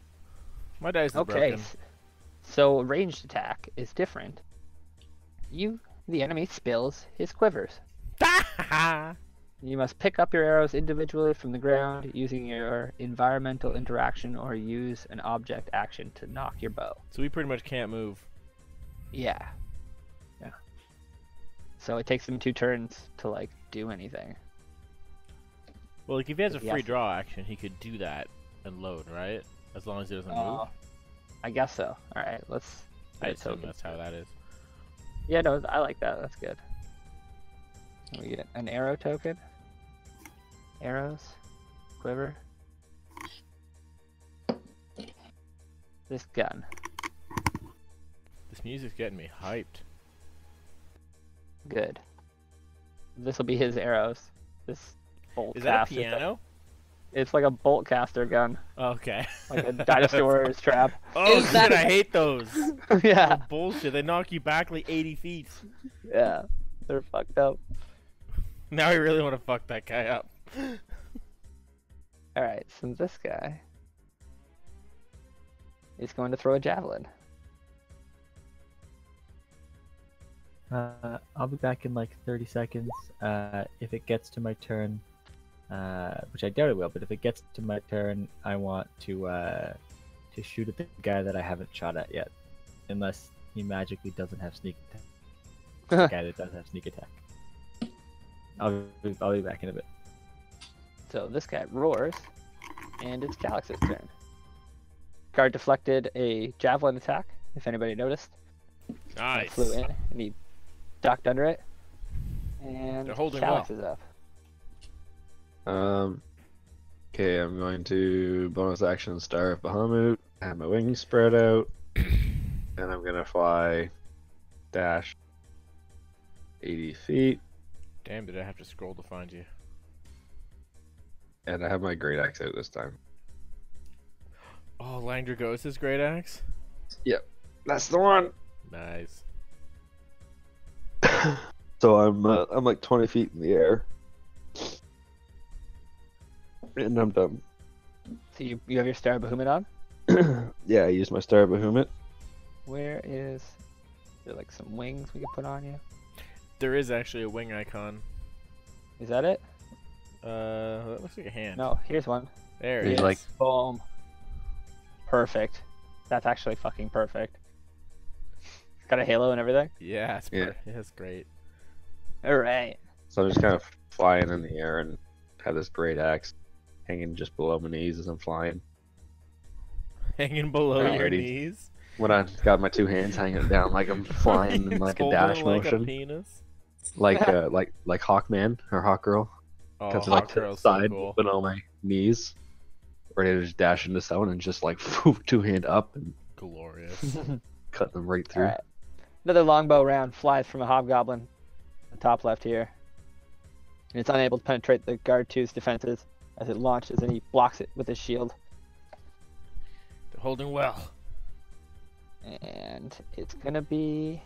My dice is Okay. broken. So a ranged attack is different. The enemy, spills his quivers. You must pick up your arrows individually from the ground using your environmental interaction or use an object action to knock your bow. So we pretty much can't move. Yeah. Yeah. So it takes him 2 turns to like do anything. Well, like if he has a He has free to- draw action, he could do that and load, right? As long as he doesn't move. I guess so. All right, let's. I get assume tokens. that's how that is. Yeah, no, I like that. That's good. We get an arrow token. Arrows, quiver. This gun. This music's getting me hyped. Good. This will be his arrows. This bolt Is that a cast. piano? It's like a bolt caster gun, Okay. like a dinosaur's trap. Oh Is shit! that- I hate those. Yeah, Oh, bullshit! They knock you back like 80 feet. yeah, they're fucked up. Now I really want to fuck that guy up. All right, so this guy is going to throw a javelin. I'll be back in like 30 seconds. If it gets to my turn, which I doubt it will, but if it gets to my turn, I want to shoot at the guy that I haven't shot at yet, unless he magically doesn't have sneak attack. The guy that does have sneak attack. I'll be back in a bit. So this guy roars, and it's Calix's turn. Guard deflected a javelin attack, if anybody noticed. It Nice. flew in, and he ducked under it. And They're holding Calix well. is up. Okay, I'm going to bonus action Star of Bahamut, have my wings spread out, and I'm gonna fly dash 80 feet, Damn, did I have to scroll to find you? and I have my great axe out this time. Oh, Langdragosa's great axe. That's the one. Nice. So I'm like 20 feet in the air, and I'm done. So you have your Star of Bahamut on? Yeah, I used my Star of Bahamut. Where is there like some wings we can put on you? There is actually a wing icon. Is that it? That looks like a hand. No, here's one. There He's it is. like- Boom. Perfect. That's actually fucking perfect. Got a halo and everything? Yeah, it's Yeah. yeah, it's great. Alright. So I'm just kind of flying in the air and have this great axe hanging just below my knees as I'm flying. Hanging below your Alrighty. knees. When I got my 2 hands hanging down like I'm flying in It's like a holding dash like motion, a penis. like Hawkman or Hawkgirl. Oh, Cuts it like Hawk to the Girl's so side, cool. below my knees, ready to just dash into someone and just like 2 hand up and Glorious. cut them right through. Alright. Another longbow round flies from a hobgoblin. The top left here. And it's unable to penetrate the guard 2's defenses as it launches, and he blocks it with his shield. They're holding well. And it's gonna be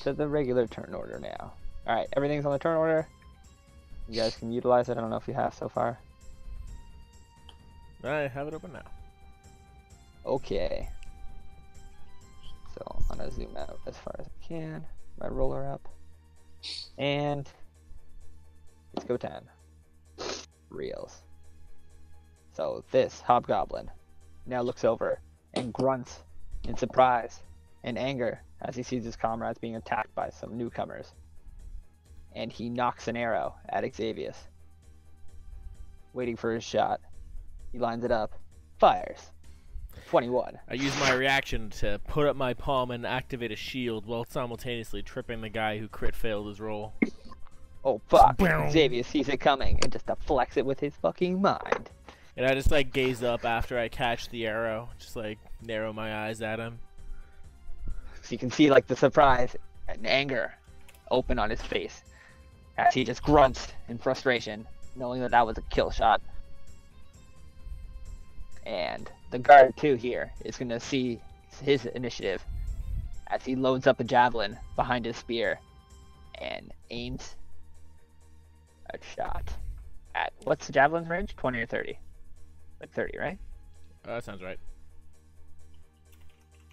to the regular turn order now. Alright, everything's on the turn order. You guys can utilize it. I don't know if you have so far. I have it open now. Okay. So I'm gonna zoom out as far as I can. My roller up. And it's go 10. Reels. So this hobgoblin now looks over and grunts in surprise and anger as he sees his comrades being attacked by some newcomers. And he knocks an arrow at Xavius. Waiting for his shot. He lines it up. Fires. 21. I use my reaction to put up my palm and activate a shield while simultaneously tripping the guy who crit failed his roll. Oh fuck! Boom. Xavier sees it coming and just deflects it with his fucking mind. And I just like gaze up after I catch the arrow, just like narrow my eyes at him. So you can see like the surprise and anger open on his face as he just grunts in frustration, knowing that that was a kill shot. And the guard 2 here is gonna see his initiative as he loads up a javelin behind his spear and aims a shot at, what's the javelin's range? 20 or 30? Like 30, right? That sounds right.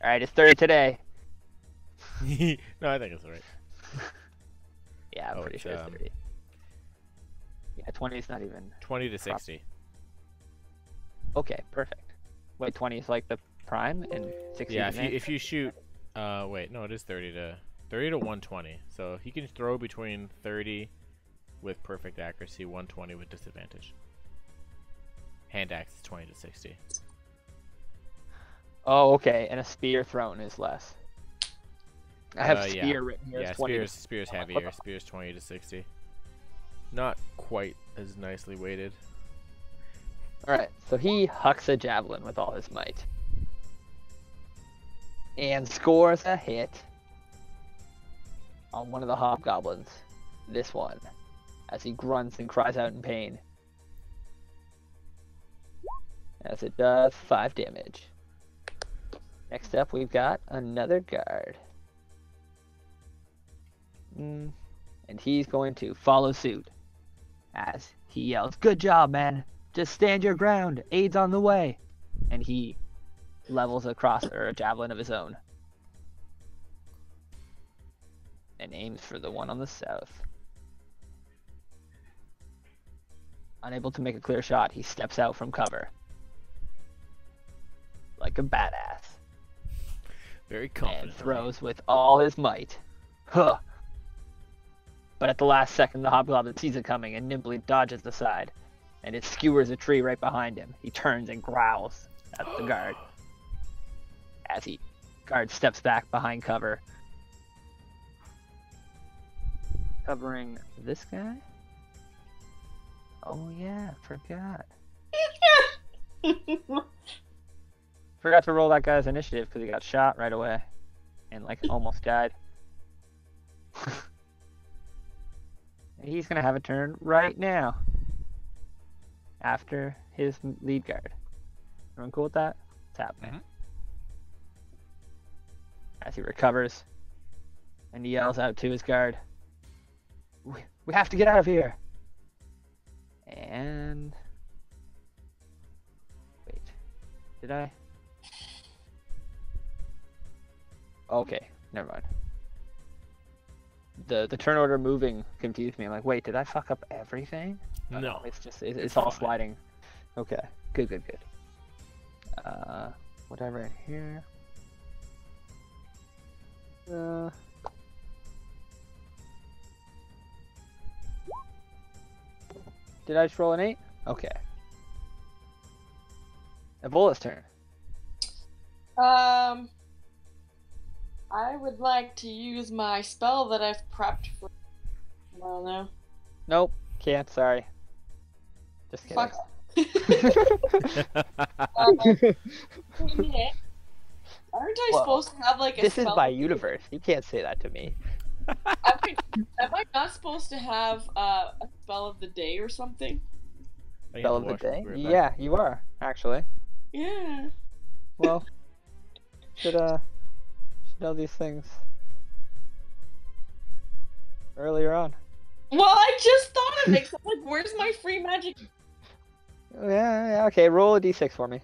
All right, it's 30 today. No, I think it's alright. Yeah, I'm Oh, pretty it's, sure it's 30. Yeah, 20 is not even. 20 to 60. Okay, perfect. Wait, 20 is like the prime, and 60 Yeah, is the max? if you shoot, wait, no, it is 30 to 120. So he can throw between 30 with perfect accuracy, 120 with disadvantage. Hand axe is 20 to 60. Oh, okay, and a spear thrown is less. I have Yeah. spear written here. Yeah, It's 20 to- spear's I'm like, what heavier. the- Spear's 20 to 60. Not quite as nicely weighted. Alright, so he hucks a javelin with all his might. And scores a hit on one of the hobgoblins. This one. As he grunts and cries out in pain. As it does 5 damage. Next up, we've got another guard. And he's going to follow suit. As he yells, "Good job, man! Just stand your ground! Aid's on the way!" And he levels a javelin of his own. And aims for the one on the south. Unable to make a clear shot, he steps out from cover. Like a badass. Very confident. And throws with all his might. Huh! But at the last second, the hobgoblin sees it coming and nimbly dodges aside. And it skewers a tree right behind him. He turns and growls at the guard. As guard steps back behind cover. Covering this guy? Oh yeah, forgot. Forgot to roll that guy's initiative because he got shot right away. And like almost died. He's gonna have a turn right now. After his lead guard. Everyone cool with that? It's happening. As he recovers. And he yells out to his guard. We have to get out of here! And... Wait. Did I? Okay, never mind. The turn order moving confused me. I'm like, wait, did I fuck up everything? No. It's just, it's all sliding. Okay, good. What did I write here? Did I just roll an 8? Okay. Ebola's turn. I would like to use my spell that I've prepped for. I don't know. Nope, can't. Sorry. Just kidding. Fuck. Aren't I Well, supposed to have like a This is spell? my universe. You can't say that to me. Am I not supposed to have a spell of the day or something? I Spell have of to the watch day? right back. Yeah, you are, actually. Yeah. Well, should know these things earlier on. Well, I just thought of it. 'Cause I'm like, where's my free magic? Yeah, okay, roll a d6 for me.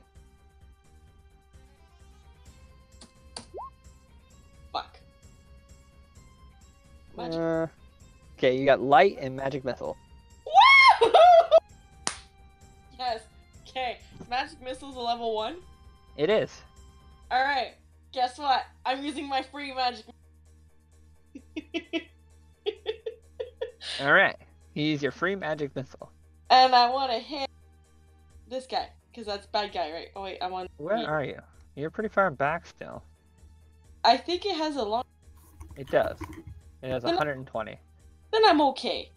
Fuck. Magic. Okay, you got light and magic missile. Woo! Yes. Okay. Magic missile's a level 1. It is. Alright. Guess what? I'm using my free magic. Alright. Use your free magic missile. And I want to hit this guy. Because that's bad guy, right? Oh, wait. I'm on. Where are you? You're pretty far back still. I think it has a long. It does. It has 120. Then I'm okay.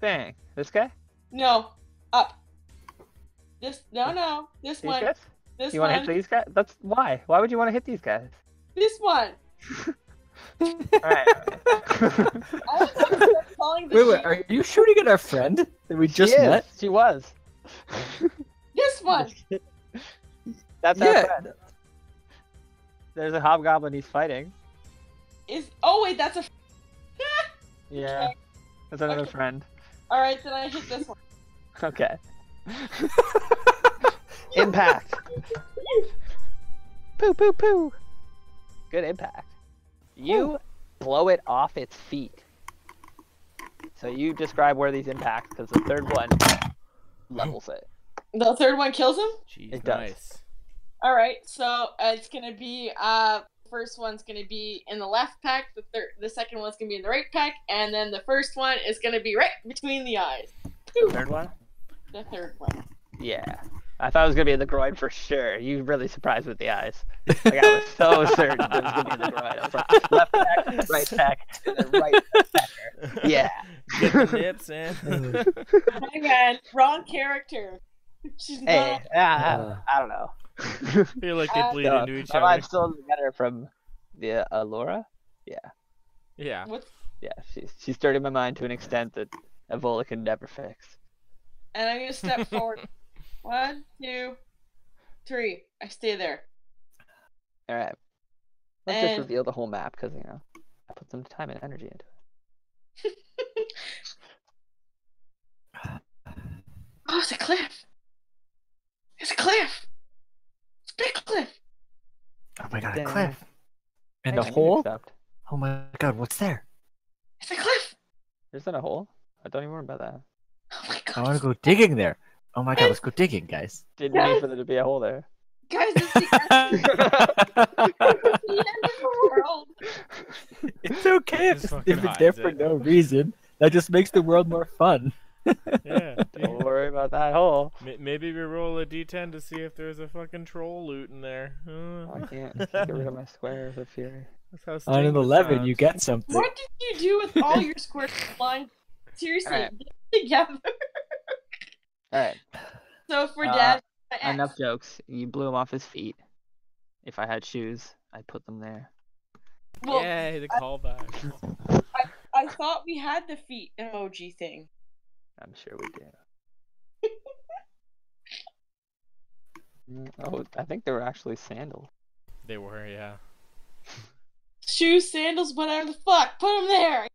Bang. This guy? No. Up. This. No. This These one. guys? This You want to one. hit these guys? That's why. Why would you want to hit these guys? This one. Alright. I was gonna start calling the Wait, sheep. are you shooting at our friend that we just She is. met? She was. This one. That's our Yeah. friend. There's a hobgoblin he's fighting. Is. Oh, wait. That's a. Yeah. Okay. That's another Okay. friend. Alright, then I hit this one. Okay. Impact. Poo poo poo. Good impact. You blow it off its feet. So you describe where these impact, because the third one levels it. The third one kills him? Jeez, It does. nice. Alright, so it's gonna be first one's gonna be in the left pack, the second one's gonna be in the right pack, and then the first one is gonna be right between the eyes. The third one? The third one. Yeah. I thought it was gonna be in the groin for sure. You really surprised with the eyes. Like I was so certain it was gonna be in the groin. I was like, left pack, right pack, and then right packer. Yeah. Get the nips in. Hey man, wrong character. She's Hey, not. I don't know. I feel like they bleed So, into each my other. mind's still together from the Laura. Yeah. What's Yeah, she's stirred my mind to an extent that Evola can never fix. And I'm gonna step forward. 1, 2, 3. I stay there. All right. Let's just And- reveal the whole map because I put some time and energy into it. Oh, it's a cliff. It's a cliff. It's a big cliff. Oh my god, a Dang. cliff. And I a can hole? accept. Oh my god, what's there? It's a cliff. There's not a hole. I don't even remember about that. Oh my I god. want to go digging there. Oh my god, let's go digging, guys. Didn't mean for there to be a hole there. Guys, it's the end of the world. It's okay if Just it's fucking even hides there for it. no reason. That just makes the world more fun. Yeah. Don't worry about that hole. Maybe we roll a d10 to see if there's a fucking troll loot in there. I can't get rid of my squares of fury. That's how On Sting an would 11, sound. you get something. What did you do with all your square lines? Seriously, Alright. get it together. All right. So for Dad, Enough jokes. You blew him off his feet. If I had shoes, I'd put them there. well, Yay, the callback. I thought we had the feet emoji thing. I'm sure we do. Oh, I think they were actually sandals. They were, yeah. Shoes, sandals, whatever the fuck. Put them there.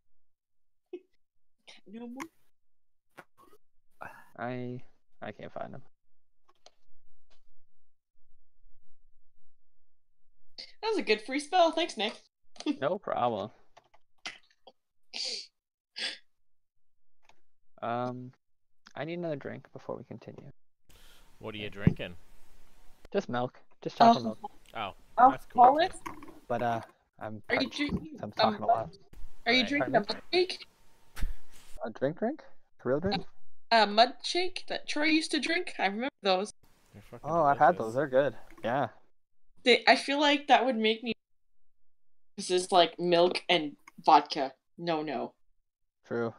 No more. I can't find them. That was a good free spell. Thanks, Nick. No problem. I need another drink before we continue. What are you drinking? Just milk. Just chocolate milk. Oh, I'll that's cool. call it. But I'm Are you parched. drinking? I'm talking a lot. Are you Alright. drinking a mud shake? A drink? A real drink? A mud shake that Troy used to drink. I remember those. They're fucking Oh, I've had delicious. those. They're good. Yeah. I feel like that would make me. This is like milk and vodka. No. True.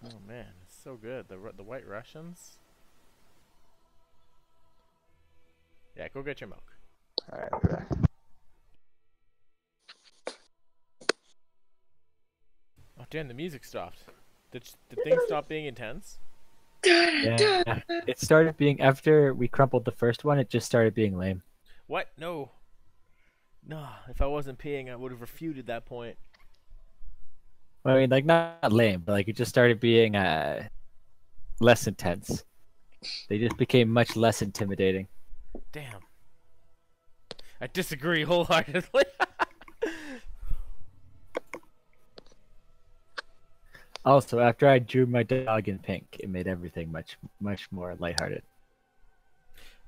Oh man, it's so good. The White Russians. Yeah, go get your milk. All right. I'll be back. Oh damn, the music stopped. Did things stop being intense? Yeah. It started being, after we crumpled the first one, it just started being lame. What? No. No, if I wasn't peeing, I would have refuted that point. I mean, like, not lame, but like it just started being less intense. They just became much less intimidating. Damn. I disagree wholeheartedly. Also, after I drew my dog in pink, it made everything much more lighthearted.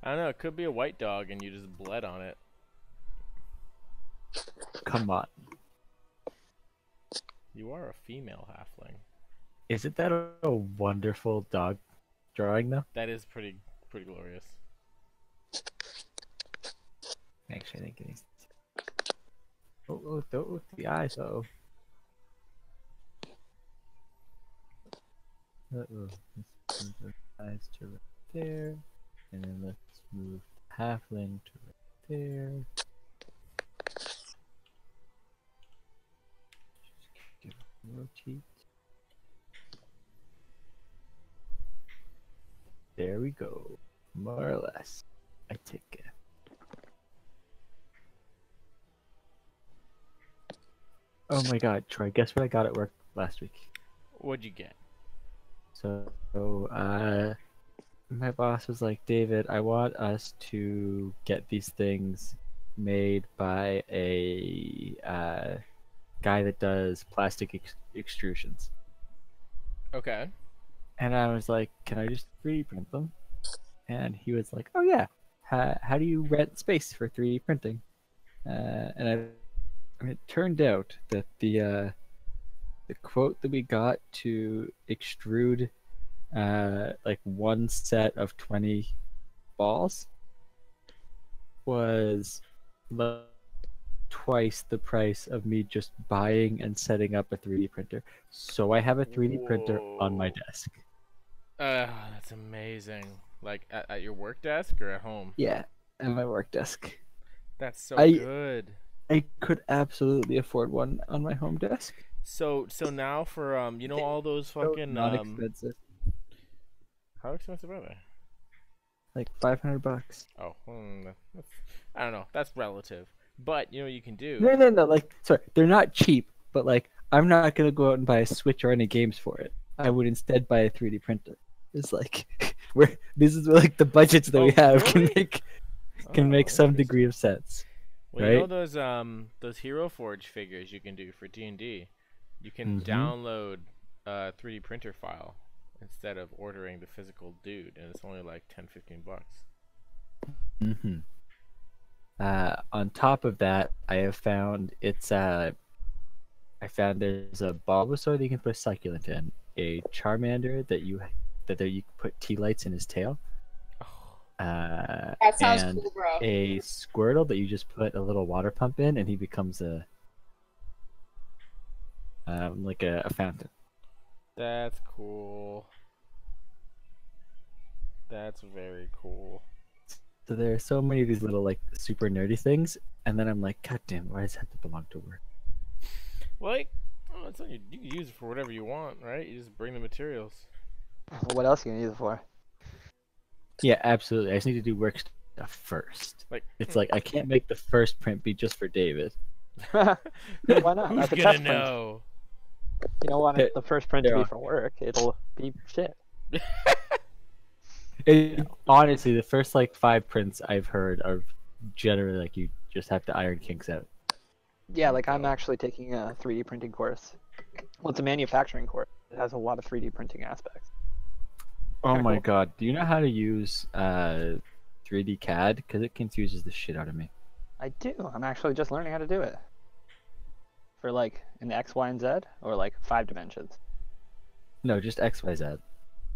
I don't know, it could be a white dog and you just bled on it. Come on. You are a female halfling. Isn't that a wonderful dog drawing, though? That is pretty glorious. Actually, I think it needs. Oh, the eyes. Uh-oh. Uh-oh. Let's move the eyes to right there. And then let's move the halfling to right there. Just rotate. There we go. More or less. I take it. Oh my god, Troy, guess what I got at work last week? What'd you get? So, my boss was like, David, I want us to get these things made by a guy that does plastic extrusions. Okay. And I was like, can I just 3D print them? And he was like, oh yeah. How do you rent space for 3D printing? And it turned out that the quote that we got to extrude like one set of 20 balls was twice the price of me just buying and setting up a 3D printer. So I have a 3D printer on my Whoa. desk. That's amazing. Like at your work desk or at home? Yeah, at my work desk. That's so I good. I could absolutely afford one on my home desk. So now for you know all those So fucking non-expensive, how expensive are they? like $500. Oh, that's, I don't know. That's relative. But you know what you can do. No. Like, sorry, they're not cheap, but like, I'm not gonna go out and buy a Switch or any games for it. I would instead buy a 3D printer. It's like, this is where, like, the budgets that we Oh, have really? can make Oh, some degree interesting. of sense. Well, you know right? those Hero Forge figures you can do for D&D. You can Mhm. download a 3D printer file instead of ordering the physical dude, and it's only like 10-15 bucks. Mm-hmm. On top of that, I have found I found there's a Bulbasaur that you can put a succulent in, a Charmander that you can put tea lights in his tail, Oh, That sounds and cool, bro. a Squirtle that you just put a little water pump in, and he becomes like a fountain. that's cool. That's very cool. So there are so many of these little, like, super nerdy things, and then I'm like, God damn, why does it have to belong to work? Like, oh, it's on you. You can use it for whatever you want, right? You just bring the materials. What else are you gonna use it for? Yeah, absolutely. I just need to do work stuff first. Like, It's like I can't make the first print be just for David. Why not? Who's That's a gonna test print. know? You don't want There- the first print to there be are- for work. It'll be shit. Honestly, the first like 5 prints I've heard are generally like you just have to iron kinks out. Yeah, like I'm No. actually taking a 3D printing course. Well, it's a manufacturing course. It has a lot of 3D printing aspects. Oh Kinda my cool. god, do you know how to use 3D CAD? Because it confuses the shit out of me. I do. I'm actually just learning how to do it. For like an X, Y, and Z, or like 5 dimensions. No, just XYZ.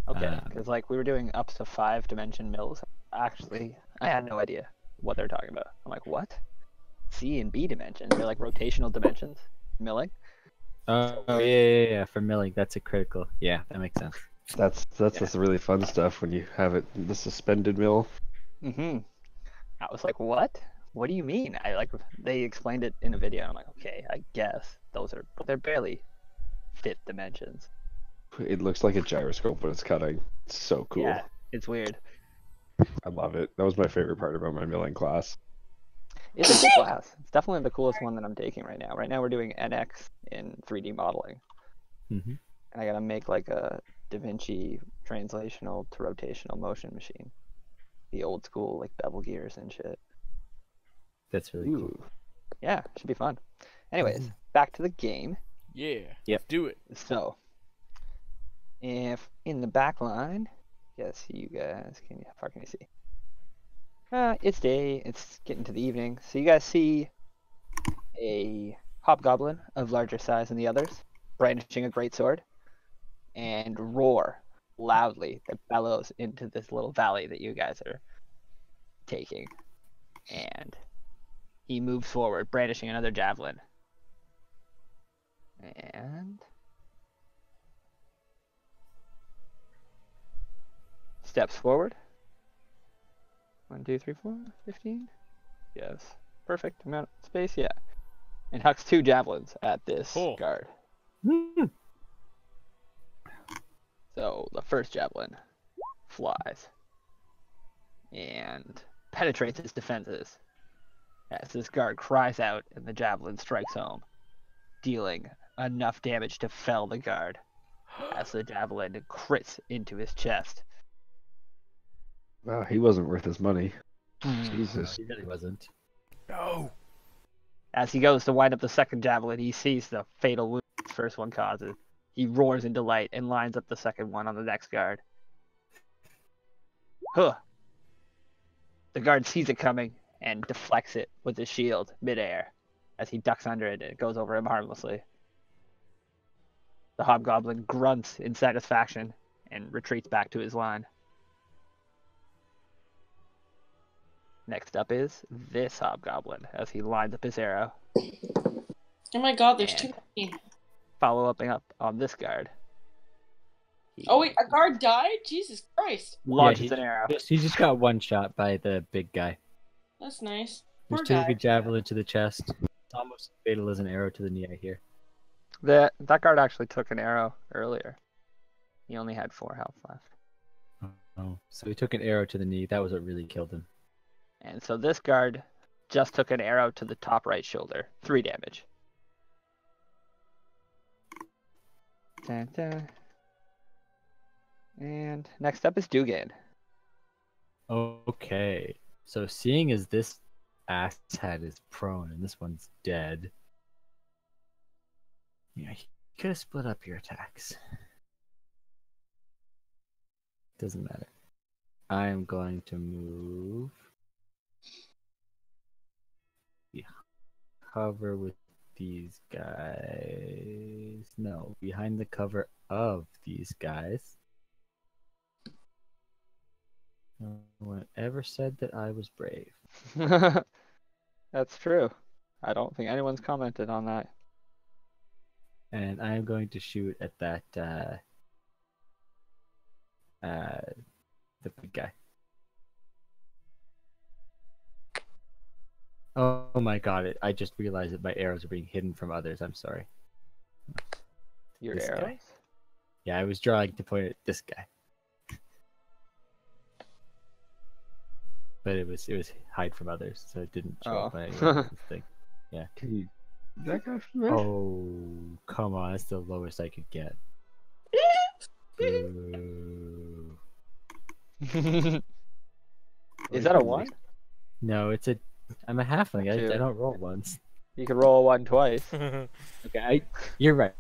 Okay, because like we were doing up to 5-dimension mills. Actually, I had no idea what they're talking about. I'm like, what? C and B dimensions? They're like rotational dimensions. Milling. Oh yeah. For milling, that's a critical. Yeah, that makes sense. That's Yeah. the really fun stuff when you have it in the suspended mill. Mm-hmm. I was like, what? What do you mean? They explained it in a video. And I'm like, okay, I guess those are, but they're barely 5th dimensions. It looks like a gyroscope when it's cutting. It's so cool. Yeah, it's weird. I love it. That was my favorite part about my milling class. It's a good class. It's definitely the coolest one that I'm taking right now. Right now we're doing NX in 3D modeling, Mm-hmm. and I gotta make like a DaVinci translational to rotational motion machine, the old school like bevel gears and shit. That's really cool. Ooh, yeah, should be fun. Anyways, Mhm. back to the game. Yeah. Yep. Let's do it. So, if in the back line, yes, you guys can, how far can you see? It's day, it's getting to the evening. So you guys see a hobgoblin of larger size than the others, brandishing a greatsword, and roar loudly that bellows into this little valley that you guys are taking. And he moves forward, brandishing another javelin. And steps forward. 1, 2, 3, 4, 15. Yes. Perfect amount of space, yeah. And hucks 2 javelins at this Cool. guard. Mhm. So the first javelin flies and penetrates his defenses as this guard cries out and the javelin strikes home, dealing enough damage to fell the guard as the javelin crits into his chest. Wow, he wasn't worth his money. Hmm. Jesus. He really wasn't. No. As he goes to wind up the second javelin, he sees the fatal wound the first one causes. He roars in delight and lines up the second one on the next guard. Huh. The guard sees it coming and deflects it with his shield midair. As he ducks under it, it goes over him harmlessly. The hobgoblin grunts in satisfaction and retreats back to his line. Next up is this hobgoblin as he lines up his arrow. Oh my god, there's And too many. follow up on this guard. He Oh wait, a guard died? Jesus Christ. launches an arrow. He just got one shot by the big guy. That's nice. He Poor just took guy. a javelin to the chest. It's almost as fatal as an arrow to the knee, I hear. That guard actually took an arrow earlier. He only had 4 health left. Oh, so he took an arrow to the knee. That was what really killed him. And so this guard just took an arrow to the top right shoulder. 3 damage. Dun, dun. And next up is Dugan. Okay. So seeing as this asshat is prone and this one's dead, yeah, you could have split up your attacks. Doesn't matter. I am going to move. Yeah. Cover with these guys. No, behind the cover of these guys. No one ever said that I was brave. That's true. I don't think anyone's commented on that. And I am going to shoot at that the big guy. Oh my god, I just realized that my arrows are being hidden from others. I'm sorry. Your This arrows? guy. Yeah, I was drawing to point at this guy. But it was hide from others, so it didn't show up my thing. Yeah. Can you that guy from there? Oh, come on, that's the lowest I could get. Boo. Is that a 1? No, I'm a halfling. Two. I don't roll once. You can roll a 1 twice. Okay, you're right.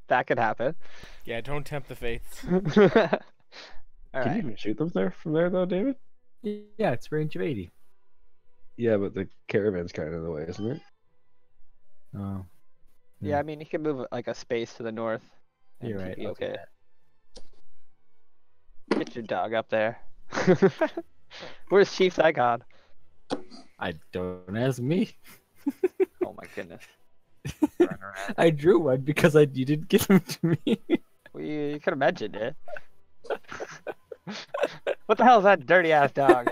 That could happen. Yeah, don't tempt the fates. All Can you right. even shoot them there from there though, David? Yeah, it's range of 80. Yeah, but the caravan's kind of in the way, isn't it? Oh, Yeah, I mean, you can move like a space to the north. and you're keep right. you I'll do okay. that. Get your dog up there. Where's Chief's icon? I don't ask me. Oh my goodness. Running around. I drew one because you didn't give him to me. Well, you could have mentioned it. What the hell is that dirty ass dog?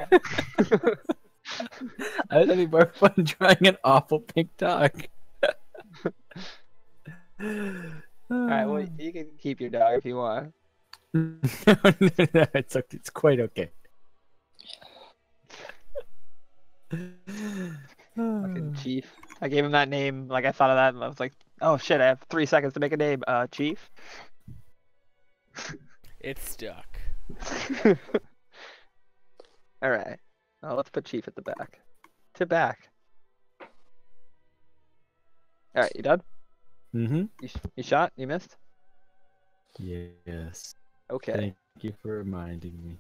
I was having more fun drawing an awful pink dog. Alright, well, you can keep your dog if you want. no, it's okay. It's quite okay. Fucking Chief. I gave him that name, like I thought of that, and I was like, oh shit, I have 3 seconds to make a name. Chief? It's stuck. Alright. Well, let's put Chief at the back. To back. Alright, you done? Mm-hmm. You shot? You missed? Yes. Okay. Thank you for reminding me.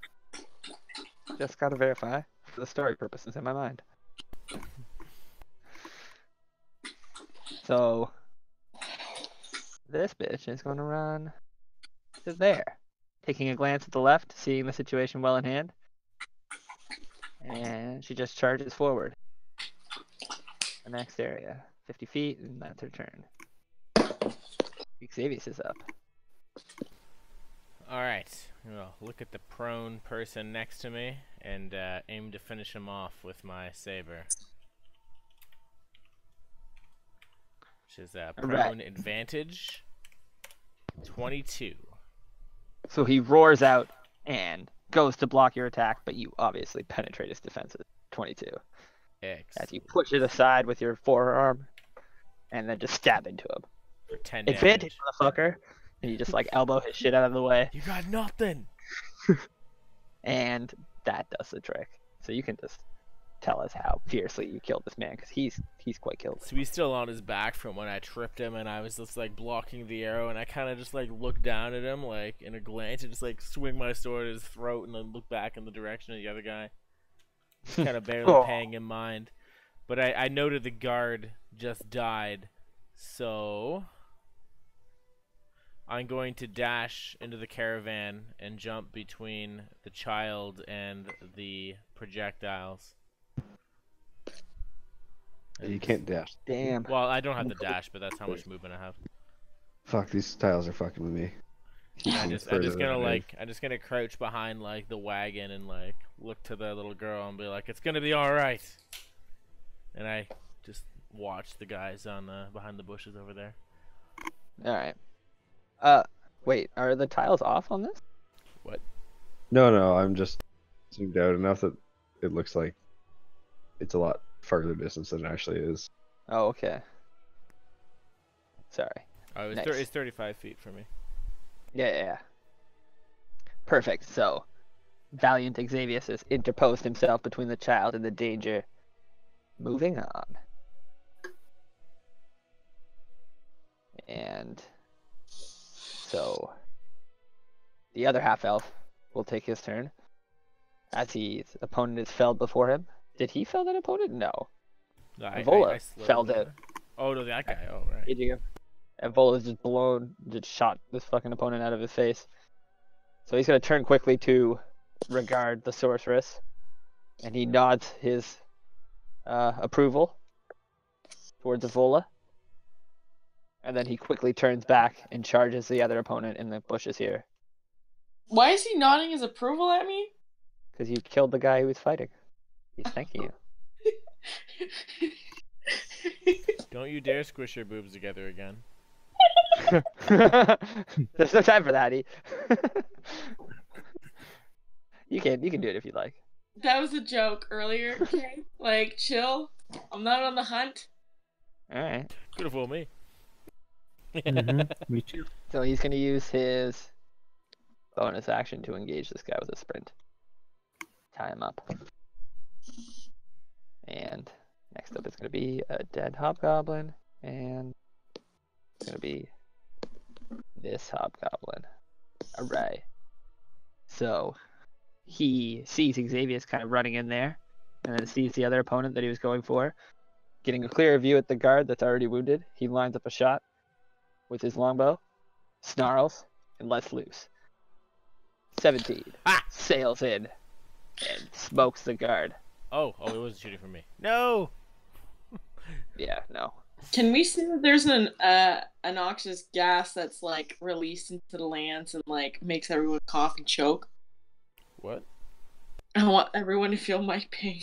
Just gotta verify for the story purposes in my mind. So this bitch is gonna run to there. Taking a glance at the left, seeing the situation well in hand. And she just charges forward. The next area. 50 feet, and that's her turn. Xavius is up. Alright. Well, look at the prone person next to me and aim to finish him off with my saber. Which is prone Alright. advantage. 22. So he roars out and goes to block your attack, but you obviously penetrate his defenses. 22. As Excellent. you push it aside with your forearm, and then just stab into him. For 10 Advantage, damage. motherfucker! And you just like elbow his shit out of the way, You got nothing! and that does the trick. So you can just tell us how fiercely you killed this man, because he's quite killed. So he's still on his back from when I tripped him, and I was just like blocking the arrow, and I kind of just like looked down at him like in a glance, and just like swing my sword at his throat, and then look back in the direction of the other guy. Just kind of barely Oh. paying him mind. But I noted the guard just died, so I'm going to dash into the caravan and jump between the child and the projectiles. You can't dash. Damn. Well, I don't have the dash, but that's how much movement I have. Fuck, these tiles are fucking with me. I'm just gonna crouch behind like the wagon and like look to the little girl and be like, it's gonna be all right. And I just watch the guys on behind the bushes over there. All right. Wait, are the tiles off on this? No, I'm just zoomed out enough that it looks like it's a lot farther distance than it actually is. Oh, okay. Sorry. Oh, Nice. it's 35 feet for me. Yeah. Perfect. So, Valiant Xavius has interposed himself between the child and the danger. Moving on. And so, the other half-elf will take his turn. As his opponent is felled before him. Did he fell that opponent? No. No, Vola slowed felled him. it. Oh no, that guy. Oh right. Did you go? And Vola's just shot this fucking opponent out of his face. So he's gonna turn quickly to regard the sorceress, and he nods his approval towards Vola. And then he quickly turns back and charges the other opponent in the bushes here. Why is he nodding his approval at me? Because you killed the guy who was fighting. He's thanking you. Don't you dare squish your boobs together again. There's no time for that, You can do it if you like. That was a joke earlier, okay? Like, chill. I'm not on the hunt. Alright. Could have fooled me. Me too. So he's gonna use his bonus action to engage this guy with a sprint. Tie him up. And next up is gonna be a dead hobgoblin, and it's gonna be this hobgoblin. Alright. So he sees Xavier's kind of running in there, and then sees the other opponent that he was going for. Getting a clearer view at the guard that's already wounded, he lines up a shot with his longbow, snarls, and lets loose. 17. Sails in and smokes the guard. Oh, it wasn't shooting for me. No. Yeah, no. Can we see that there's an noxious gas that's like released into the lands and like makes everyone cough and choke? What? I want everyone to feel my pain.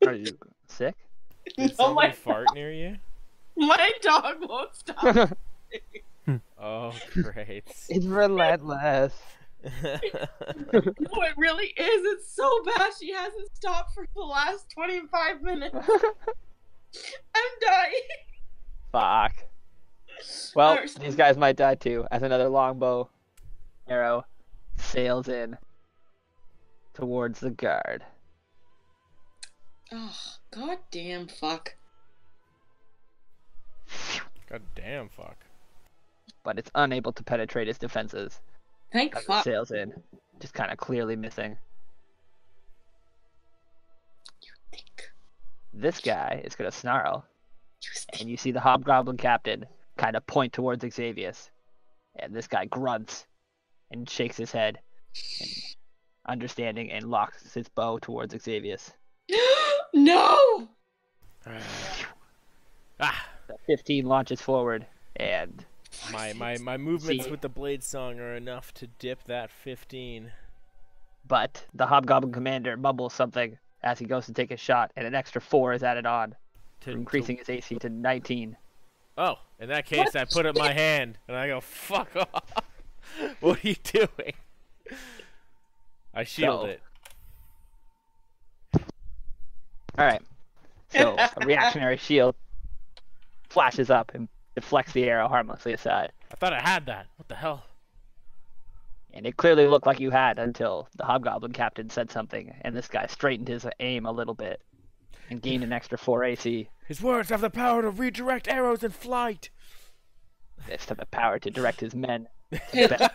Are you sick? Did Oh somebody my fart near you? My dog won't stop. Oh, great. It's relentless. No, it really is. It's so bad. She hasn't stopped for the last 25 minutes. I'm dying. Fuck. Well, Alright. these guys might die too, as another longbow arrow sails in towards the guard. Oh, goddamn fuck. God damn, fuck. But it's unable to penetrate his defenses Thank as it fuck. sails in, just kind of clearly missing. This guy is going to snarl, and you see the hobgoblin captain kind of point towards Xavius. And this guy grunts and shakes his head, and understanding, and locks his bow towards Xavius. No! Ah, The 15 launches forward, and my movements See? with the blade song are enough to dip that 15. but the hobgoblin commander mumbles something as he goes to take a shot, and an extra 4 is added on, increasing his AC to 19. Oh, in that case, I put up my hand and I go, "Fuck off! What are you doing?" I shield So- it. Alright. So, a reactionary shield flashes up and deflects the arrow harmlessly aside. I thought I had that. What the hell? And it clearly looked like you had until the Hobgoblin captain said something, and this guy straightened his aim a little bit and gained an extra 4 AC. His words have the power to redirect arrows in flight. This had the power to direct his men. The Better.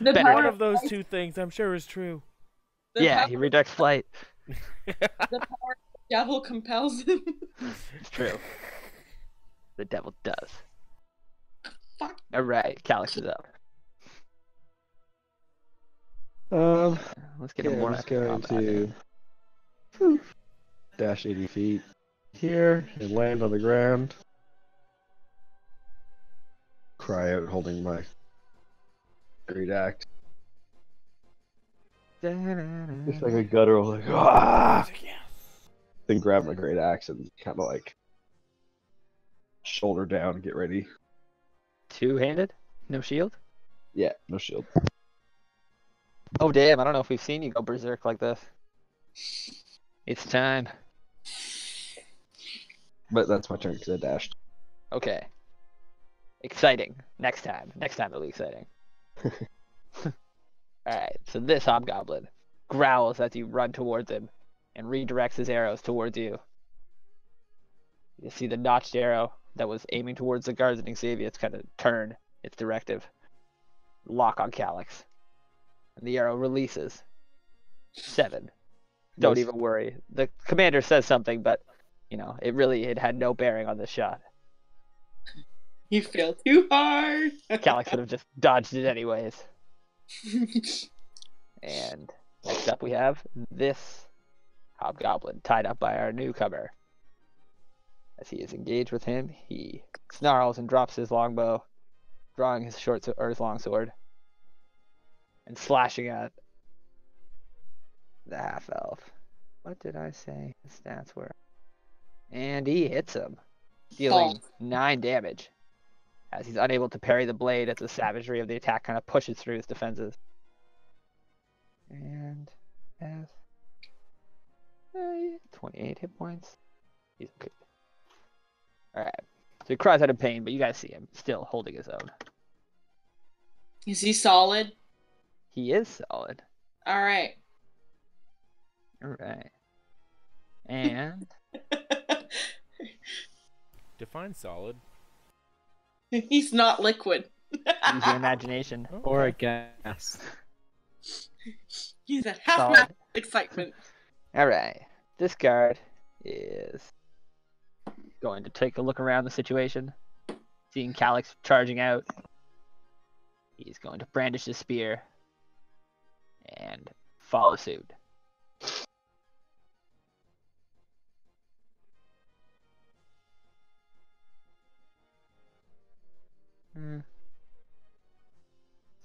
One power, of those two things, I'm sure, is true. the Yeah, power, he redirects flight. the power of the devil compels him. It's true. The devil does. Fuck. Alright, Calyx is up. Let's get a Okay, more I'm just going combat. to dash 80 feet here and land on the ground. Cry out holding my great axe. It's like a guttural, like, ah! Then grab my great axe and kind of like shoulder down, get ready. Two-handed? No shield? Yeah, no shield. Oh damn, I don't know if we've seen you go berserk like this. It's time. But that's my turn because I dashed. Okay. Exciting. Next time. Next time it'll be exciting. Alright, so this hobgoblin growls as you run towards him and redirects his arrows towards you. You see the notched arrow that was aiming towards the guards and Xavier. It's kind of turn its directive. Lock on Calyx. And the arrow releases. 7. Don't Nice. even worry. The commander says something, but you know, it had no bearing on this shot. You feel too hard. Calyx would have just dodged it anyways. And next up we have this hobgoblin tied up by our newcomer. As he is engaged with him, he snarls and drops his longbow, drawing his his long sword, and slashing at the half elf. What did I say his stats were? And he hits him, dealing 9 damage. As he's unable to parry the blade as the savagery of the attack kind of pushes through his defenses. And has 28 hit points. He's okay. Alright. So he cries out in pain, but you guys see him still holding his own. Is he solid? He is solid. Alright. Alright. And Define solid. He's not liquid. use your imagination. Or a gas. He's at half Solid. mad excitement. Alright. This guard is going to take a look around the situation. Seeing Calyx charging out. He's going to brandish his spear and follow suit.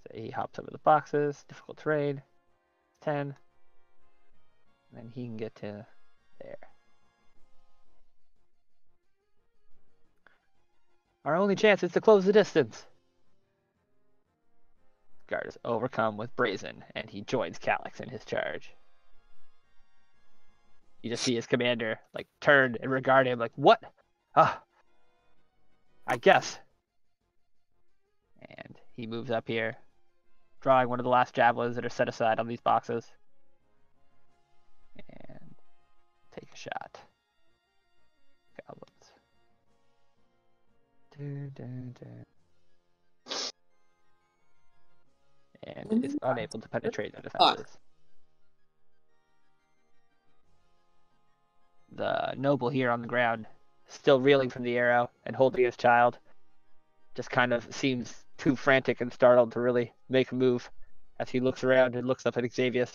So he hops over the boxes, difficult terrain, 10. And then he can get to there. Our only chance is to close the distance. Guard is overcome with brazen, and he joins Calyx in his charge. You just see his commander like turn and regard him like, what? Ah, I guess. And he moves up here, drawing one of the last javelins that are set aside on these boxes. And take a shot. Goblins. And is unable to penetrate the defenses. The noble here on the ground, still reeling from the arrow and holding his child, just kind of seems too frantic and startled to really make a move as he looks around and looks up at Xavier.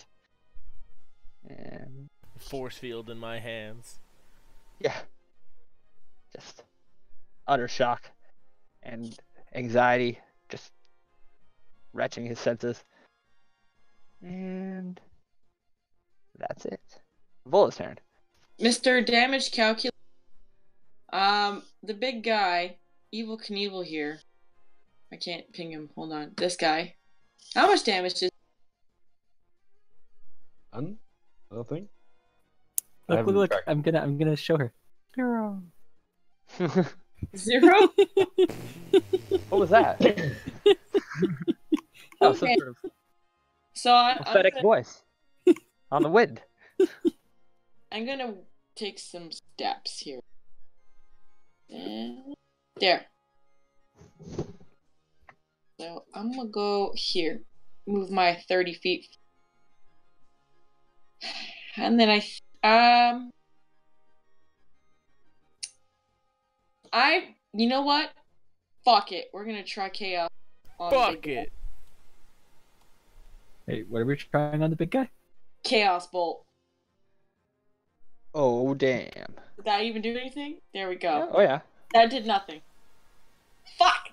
And Force field in my hands. yeah, just utter shock and anxiety, just retching his senses. And that's it. Vola's turn. Mr. Damage Calculator. The big guy, Evil Knievel here. I can't ping him. Hold on. This guy. How much damage is None? I don't think. Look! I'm gonna show her. Girl. 0? What was that? Oh, some Okay. sort of So I'm Prophetic voice on the wind. gonna take some steps here. And there. So I'm gonna go here, move my 30 feet, and then you know what? Fuck it. We're gonna try chaos on the Fuck big guy. it. Hey, what are we trying on the big guy? Chaos bolt. Oh damn. Did that even do anything? There we go. Oh yeah. That did nothing. Fuck!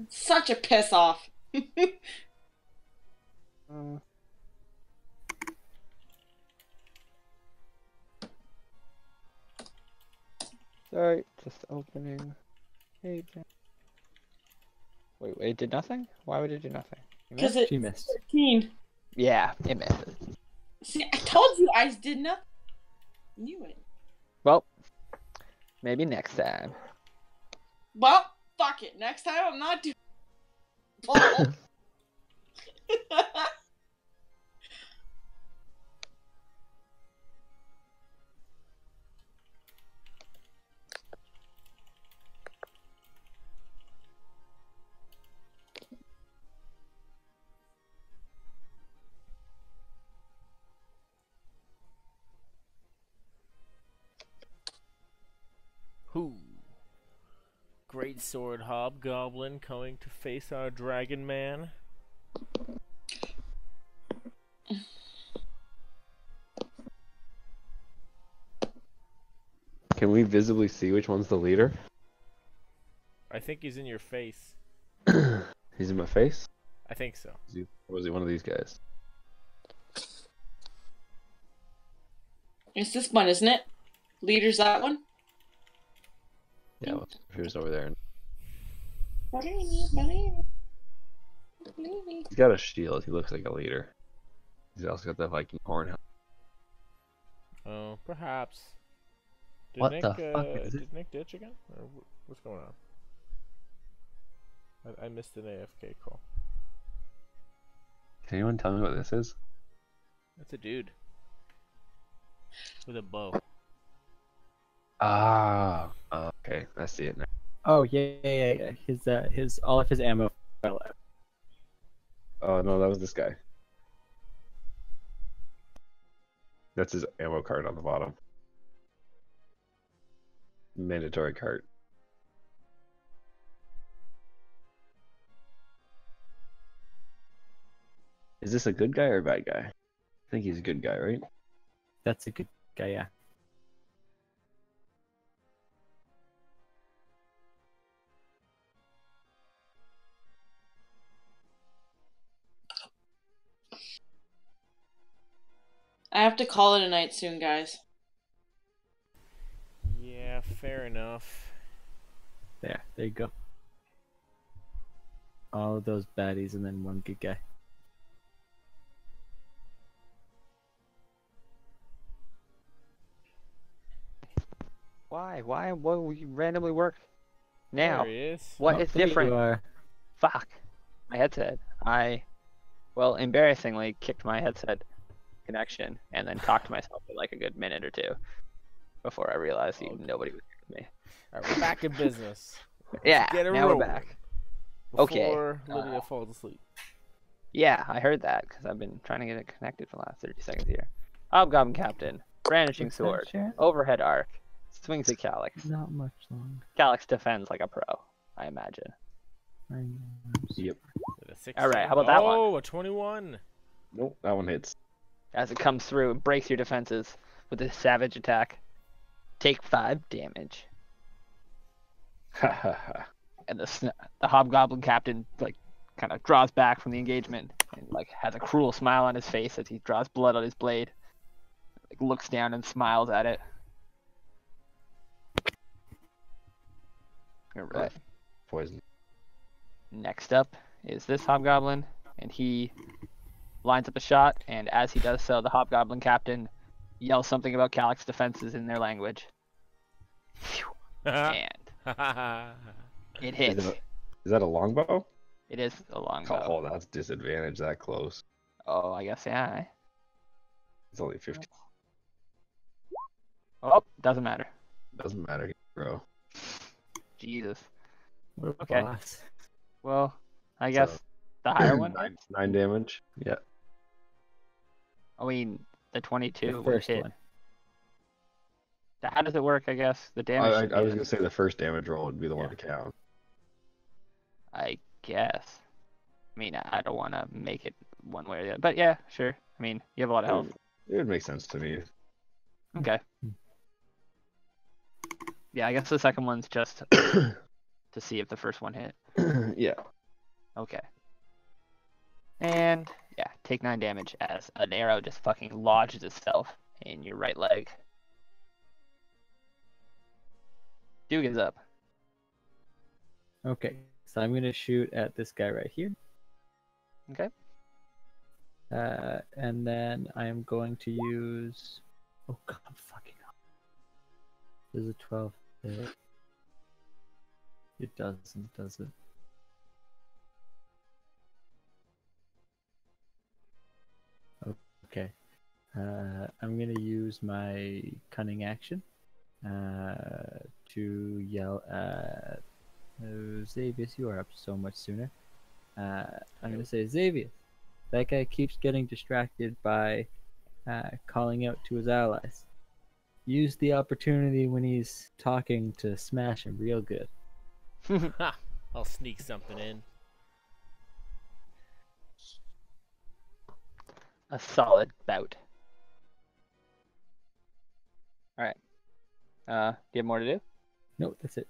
Such a piss off. Sorry, just opening. Hey, wait, it did nothing? Why would it do nothing? Because it... it's She missed. 13. Yeah, it misses. See, I told you I did nothing. Knew it. Well, maybe next time. Well, fuck it. Next time I'm not doing ball. Who? Great sword hobgoblin coming to face our dragon man. Can we visibly see which one's the leader? I think he's in your face. He's in my face? I think so. Or was he one of these guys? It's this one, isn't it? Leader's that one? Yeah, well, if he was over there. He's got a shield. He looks like a leader. He's also got the Viking horn. Oh, perhaps. Did What Nick, the fuck is did Nick ditch again? Or what's going on? I missed an AFK call. Can anyone tell me what this is? That's a dude. With a bow. Ah, okay. I see it now. Oh yeah. His all of his ammo fell out. Oh no, that was this guy. That's his ammo card on the bottom. Mandatory card. Is this a good guy or a bad guy? I think he's a good guy, right? That's a good guy, yeah. I have to call it a night soon, guys. Yeah, fair enough. There you go. All of those baddies and then one good guy. Why? Why will you randomly work now? There he is. What Oh, is there different? you are. Fuck. My headset. Well, embarrassingly kicked my headset connection and then talked to myself for like a good minute or two before I realized nobody was hearing me. Alright, we're back in business. Yeah, Get it now we're rolling. back. Okay, Before Lydia falls asleep. Yeah, I heard that because I've been trying to get it connected for the last 30 seconds here. Hobgoblin Captain, brandishing What's that, sword, Sharon? overhead arc, swings at Calyx. Not much longer. Calyx defends like a pro, I imagine. Yep. With a 16. All right, how about that one? Oh, a 21. Nope, that one hits. As it comes through and breaks your defenses with a savage attack. Take 5 damage. Ha ha ha. And the Hobgoblin Captain like kind of draws back from the engagement and like has a cruel smile on his face as he draws blood on his blade. Like looks down and smiles at it. All right. Poison. Next up is this Hobgoblin, and he lines up a shot, and as he does so, the Hobgoblin Captain yells something about Calyx defenses in their language. Phew. And it hits. Is that a longbow? It is a long bow. Oh, that's disadvantage that close. Oh, I guess, yeah. Eh? It's only 15. Oh, doesn't matter. Doesn't matter, bro. Jesus. What a Okay. boss. Well, I So, guess the higher one nine, hits? 9 damage. Yeah. I mean, the 22 The would first hit. one. How does it work, I guess? The damage should I be was the- gonna say the first damage roll would be the one Yeah. to count. I guess. I mean, I don't want to make it one way or the other. But yeah, sure. I mean, you have a lot of health. It would make sense to me. Okay. Yeah, I guess the second one's just to see if the first one hit. Yeah. Okay. And yeah, take 9 damage as an arrow just fucking lodges itself in your right leg. Duke is up. Okay, so I'm gonna shoot at this guy right here. Okay. And then I am going to use. Oh god, fucking hell! There's a 12 hit. It doesn't, does it? Okay. I'm gonna use my cunning action to yell at Xavius. You are up so much sooner. I'm gonna say, Xavius, that guy keeps getting distracted by calling out to his allies. Use the opportunity when he's talking to smash him real good. Ha! I'll sneak something in. A solid bout. Alright. Do you have more to do? No, that's it.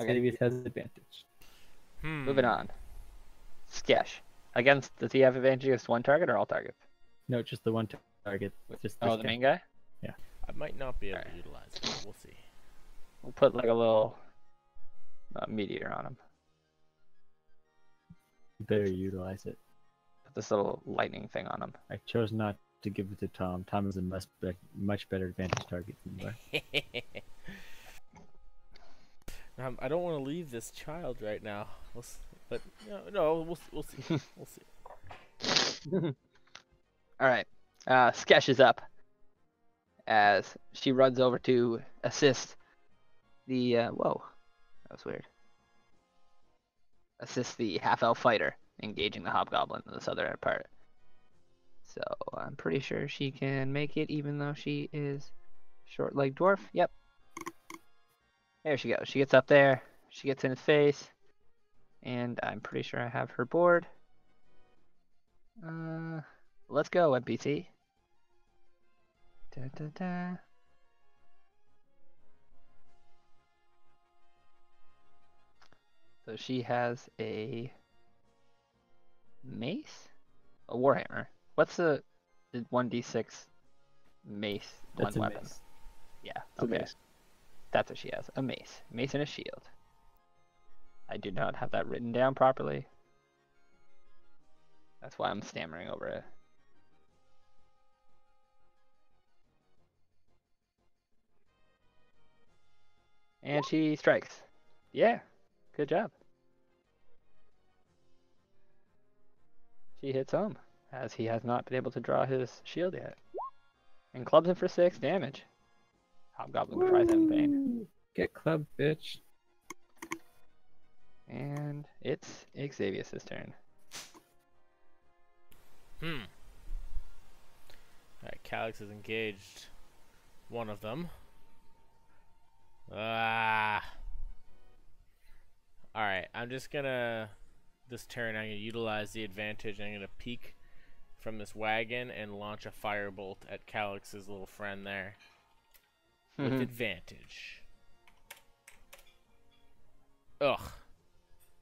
Okay. Xavius has advantage. Moving on. Skesh. Does he have advantage against one target or all targets? No, just the one target. Just Oh, this the guy. main guy? I might not be able Alright. to utilize it, but we'll see. We'll put like a little meteor on him. You better utilize it. Put this little lightning thing on him. I chose not to give it to Tom. Tom is a much better advantage target than you are. I don't want to leave this child right now. But no, we'll see. We'll see. Alright. Skesh is up as she runs over to assist the whoa. That was weird. Assist the half-elf fighter engaging the hobgoblin in the southern part. So I'm pretty sure she can make it even though she is short-legged dwarf. Yep. There she goes. She gets up there. She gets in his face. And I'm pretty sure I have her board. Let's go, NPC. Da, da, da. So she has a mace? A warhammer. What's the 1d6 mace? That's one a weapon. mace. Yeah, It's a okay. mace. That's what she has. A mace. Mace and a shield. I do not have that written down properly. That's why I'm stammering over it. And she strikes. Yeah, good job. She hits home, as he has not been able to draw his shield yet. And clubs him for 6 damage. Hobgoblin cries out in pain. Woo! Get clubbed, bitch. And it's Xavius' turn. Alright, Calix has engaged one of them. Alright, I'm just gonna... This turn, I'm gonna utilize the advantage. I'm gonna peek from this wagon and launch a firebolt at Calix's little friend there. With advantage. Ugh.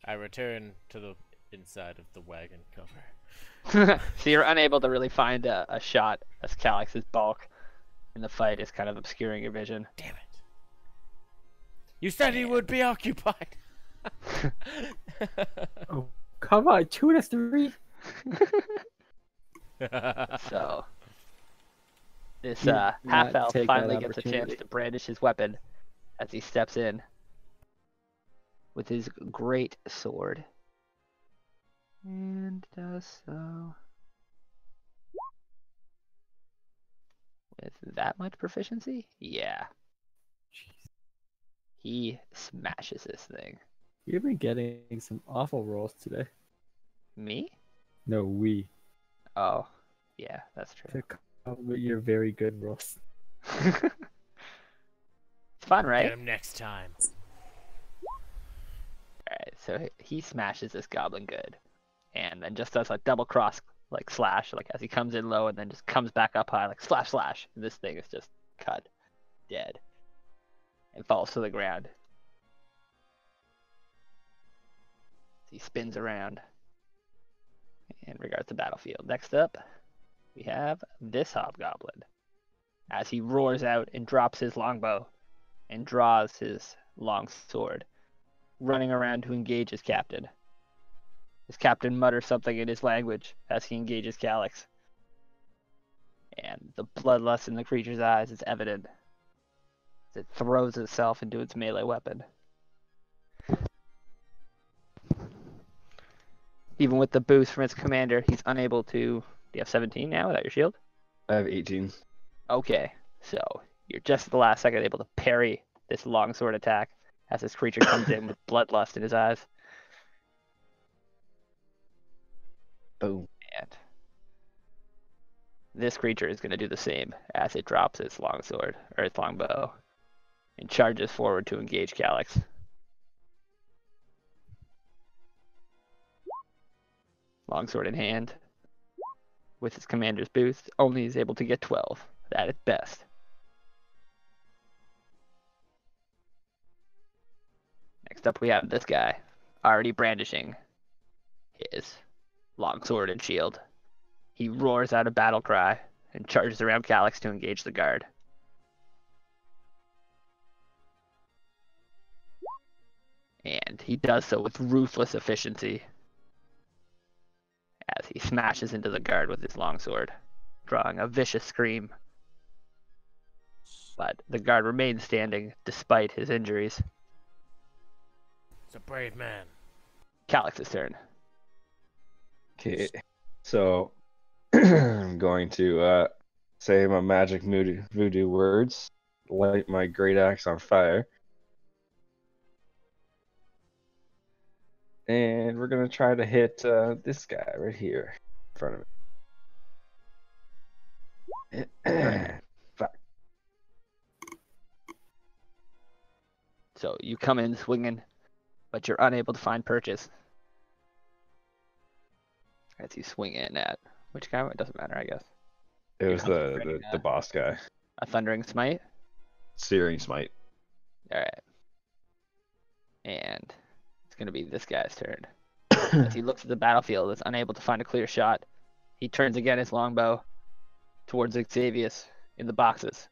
I return to the inside of the wagon cover. So you're unable to really find a shot as Calix's bulk in the fight is kind of obscuring your vision. Damn it. You said he would be occupied. Oh, come on. 2 to 3. So this Do not half elf take finally that gets a chance opportunity. to brandish his weapon as he steps in with his great sword. And does so with that much proficiency? Yeah. He smashes this thing. You've been getting some awful rolls today. Me? No, we. Oh, yeah, that's true. To compliment your very good rolls. It's fun, Get right? him next time. Alright, so he smashes this goblin good. And then just does a double cross, like slash, like as he comes in low and then just comes back up high, like slash slash. And this thing is just cut, dead, and falls to the ground. He spins around and regards the battlefield. Next up, we have this hobgoblin. As he roars out and drops his longbow and draws his long sword, running around to engage his captain. His captain mutters something in his language as he engages Calyx. And the bloodlust in the creature's eyes is evident as it throws itself into its melee weapon. Even with the boost from its commander, he's unable to... Do you have 17 now without your shield? I have 18. Okay, so you're just at the last second able to parry this longsword attack as this creature comes in with bloodlust in his eyes. Boom. And this creature is going to do the same as it drops its longsword, or its longbow, and charges forward to engage Calyx. Longsword in hand. With his commander's boost, only is able to get 12 at its best. Next up we have this guy, already brandishing his longsword and shield. He roars out a battle cry and charges around Calyx to engage the guard. And he does so with ruthless efficiency as he smashes into the guard with his longsword, drawing a vicious scream. But the guard remains standing despite his injuries. It's a brave man. Calyx's turn. Okay, so I'm going to say my magic voodoo words, light my great axe on fire, and we're gonna try to hit this guy right here in front of me. Fuck. So you come in swinging, but you're unable to find purchase. As you swing in at which guy? It doesn't matter, I guess. It was concentrating the on- boss guy, A thundering smite. Searing Smite. All right. And it's going to be this guy's turn. As he looks at the battlefield, is unable to find a clear shot. He turns again his longbow towards Xavius in the boxes.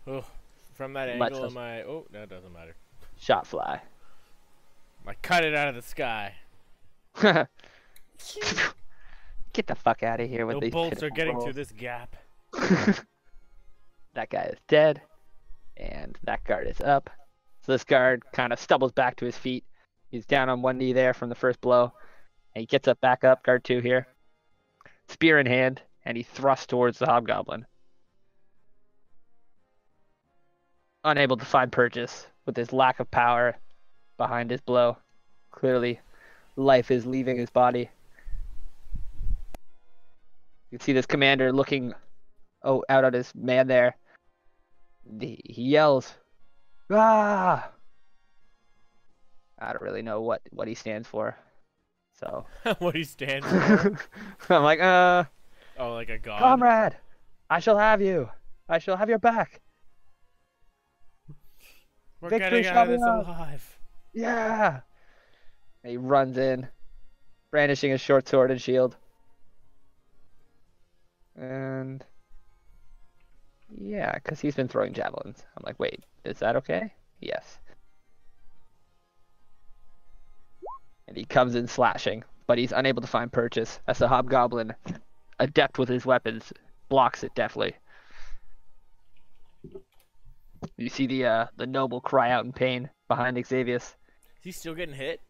Oh, from that Much angle, less- am I? Oh, that doesn't matter. Shot fly. I cut it out of the sky. Get the fuck out of here with No these bolts are pitiful getting rolls. through this gap. That guy is dead, and that guard is up. So this guard kind of stumbles back to his feet. He's down on one knee there from the first blow, and he gets up back up, guard 2 here. Spear in hand, and he thrusts towards the hobgoblin. Unable to find purchase with his lack of power behind his blow. Clearly, life is leaving his body. You can see this commander looking out at his man there. He yells, "Ah!" I don't really know what he stands for. So What he stands for? I'm like, Oh, like a god. comrade, I shall have you. I shall have your back. We're victory getting shall out of be this ours. alive. Yeah. And he runs in, brandishing his short sword and shield. And yeah, because he's been throwing javelins. I'm like, wait, is that okay? Yes. And he comes in slashing, but he's unable to find purchase as the hobgoblin, adept with his weapons, blocks it deftly. You see the noble cry out in pain behind Xavius. Is he still getting hit?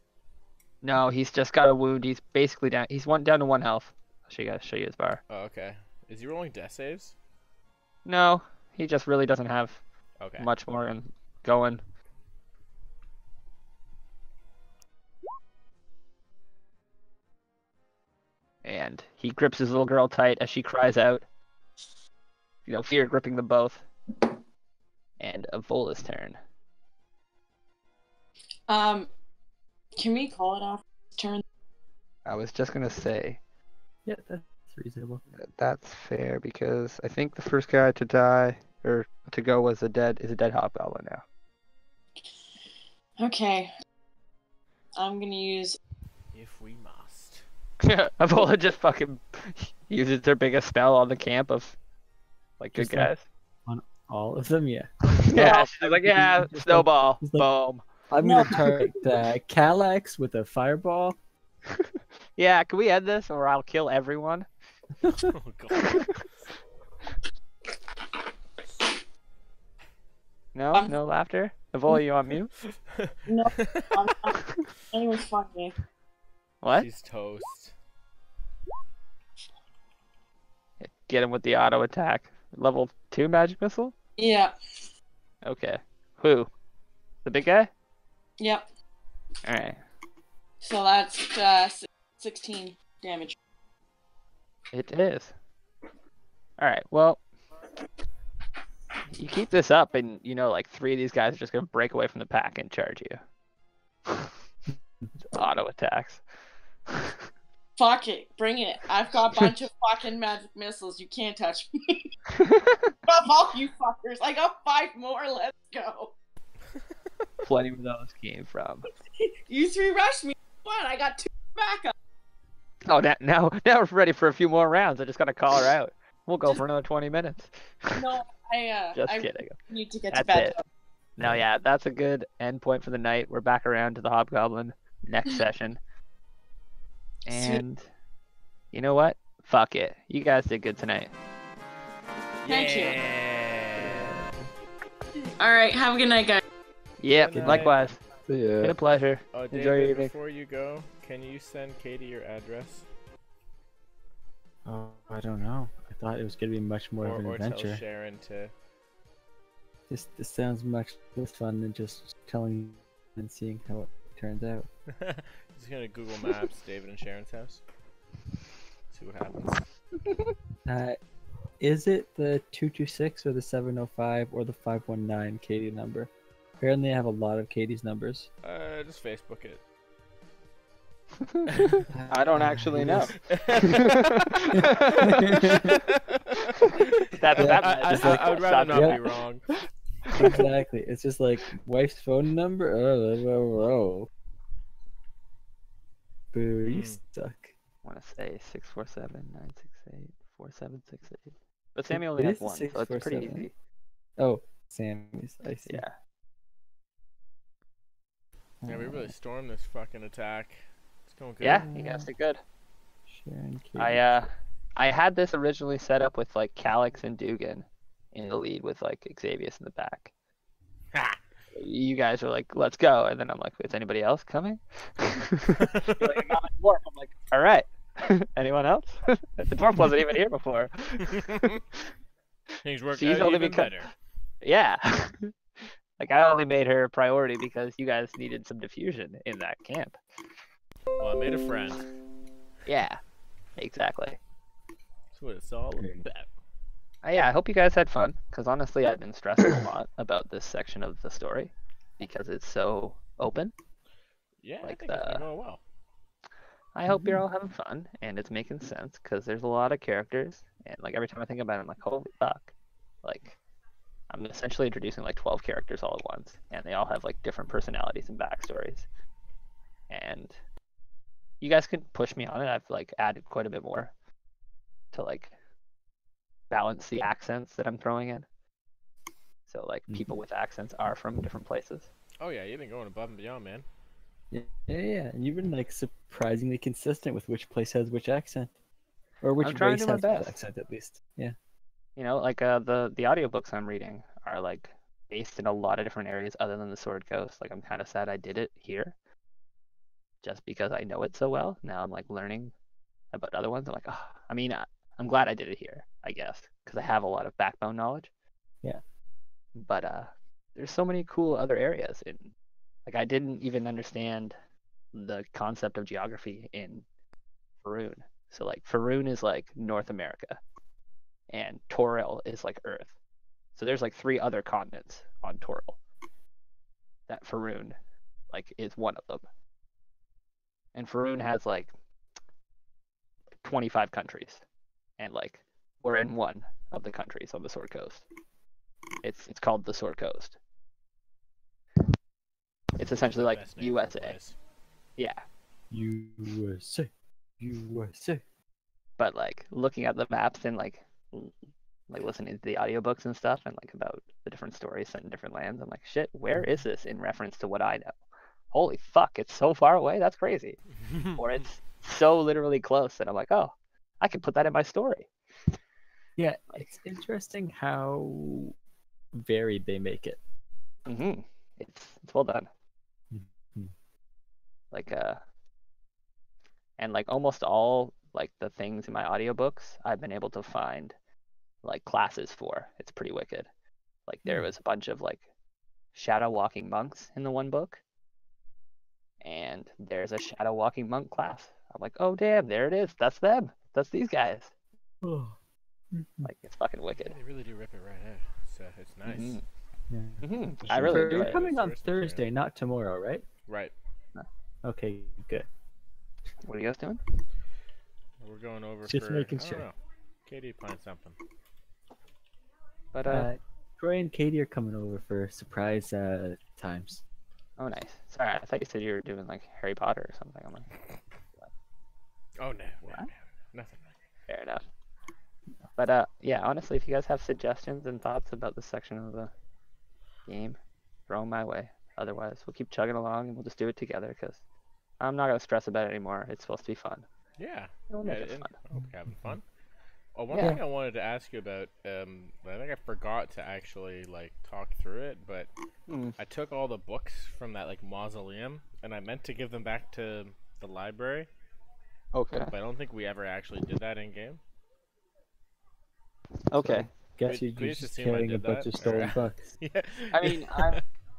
No, he's just got a wound. He's basically down. He's down to 1 health. I'll show you his bar. Oh, okay. Is he rolling death saves? No, he just really doesn't have Okay. much more in going. And he grips his little girl tight as she cries out. Fear gripping them both. And Avola's turn. Can we call it off turn? I was just gonna say Yeah, that's reasonable. that's fair because I think the first guy to die or to go is a dead hobgoblin now. Okay. I'm gonna use. If we must. Avola just fucking uses their biggest spell on the camp of good Just guys. On all of them, yeah. Yeah, she's like, yeah, Just like- snowball, just like- boom. I'm No. gonna target Calyx with a fireball. Yeah, can we end this or I'll kill everyone? Oh god. No, no laughter. Avola, you on mute? No, I'm not. Anyone's funny. What? She's toast. Get him with the auto attack. Level 2 magic missile? Yeah. Okay. Who? The big guy? Yep. Alright. So that's 16 damage. It is. Alright, well. You keep this up and, 3 of these guys are just going to break away from the pack and charge you. Auto attacks. Fuck it, bring it. I've got a bunch of fucking magic missiles. You can't touch me. Fuck all you fuckers. I got 5 more. Let's go. Plenty of those came from. You 3 rushed me. What? I got 2 backup. Oh, now we're ready for a few more rounds. I just got to call her out. We'll go for another 20 minutes. No, Just I kidding. need to get to That's bed. it. No, yeah, that's a good end point for the night. We're back around to the Hobgoblin next session. And you know what? Fuck it. You guys did good tonight. Thank you. Yeah. All right, have a good night, guys. Yep, Good night. likewise. So Been yeah. a pleasure. Oh, Enjoy David, your evening. before you go, can you send Katie your address? Oh, I don't know. I thought it was gonna be much more of an Or tell adventure. Sharon to. This sounds much less fun than just telling and seeing how it turns out. Just gonna Google Maps David and Sharon's house. See what happens. Is it the 226 or the 705 or the 519 Katie number? Apparently, I have a lot of Katie's numbers. Just Facebook it. I don't actually know. I would rather not Yeah. be wrong. Exactly. It's just like wife's phone number. Boo, you suck. I want to say 647-968-4768. But Sammy only It has is the one, so it's pretty 647. easy. Oh, Sammy's. I see. Yeah. Yeah, we really stormed this fucking attack. It's going good. Yeah, you guys did good. Sharon Katie. I had this originally set up with Calyx and Dugan in the lead with Xavius in the back. Ha! You guys are like, let's go, and then I'm like, is anybody else coming? You're like, I got my dwarf. I'm like, all right. Anyone else? The dwarf wasn't even here before. Things worked She's out only even because- better. Yeah. I only made her a priority because you guys needed some diffusion in that camp. Well, I made a friend. Yeah, exactly. That's what it's all about. Yeah, I hope you guys had fun, because honestly, I've been stressing a lot about this section of the story, because it's so open. Yeah, I Like think it's been going well. I hope you're all having fun, and it's making sense, because there's a lot of characters, and every time I think about it, I'm like, holy fuck. I'm essentially introducing 12 characters all at once, and they all have different personalities and backstories. And you guys can push me on it. I've added quite a bit more to balance the accents that I'm throwing in. So people with accents are from different places. Oh yeah, you've been going above and beyond, man. Yeah. And you've been surprisingly consistent with which place has which accent, or which I'm trying race to do my has which best. accent at least. Yeah. The audiobooks I'm reading are based in a lot of different areas other than the Sword Coast. I'm kind of sad I did it here. just because I know it so well. Now I'm like learning about other ones. I'm like, oh, I mean, I'm glad I did it here, I guess, because I have a lot of backbone knowledge. Yeah. But there's so many cool other areas in, like, I didn't even understand the concept of geography in Faerun. So like Faerun is like North America, and Toril is like Earth. So there's like 3 other continents on Toril. That Faerun like is one of them. And Faerun has like 25 countries, and like we're in one of the countries on the Sword Coast. It's called the Sword Coast. It's essentially like Best name for a USA. place. Yeah, USA. USA. but like looking at the maps and like listening to the audiobooks and stuff and like about the different stories set in different lands, I'm like, shit, where is this in reference to what I know? Holy fuck, it's so far away. That's crazy. Or it's so literally close that I'm like, oh, I can put that in my story. Yeah, it's interesting how varied they make it. Mm-hmm. It's well done. Mhm. Like and like almost all like the things in my audiobooks I've been able to find like classes for. It's pretty wicked. Like there was a bunch of like shadow walking monks in the one book, and there's a shadow walking monk class. I'm like, oh damn, there it is. That's them. That's these guys. Oh. Like it's fucking wicked. They really do rip it right out. So it's nice. Mhm. Yeah. Mhm. I really We're enjoy it. coming on Source material. Thursday, not tomorrow, right? Right. Okay, good. What are you guys doing? We're going over Just for. making I sure. don't know. Katie playing something. But Troy and Katie are coming over for surprise times. oh nice. Sorry, I thought you said you were doing like Harry Potter or something. I'm like, Oh no, What? nothing. fair enough. But yeah, honestly, if you guys have suggestions and thoughts about this section of the game, throw 'em my way. Otherwise, we'll keep chugging along and we'll just do it together because I'm not gonna stress about it anymore. It's supposed to be fun. Yeah. We'll Yeah, make it and fun. I hope you're having fun. Oh, one Yeah. thing I wanted to ask you about, I think I forgot to actually like talk through it, but Mm. I took all the books from that like mausoleum, and I meant to give them back to the library, Okay. but I don't think we ever actually did that in game. Okay. Guess Could you're we just just assume I carrying a did bunch that, of stolen or- books. Yeah. I mean,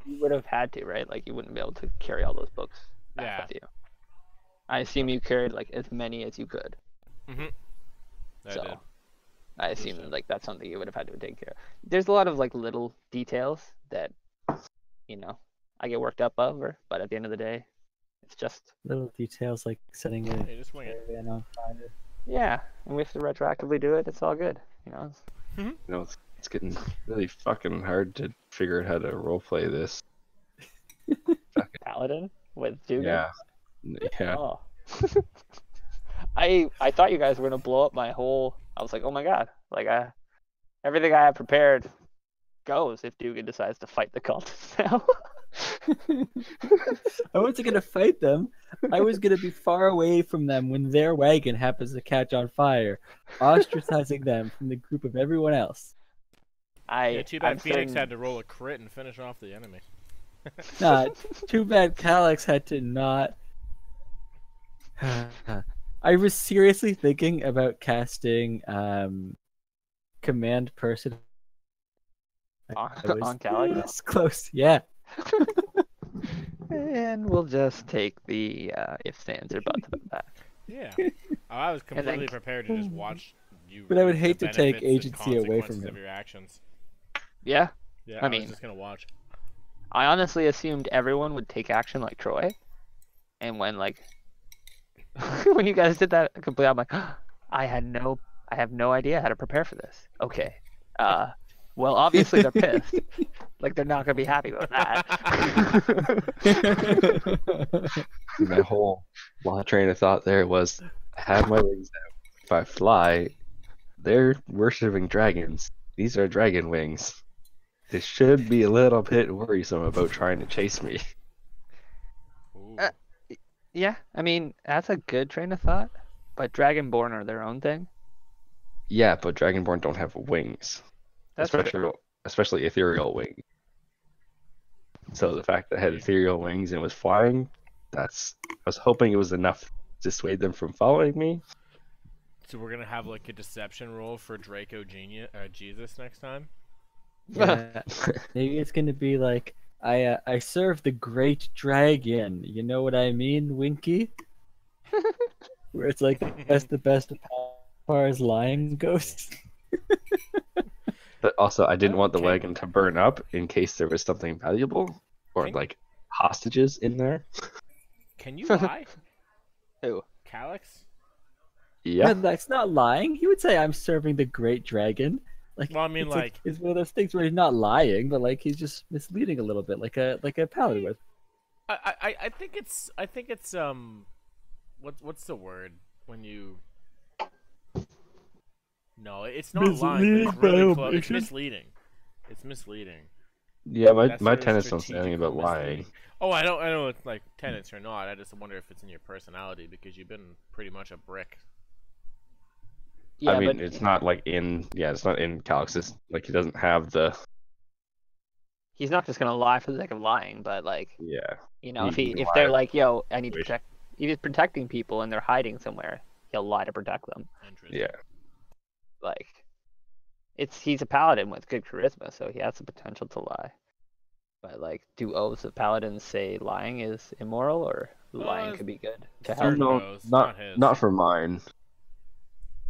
you would have had to, right? Like you wouldn't be able to carry all those books back Yeah. with you. I assume you carried like as many as you could. I So did. I assume Understood. like that's something you would have had to take care of. There's a lot of like little details that I get worked up over, but at the end of the day, it's just Little details like setting a Hey, just wing it. caravan on fire. yeah, and we have to retroactively do it. It's all good, it's- You know, it's getting really fucking hard to figure out how to roleplay this. Paladin with Dugan. Yeah. Yeah. Oh. I thought you guys were gonna blow up my whole. I was like, oh my god, like everything I have prepared goes if Dugan decides to fight the cultists now. I wasn't gonna fight them. I was gonna be far away from them when their wagon happens to catch on fire, ostracizing them from the group of everyone else. Yeah, too bad I'm Phoenix certain- had to roll a crit and finish off the enemy. Nah, too bad Calyx had to not. I was seriously thinking about casting command person. I was on Calyx. this close, yeah. And we'll just take the if stands are about to come back. Yeah. I was then- completely prepared to just watch you. But I would reap hate the to take benefits and agency away from consequences him. of your actions. Yeah, Yeah, I I mean- was just gonna watch. I honestly assumed everyone would take action like Troy, and when like when you guys did that completely, I'm like, I have no idea how to prepare for this. Okay, well obviously they're pissed. Like they're not gonna be happy about that. My whole train of thought there was I have my wings out. If I fly, they're worshipping dragons. These are dragon wings. They should be a little bit worrisome about trying to chase me. Ooh. Yeah, I mean that's a good train of thought, but Dragonborn are their own thing. Yeah, but dragonborn don't have wings. That's true. Especially ethereal wings. So the fact that it had ethereal wings and was flying, I was hoping it was enough to dissuade them from following me. So we're gonna have like a deception roll for Draco Genius, Jesus next time. Yeah, maybe it's gonna be like I serve the great dragon. You know what I mean, Winky? Where it's like that's the best as far as lying goes. But also, I didn't want the Okay. wagon to burn up in case there was something valuable or Can- like hostages in there. Can you lie, Who? Calyx? Yeah. And that's not lying. He would say I'm serving the great dragon. Like Well, I mean, it's like, it's one of those things where he's not lying, but like he's just misleading a little bit, like a paladin would. I think it's what's the word when you? No, it's not lying, but it's really close. It's misleading. It's misleading. Yeah, That's my sort of tenants don't say anything strategical about lying. misleading. Oh, I know it's like tenants or not. I just wonder if it's in your personality because you've been pretty much a brick. Yeah, I mean, but it's not like it's not in Calyx's. Like, he doesn't have the. he's not just gonna lie for the sake of lying. But like, Yeah. you know, He can if lie they're about like, yo, I need to situation. protect, if he's protecting people and they're hiding somewhere, he'll lie to protect them. Interesting. Yeah. Like, he's a paladin with good charisma, so he has the potential to lie. But like, do oaths of paladins say lying is immoral, or lying could be good to help? certain No, oaths, not not his. not for mine.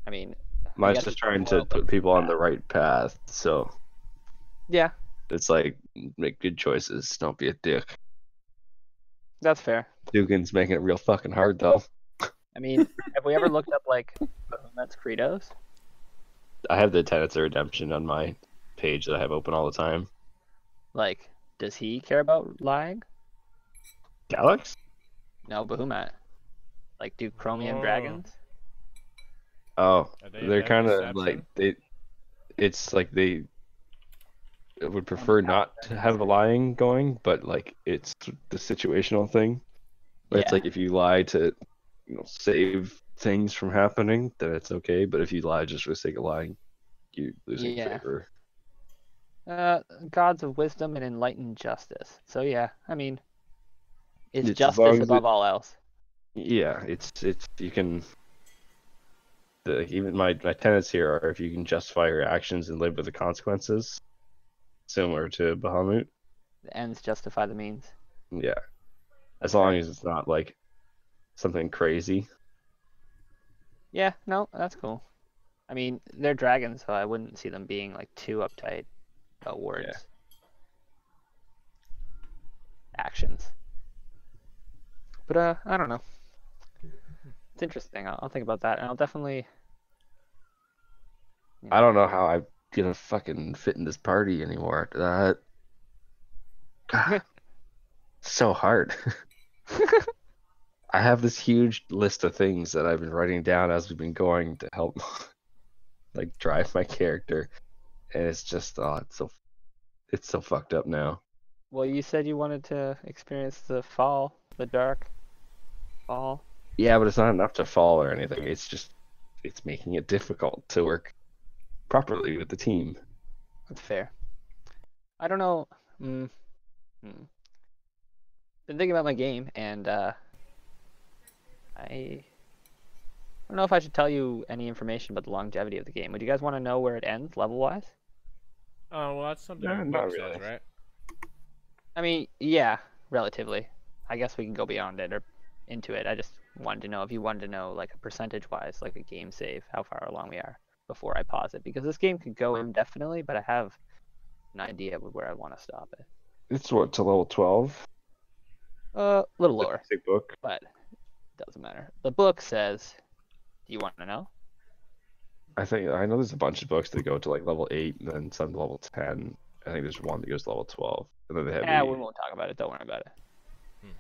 I mean, I Mine's guess just it's trying immoral, to but put people on bad. the right path. So Yeah, it's like, make good choices. Don't be a dick. that's fair. Dugan's making it real fucking hard though. I mean, have we ever looked up like Bahamut's credos? I have the Tenets of Redemption on my page that I have open all the time. Like, does he care about lying? Calyx? No, Bahamut. Like, do chromium Oh. dragons? Oh, Are they they're about kind of like deception? It's like they would And prefer the not to have a lying going, but like it's the situational thing. Where it's Yeah. like if you lie to, save things from happening, then it's okay. But if you lie just for the sake of lying, you're losing Yeah. favor. Gods of wisdom and enlightened justice. So yeah, I mean, it's It's as justice long as above all else. Yeah, it's you can. Even my tenets here are if you can justify your actions and live with the consequences, similar to Bahamut. The ends justify the means. Yeah, That's as long fair. as it's not like something crazy. Yeah, no, that's cool. I mean, they're dragons, so I wouldn't see them being like too uptight about words. Yeah. Actions. But I don't know. It's interesting. I'll think about that, and I'll definitely. I don't know how I'm gonna fucking fit in this party anymore after that. God, so hard. I have this huge list of things that I've been writing down as we've been going to help like drive my character, and it's just it's so fucked up now. Well, you said you wanted to experience the fall, the dark fall. Yeah, but it's not enough to fall or anything. It's making it difficult to work properly with the team. That's fair. I don't know. Mm, hmm. Been thinking about my game, and I don't know if I should tell you any information about the longevity of the game. Would you guys want to know where it ends, level-wise? Oh well, that's something No, your not book really. says, right? I mean, yeah, relatively. I guess we can go beyond it or into it. I just wanted to know if you wanted to know, like, a percentage-wise, like a game save, how far along we are before I pause it. Because this game could go indefinitely, but I have an idea of where I want to stop it. It's what, to level 12? A little The lower, basic book. but it doesn't matter. The book says, do you want to know? I know there's a bunch of books that go to like level 8 and then some to level 10. I think there's one that goes to level 12. And then they have Yeah, we won't talk about it. Don't worry about it.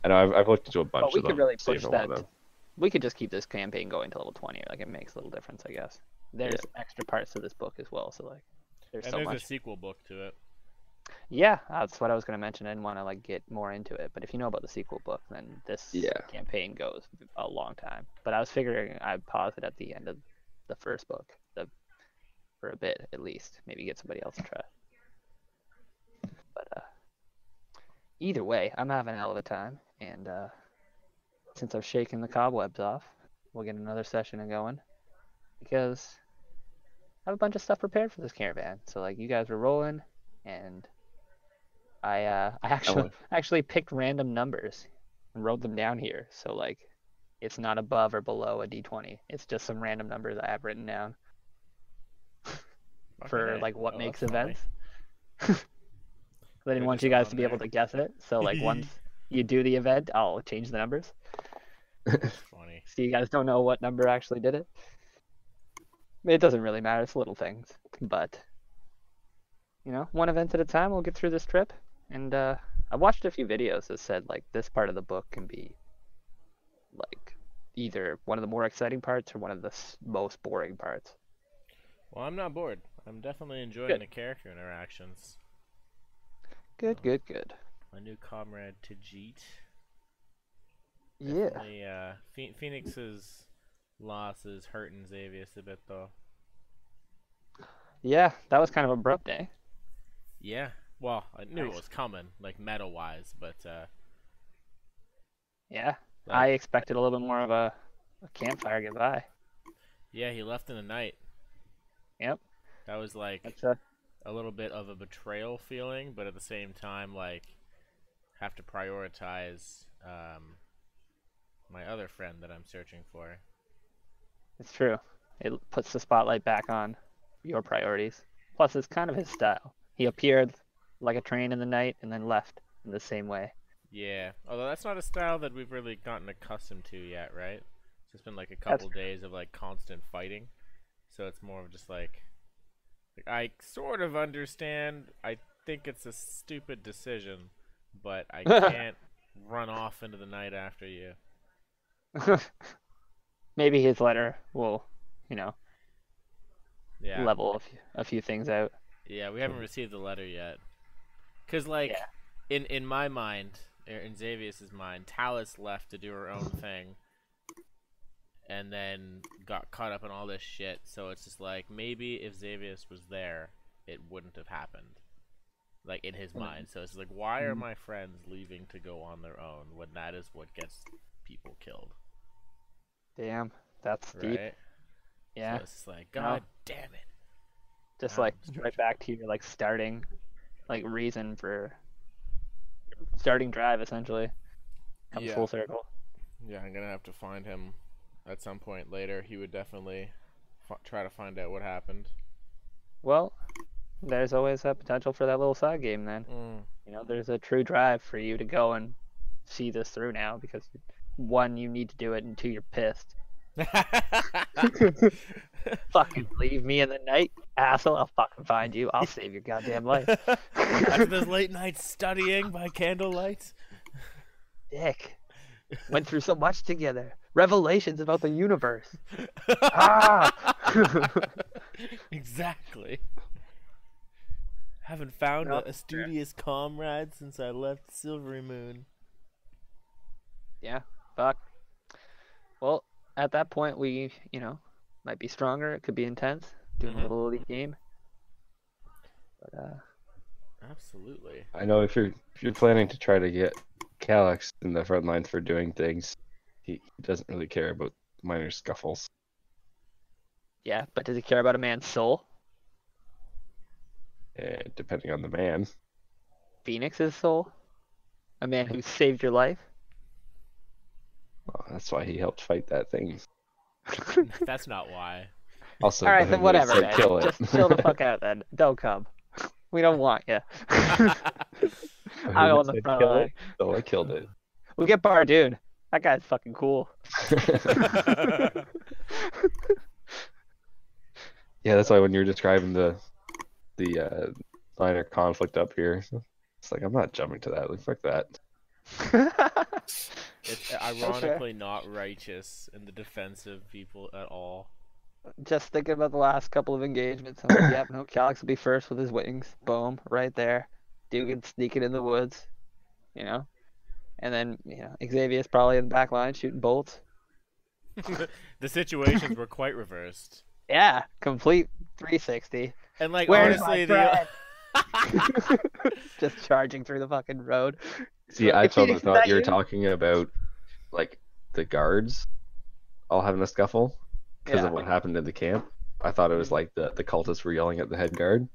I know I've looked into a bunch But we of could them. really saving push one of that. them. We could just keep this campaign going to level 20. Like, it makes a little difference, I guess. There's extra parts to this book as well, so like, there's And so there's much. a sequel book to it. Yeah, that's what I was gonna mention. I didn't want to like get more into it, but if you know about the sequel book, then this Yeah. campaign goes a long time. But I was figuring I'd pause it at the end of the first book, for a bit at least. Maybe get somebody else to try. But either way, I'm having a hell of a time, and since I've shaken the cobwebs off, we'll get another session going because I have a bunch of stuff prepared for this caravan. So like you guys were rolling, and I actually picked random numbers and wrote them down here. So like it's not above or below a d20. It's just some random numbers I have written down for Okay. like what Oh, makes that's funny. events. I didn't Put want you yourself guys on to be able there. to guess it. So like once you do the event, I'll change the numbers. That's funny. So you guys don't know what number actually did it. It doesn't really matter. It's little things, but you know, one event at a time. We'll get through this trip. And I watched a few videos that said like this part of the book can be like either one of the more exciting parts or one of the most boring parts. Well, I'm not bored. I'm definitely enjoying Good. the character interactions. Good, good, good. My new comrade Tajit. Yeah. Definitely, Phoenix's loss is hurting Xavius a bit, though. Yeah, that was kind of abrupt, eh? Yeah. Well, I knew it Nice. was coming, like meta-wise, but Yeah. like, I expected a little bit more of a campfire goodbye. yeah, he left in the night. Yep. That was like That's a little bit of a betrayal feeling, but at the same time, like, have to prioritize my other friend that I'm searching for. it's true. It puts the spotlight back on your priorities. Plus, it's kind of his style. He appeared like a train in the night and then left in the same way. Yeah, although that's not a style that we've really gotten accustomed to yet, right? It's been like a couple days of like constant fighting, so it's more of just like I sort of understand. I think it's a stupid decision, but I can't run off into the night after you. Maybe his letter will, you know, Yeah, level a few things out. yeah, we haven't received the letter yet. Cause like Yeah. in my mind, or in Xavius's mind, Talus left to do her own thing, and then got caught up in all this shit. So it's just like maybe if Xavius was there, it wouldn't have happened. Like in his mind. So it's like, why are my friends leaving to go on their own when that is what gets people killed? Damn, that's deep. Right? Yeah. So it's just like, God damn it. Just I'm like stretching. right back to your like starting, like reason for starting drive essentially. Comes Yeah. full circle. Yeah, I'm gonna have to find him at some point later. He would definitely try to find out what happened. Well, there's always a potential for that little side game then. You know, there's a true drive for you to go and see this through now because one, you need to do it, and two, you're pissed. Fucking leave me in the night, asshole. I'll fucking find you. I'll save your goddamn life. After those late nights studying by candlelight. Dick. Went through so much together. Revelations about the universe. Ah! Exactly. Haven't found a studious comrade since I left Silvery Moon. Yeah, fuck. Well, at that point, we, you know, might be stronger. It could be intense. Doing a little elite game. But, Absolutely. I know if you're planning to try to get Calyx in the front lines for doing things, he doesn't really care about minor scuffles. yeah, but does he care about a man's soul? Depending on the man. Phoenix's soul? A man who saved your life? Well, that's why he helped fight that thing. That's not why. Also, Alright, the then thing whatever, said man. kill it. Just chill the fuck out then. Don't come. We don't want you. Who I'll go on the said front kill line. it? So I killed it. We'll get Bardoon. That guy's fucking cool. Yeah, that's why when you're describing the minor conflict up here, it's like I'm not jumping to that. Like fuck that. It's ironically not righteous in the defense of people at all. Just thinking about the last couple of engagements. I'm like, yep, no, Calyx will be first with his wings. Boom, right there. Dugan sneaking in the woods, you know. And then, you know, Xavier's probably in the back line shooting bolts. The situations were quite reversed. Yeah, complete 360. And like Where's honestly, my just charging through the fucking road. See, I If totally Phoenix, is thought that you were you? talking about like the guards all having a scuffle because Yeah. of what happened in the camp. I thought it was like the cultists were yelling at the head guard.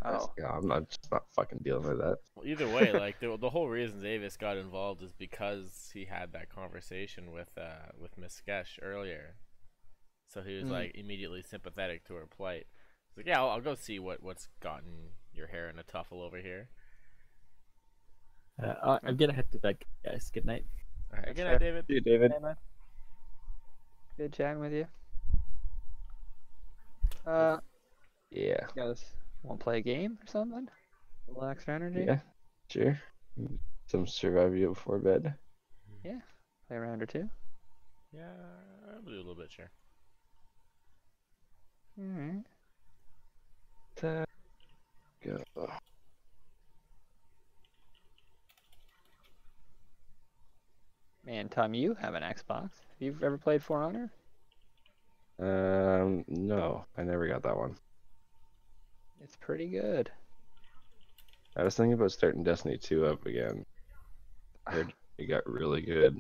I was Oh. like, I'm not fucking dealing with that. Well, either way, like the whole reason Zavis got involved is because he had that conversation with Miss Skesh earlier. So he was like immediately sympathetic to her plight. He's like, yeah, I'll go see what's gotten your hair in a tuffle over here. I'm gonna head to bed, guys. Good night. All right, That's good fair. night, David. See you, David. Hey, man. Good chatting with you. Yeah. Guys, want to play a game or something? Relax your energy. Yeah, sure. Some survival before bed. Play a round or two. Yeah, I'll do a little bit, sure. Alright. Go. Man, Tom, you have an Xbox. Have you ever played For Honor? No, I never got that one. It's pretty good. I was thinking about starting Destiny 2 up again. I heard it got really good.